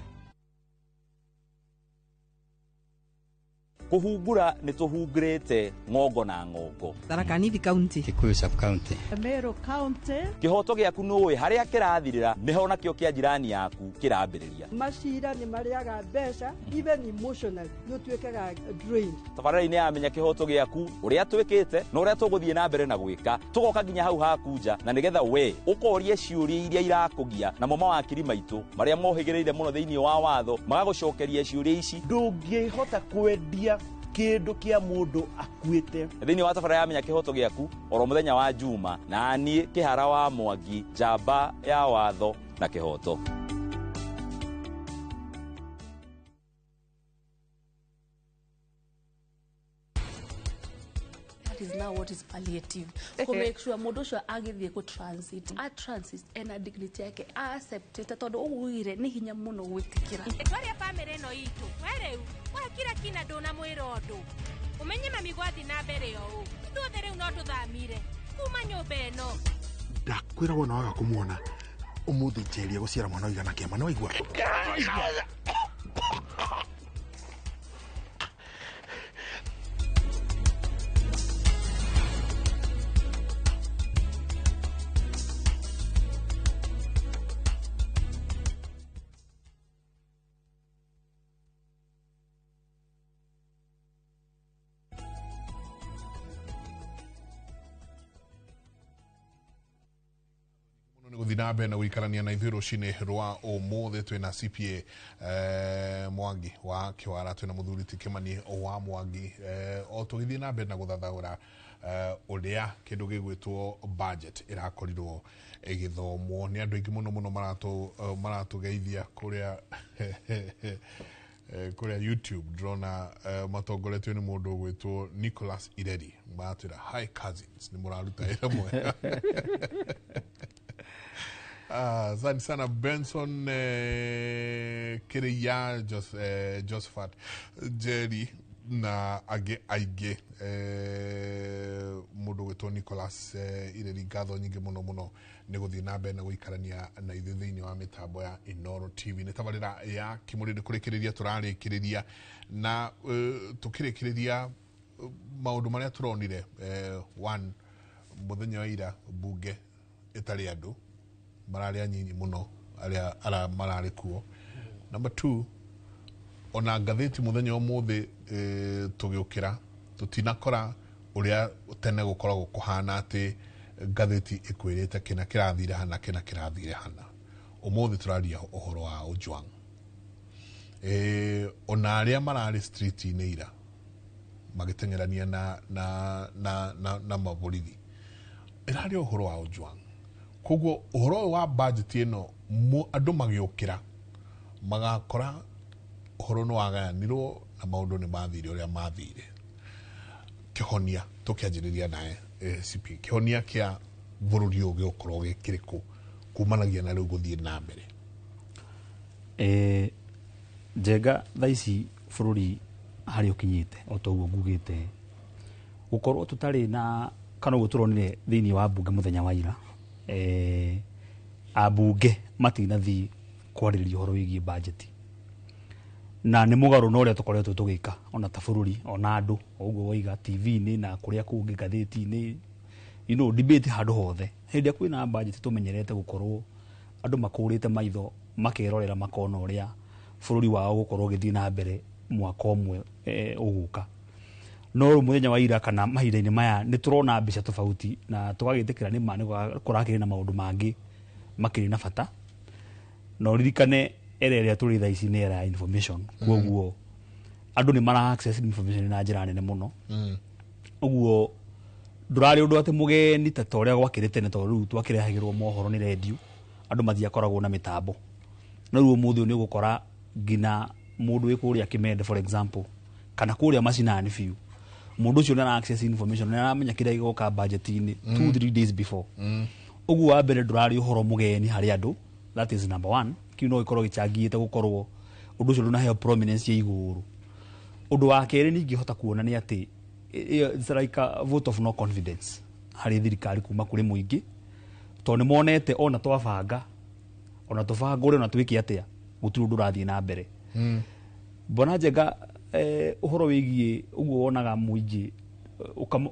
Speaker 22: Kuhungura ni tuhungurite ngongo na ngongo.
Speaker 23: Tharaka Nithi County,
Speaker 22: Kikuyu Sub County,
Speaker 23: Meru County.
Speaker 22: Kihoto giaku nuwe haria kirathirira niho nakio kia jirani yaku kirambiriria.
Speaker 23: Mashira ni mariaga mbeca even emotional yo twekaga drain.
Speaker 22: Tabarĩra-inĩ ya menya kihoto giaku uria twikite na uria tuguthie na mbere na gwika tugoka nginya hau hakunja na nigetha we ukorie ciuria iria irakugia na mama wa kiri maitu maria mohigireire muno thiini wa watho magagucokeria ciuria ici.
Speaker 6: Ndungihota kwendia kindu kia mundu akuite
Speaker 22: thiini wa tabarĩra ya menya kihoto giaku oro muthenya wa Juma na nie Kihara wa Mwangi njamba ya watho na kihoto.
Speaker 24: Is now what is palliative. Ko make sure mundu ucio agithie ku transit a transit ena dignity yake accept tondu ugwire ni hinya muno gwitikira
Speaker 25: etwaria family no itu wereu wa kila kina ndona mwira undu umenye mami gwathi na mbere yo ithuothe riu no tuthamire kuma nyumba ino
Speaker 26: ndakwira wona waga kumuona umuthi njeria guciara mwana igana kiama no igwa
Speaker 1: Guthinambe na guikarania na ithuĩ rũcinĩ rwa ũmũthĩ twĩna CPA Mwangi wa Kiwara, twĩna mũthuri ti Kimani wa Mwangi, o tũgĩthiĩ na mbere na gũthathaũra ũrĩa kĩndũ gĩgwĩtwo budget ĩrakorirwo ĩgĩthomwo nĩ andũ aingĩ mũno maratũgeithia kũrĩa YouTube. Ndĩrona matongoretio nĩ mũndũ ũgwĩtwo Nicholas Ireri, maratwĩra hi cousins, nĩ mũraruta wĩra mwega. Asante sana Benson Kiria, Josephat Jerry na aingĩ mũndũ gwĩtwo Nicholas Ireri, ngatho nyingĩ mũno nĩ gũthiĩ na mbere na gũikarania na ithuĩ thĩinĩ wa mĩtambo ya Inoro TV. Nĩ tabarĩra ya Kimũrĩndĩ kũrĩkĩrĩria tũrarĩkĩrĩria na tũkĩrĩkĩrĩria maũndũ marĩa tũronire. One, mũthenya wa ira mbunge ĩtarĩ andũ mararĩ anyinyi muno aria mararĩ kuo. Number 2, ona ngathĩti mũthenya ũmũthĩ tũgĩũkĩra tũtinakora ũrĩa tene gũkoragwo kũhana atĩ ngathĩti ĩkwĩrĩte kĩna kĩrathire hana kĩna kĩrathire hana. Ũmũthĩ tũraria ũhoro wa Ojwang. Ona arĩa mararĩ street-inĩ ira magĩteng'erania na maborithi, ĩrarĩ ũhoro wa Ojwang. Koguo ũhoro wa budget ĩno andũ magĩũkĩra magakora ũhoro nĩ wagayanirwo na maũndũ nĩ mathire ũrĩa mathire. Kĩhonia tũkĩanjĩrĩria naye CP, kĩhonia kĩa bũrũri ũyũ gĩgũkorwo gĩ kĩrĩkũ kumanagia na rĩu gũthiĩ na mbere?
Speaker 3: Njenga thaa ici bũrũri harĩ ũkinyĩte o ta ũguo ngugĩte, gũkorwo tũtarĩ na kana ũguo tũronire thĩinĩ wa mbunge mũthenya wa ira abunge matinathi kwarĩrĩria ũhoro wĩgiĩ budget na nĩ mũgarũ na ũrĩa tũkoretwo tũgĩka ona ta bũrũri ona andũ ũguo waiga TV-inĩ na kũrĩa kũngĩ ngathĩti-inĩ debate handũ hothe hĩndĩ ĩrĩa kwĩna budget tũmenyerete gũkorwo andũ makũrĩte maitho makerorera makona ũrĩa bũrũri wao gũkorwo ũgĩthiĩ na mbere mwaka ũmwe ũgũka no mũthenya wa ira kana mahinda-inĩ maya nĩ tũrona mbica tofauti na tũgagĩtĩkĩra nĩ ma kũrakĩrĩ na maũndũ mangĩ makĩrĩ na bata na ũririkane ĩrĩa tũrĩ thaa ici nĩ era ya information koguo andũ nĩ mara access information na njĩra nene mũno ũguo ndũrarĩ ũndũ atĩ mũgeni ta ũrĩa gwakĩrĩ tene tondũ rĩu twakĩrehagĩrwo mohoro nĩ radio andũ matiakoragwo na mĩtambo no rĩu ũmũthĩ nĩ ũgũkora nginya mũndũ wĩ kũrĩa Kĩmende for example kana kũrĩa macinani biũ mũndũ ũcio nĩ ara access information nĩ aramenya kĩrĩa gĩgoka budget-inĩ 2-3 days before ũguo wa mbere ndũrarĩ ũhoro mũgeni harĩ andũ that is number 1 kiu no gĩkorwo gĩcangĩte gũkorwo ũndũ ũcio ndũnaheo prominence ya igũrũ ũndũ wa kerĩ ningĩ hota kuona nĩ atĩ it's like a vote of no confidence harĩ thirikari kuma kũrĩ mũingĩ tondũ nĩ monete ona twabanga ona tũbangũre ona twĩke atĩa gũtirĩ ũndũ ũrathiĩ na mbere Bwana Njenga ũhoro wĩgiĩ ũguo wonaga mũingĩ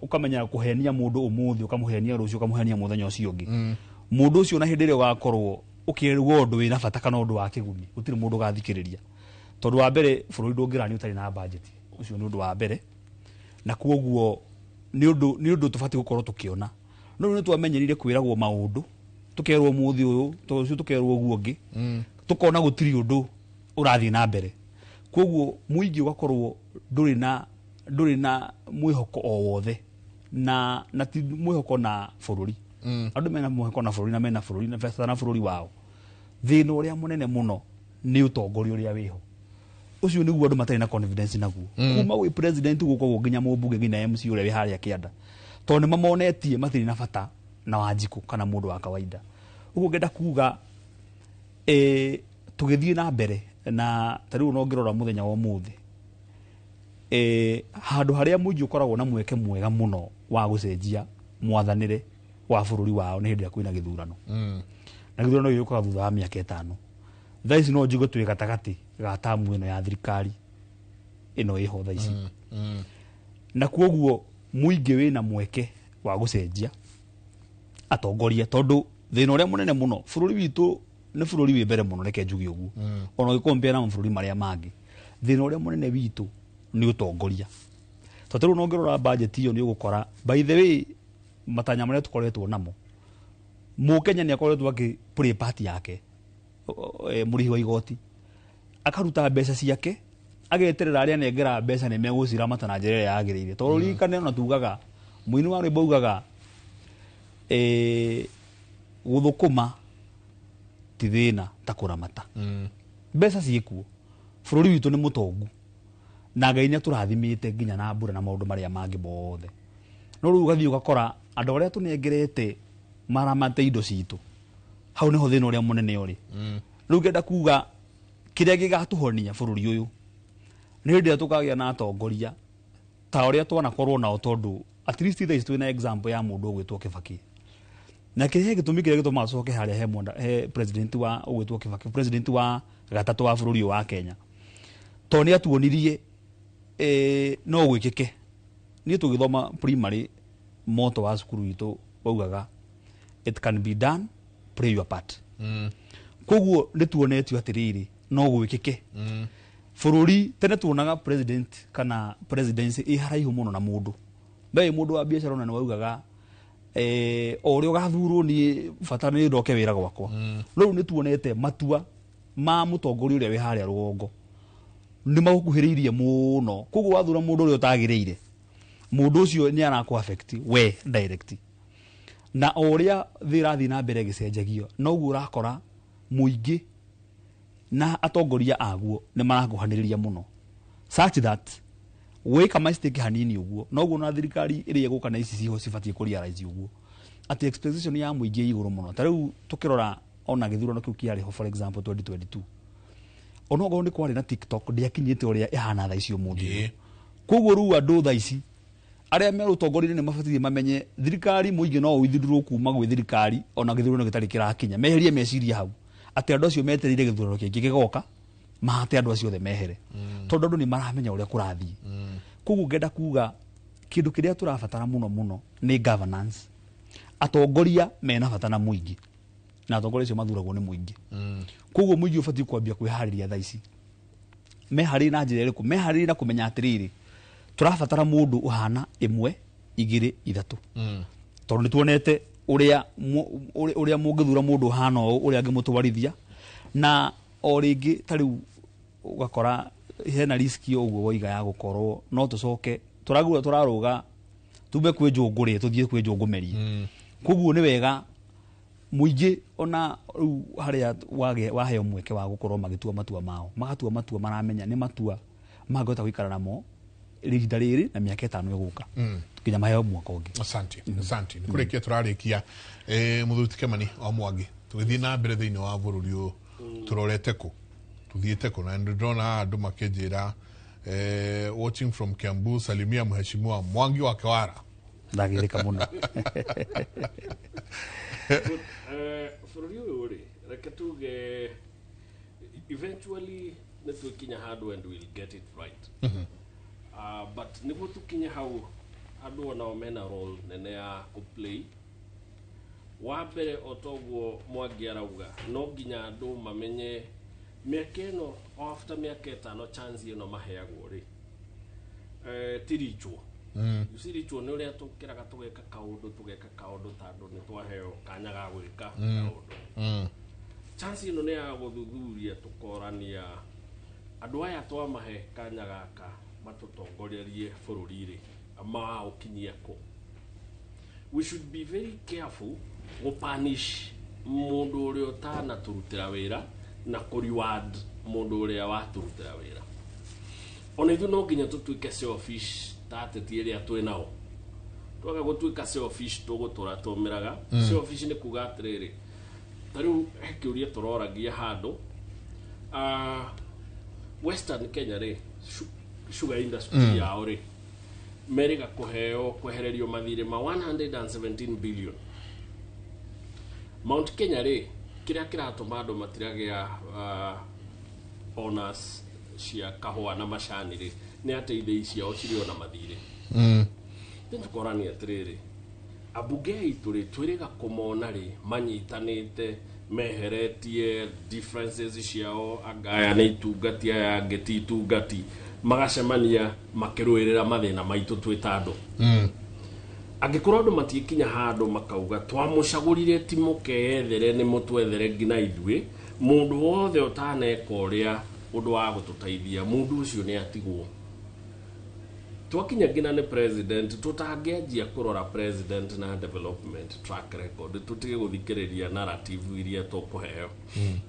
Speaker 3: ũkamenya kũhenia mũndũ ũmũthĩ ũkamũhenia rũciũ ũkamũhenia mũthenya ũcio ũngĩ mũndũ ũcio na hĩndĩ ĩrĩa ũgakorwo ũkĩrwo ũndũ wĩna bata kana ũndũ wa kĩguni gũtirĩ mũndũ ũgathikĩrĩria tondũ wa mbere bũrũri ndũngĩrani ũtarĩ na budget ũcio nĩ ũndũ wa mbere na koguo nĩ ũndũ tũbatiĩ gũkorwo tũkĩona no nĩ twamenyerire kwĩragwo maũndũ tũkerwo mũthĩ ũyũ tũcio tũkerwo ũguo ũngĩ tũkona gũtirĩ ũndũ ũrathiĩ na mbere koguo mũingĩ ũgakorwo ndũrĩ na mwĩhoko o wothe na ti mwĩhoko na bũrũri andũ mena mwĩhoko na bũrũri na mena bũrũri na bũrũri wao thĩna ũrĩa mũnene mũno nĩ ũtongoria ũrĩa wĩho ũcio nĩguo andũ matarĩ na confidence naguo kuma gwĩ president gũkwo nginya mũmbunge nginya MC ũrĩa wĩ harĩa kĩanda tondũ nĩ mamonetie matirĩ na bata na Wanjikũ kana mũndũ wa kawaida ũguo ngenda kuga tũgĩthiĩ na mbere na tarĩu no ngĩrora mũthenya wa ũmũthĩ handũ harĩa mũingĩ ũkoragwo na mweke mwega mũno wa gũcenjia mwathanĩre wa bũrũri wao nĩ hĩndĩ ĩrĩa kwĩna gĩthurano na gĩthurano gĩũkaga thutha wa mĩaka 5 thaa ici no njigo twĩ gatagatĩ ga tamu ĩno ya thirikari ĩno ĩho thaa ici na koguo mũingĩ wĩna mweke wa gũcenjia atongoria tondũ thĩna ũrĩa mũnene mũno bũrũri witũ nĩ bũrũri wĩ mbere mũno reke njuge ũguo ona ũgĩkompea na mabũrũri marĩa mangĩ thĩna ũrĩa mũnene witũ nĩ ũtongoria tondũ rĩu no ngĩrora budget iyo nĩ ũgũkora by the way matanya marĩa tũkoretwo namo Mũkenya nĩ akoretwo play part yake mũrĩhi wa igoti akaruta mbeca ciake ageterera arĩa nengera mbeca nĩ megũciramata na njĩra ĩrĩa yagĩrĩire tondũ ririkane ona tugaga mũini wa rwĩmbo ugaga gũthũkũma ti thĩna ta kũramata mbeca ciĩkuo bũrũri witũ nĩ mũtongu na Ngai nĩ tũrathimĩte nginya na mbura na maũndũ marĩa mangĩ mothe no rĩu ũgathiĩ ũgakora andũ arĩa tũnengerete maramate indo citũ hau nĩho thĩna ũrĩa mũnene ũrĩ rĩu ngenda kuga kĩrĩa gĩgatũhonia bũrũri ũyũ nĩ hĩndĩ ĩrĩa tũkagĩa na atongoria ta ũrĩa twanakorwo nao tondũ at least thaa ici twĩna example ya mũndũ ũgwĩtwo Kĩbakĩ na kĩrĩa gĩtũmi kĩrĩa gĩtũmaga tũcoke harĩa he president wa ũgwĩtwo Kĩbakĩ president wa gatatũ wa bũrũri ũyũ wa Kenya tondũ nĩ atuonirie no gwĩkĩke niĩ tũgĩthoma primary moto wa cukuru witũ waugaga it can be done play your part koguo nĩ tuonetio atĩrĩrĩ no gwĩkĩke bũrũri tene tuonaga president kana presidency ĩ haraihu mũno na mũndũ mbere mũndũ wa biacara ona nĩ waugaga o ũrĩa ũgathurwo niĩ bata nĩ ndoke wĩra gwakwa rĩu nĩ tuonete matua ma mũtongoria ũrĩa wĩ harĩa rũgongo nĩ magũkuhĩrĩirie mũno koguo wathura mũndũ ũrĩa ũtagĩrĩire mũndũ ũcio nĩ arakũ affect we direct na ũrĩa thirathiĩ na mbere gĩcenjagio noguo ũrakora mũingĩ na atongoria aguo nĩ marakuhanĩrĩria mũno such that wĩka mistake hanini ũguo noguo na thirikari ĩrĩa ĩgũka na ici ciho cibatiĩ kũrealize ũguo at expectation ya mũingĩ igũrũ mũno ta rĩu tũkĩrora ona gĩthurano kĩu kĩarĩho for example 2022 ona okorwo nĩ kwarĩ na TikTok ndĩakinyĩte ũrĩa ĩhana thaa icio mũndũ koguo rĩu andũ thaa ici aria me utongoria ni mabatirie mamenye thirikari muingi no withirwo kuma gwi thirikari ona githurano gitari kirakinya meherie meciria hau ati andu acio meterire githurano kingi gigoka mahate andu acio the mehere tondu andu ni maramenya uria kurathii koguo ngenda kuga kindu kiria turabatara muno ni governance atongoria mena batana muingi na atongoria acio mathuragwo ni muingi koguo muingi ubatie kwambia kwihariria thaa ici mehari na njira iriku mehari na kumenya atiriri turabatara mundu uhana 1 2 3 tondu nituonete uria mungithura mundu uhana uria angimutwarithia na o ringi tariu ugakora hena riski uguo woiga ya gukorwo no tucoke turaruga tume kwi njunguri tuthie kwi njungumerie koguo ni wega muingi ona haria waheo mweke wa gukorwo magitua matua mao magatua matua maramenya ni matua mangota guikara namo ihinda riri na miaka 5 iguka tukinya maheo mwaka ungi.
Speaker 1: Asante nikurikia turarikia muthuti Kimani o Mwangi tugithie na mbere thiini wa bururi u turorete ku tuthiete ku na ndona andu makijira watching from Kiambu salimia mheshimiwa Mwangi wa Kiwara
Speaker 3: ndagirika muno
Speaker 2: bururi u ri reke tuge eventually netukinya handu and we'll get it right but niguo tukinye hau andu ona mena role nene ya kuplay wa mbere otoguo Mwangi arauga no nginya andu mamenye miaka ino after miaka 5 chance ino maheagwo ri tirichwo usirichwo ni uria tukiraga tugeka kaundu tandu ni twaheo kanya ga gwika kaundu chance ino ni ya guthuthuria tukorania andu aya twamahe kanya gaka matutongorerie bururi ri ama ukinyia ko we should be very careful to punish mundu uria utana turutira wira na ku reward mundu uria waturutira wira ona ithu no nginya tutuike selfish tateti iria twinao twaga gutuika selfish tugutura tumiraga selfish ni kuga atiriri tariu hekiuria turoragia handu Western Kenya ri sugar industry yao ri meriga kuheo kwehererio mathire ma 117 billion Mount Kenya ri kiria kiratuma andu matiragia owners cia kahua na macani ri ni ateithia icio cirio na mathire tukorani atiriri abunge itu ri twiriga kumona ri manyitanite meheretie differences ciao agaya ni tungati ya ngeti tungati magacemania makiruirira mathina maitu twitandu angikorwo andu matikinya handu makauga twamucagurire timukeethere ni mutwethere ngina ithwe mundu wothe utaneka uria undu wa gututeithia mundu ucio ni atigwo twakinya ngina ni president tutangianjia kurora president na development track record tutige guthikiriria narrative iria tukuheo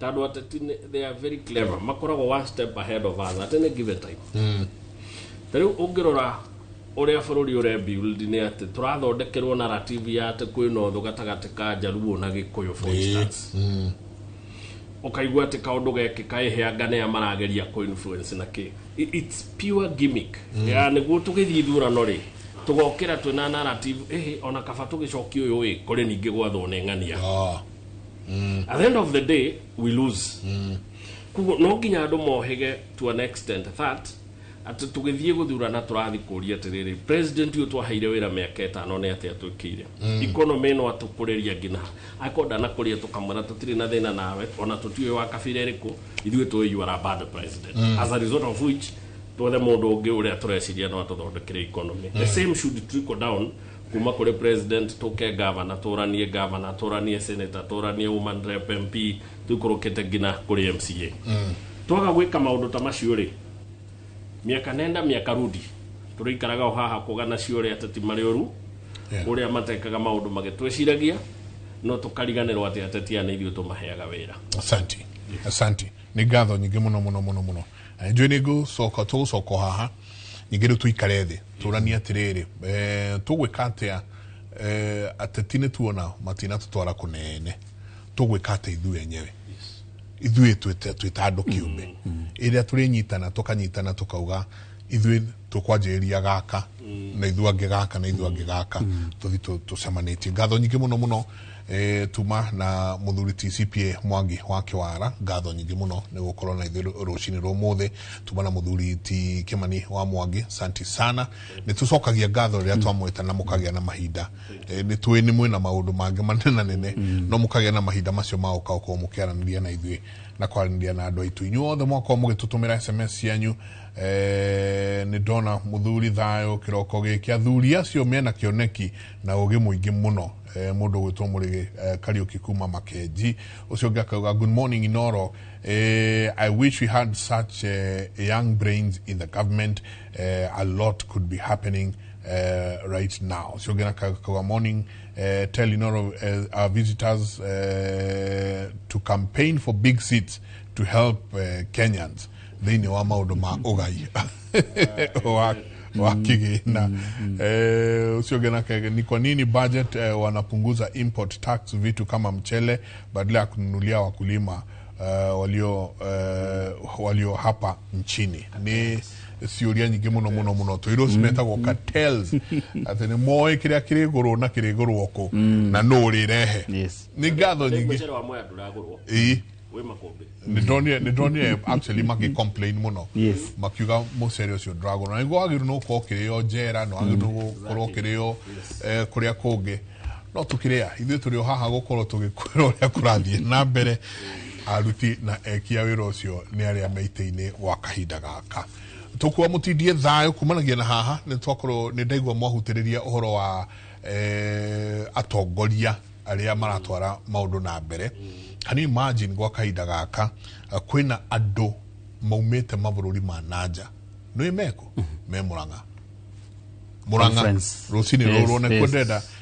Speaker 2: tandu ateti they are very clever makoragwo one step ahead of us at any given time tariu ungirora uria bururi ure build ni ati turathondekerwo narrative ya ati kwina uthu gatagati ka Jaluo na Gikuyu for instance ukaigua ati kaundu geke kaiheanga ya marageria ko influence na ki it's pure gimmick ya niguo tugithii thurano ri tugokira twina narrative ona kaba tugicokio uyu wi kuri ningi gwathwo ne ng'ania at the end of the day we lose kugo no nginya andu mohege to an extent that ati tugithie guthurana turathi kuria atiriri president uyu twaheire wira miaka 5 ne ati atwikire economy no atukuriria ngina akonda na kuria tukamwira tutiri na thina nawe ona tutiwe wa kabira iriku ithuĩ tũĩ you are a bad president as a result of which twethe mũndũ ũngĩ ũrĩa tũreciria no atũthondekere economy the same should trickle down kuma kũrĩ president tũke governor tũranie senator tũranie woman rep MP tũkũrũkĩte ngina kũrĩ MCA twaga gwĩka maũndũ ta macio rĩ miaka nenda miaka rudi tũrĩikaraga o haha kũgana ciũrĩa ateti marĩ ũru ũrĩa matekaga maũndũ magĩtwĩciragia no tukariganirwo ati ateti ana ithuĩ tũmaheaga wĩra.
Speaker 1: Asante ni ngatho nyingĩ mũno njũĩ nĩ tũgũcoka haha nyingĩ rĩu tũikare thĩ tũranie atirĩrĩ tũgwĩka atĩa ateti nĩ tuona matina tũtwara kũnene tũgwĩka atĩa ithuĩ enyewe ithuĩ twĩta andũ kĩũmbe ĩrĩa tũrĩnyitana tũkanyitana tũkauga ithuĩ tukwanjiria gaka na ithuange gaka na ithuange gaka tuthi tucemanitie ngatho nyingi muno tuma na muthuri TCPA Mwangi wa Kiwara ngatho nyingi muno ni gukorwo na ithu rucini rumuthe tuma na muthuri ti Kimani wa Mwangi santi sana ni tucokagia ngatho ria twamwita na mukagia na mahinda ni twi ni mwina maundu mangi manene no mukagia na mahinda macio mauka uko mukiaraniria na ithui na kwaranĩria na andũ aitũ inyuothe mwako mũgĩtũtũmĩra SMS cianyu nĩ ndona mũthuri thayũ kĩroko gĩkĩ athuri acio mena kĩoneki na ũgĩ mũingĩ mũno mũndũ gwĩtwo Mũrĩgĩ Kariũki kuma Makenji ũcio ũngĩ akauga good morning Inoro I wish we had such young brains in the government a lot could be happening right now. So gonna go morning tell Inoro our visitors to campaign for big seats to help Kenyans. They know maundu ma ogai wa kigina. Sio gena ni kwa nini budget wanapunguza import tax vitu kama mchele badala ya kununulia wakulima walio hapa nchini. Ni siuria nyingi muno twiro cimetagwo cartels ati ni moe kiria kiri guru na kiri guru oko na no rirehe ni ngatho nyingi we makombe ni donye actually maki complain muno makiuga mucerio cio dragon na ngo agiru no ko kirio njera no agiru korwo kirio kuria kungi no tukiria ithu turi haha gukorwo tugikwira uria kurathie na mbere aruti na ekia wira ucio ni aria meite-ini wa kahinda gaka tukwa mutindie thayo kumanagia na haha ni twakorwo ni ndaigwa mwahutiriria uhoro wa atongoria aria maratwara maundu na mbere. Can you imagine gwa kahinda gaka kwina andu maumite mabururi ma nanja no imeko me Murang'a rucini ruru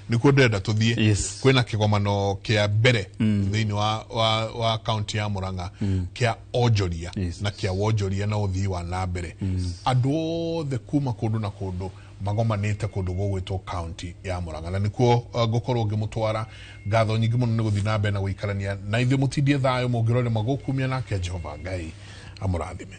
Speaker 1: ni kwendeda tuthie kwina kigomano kia mbere thiini wa county ya Murang'a kia onjoria na kia wonjoria na uthii wa na mbere andu othe kuma kundu na kundu magomanite kundu gwitwo county ya Murang'a na nikuo ngukorwo ngimutwara ngatho nyingi muno ni guthii na mbere na guikarania na ithuĩ mutindie thayo mungirore magukumia nake Jehova Ngai amurathime.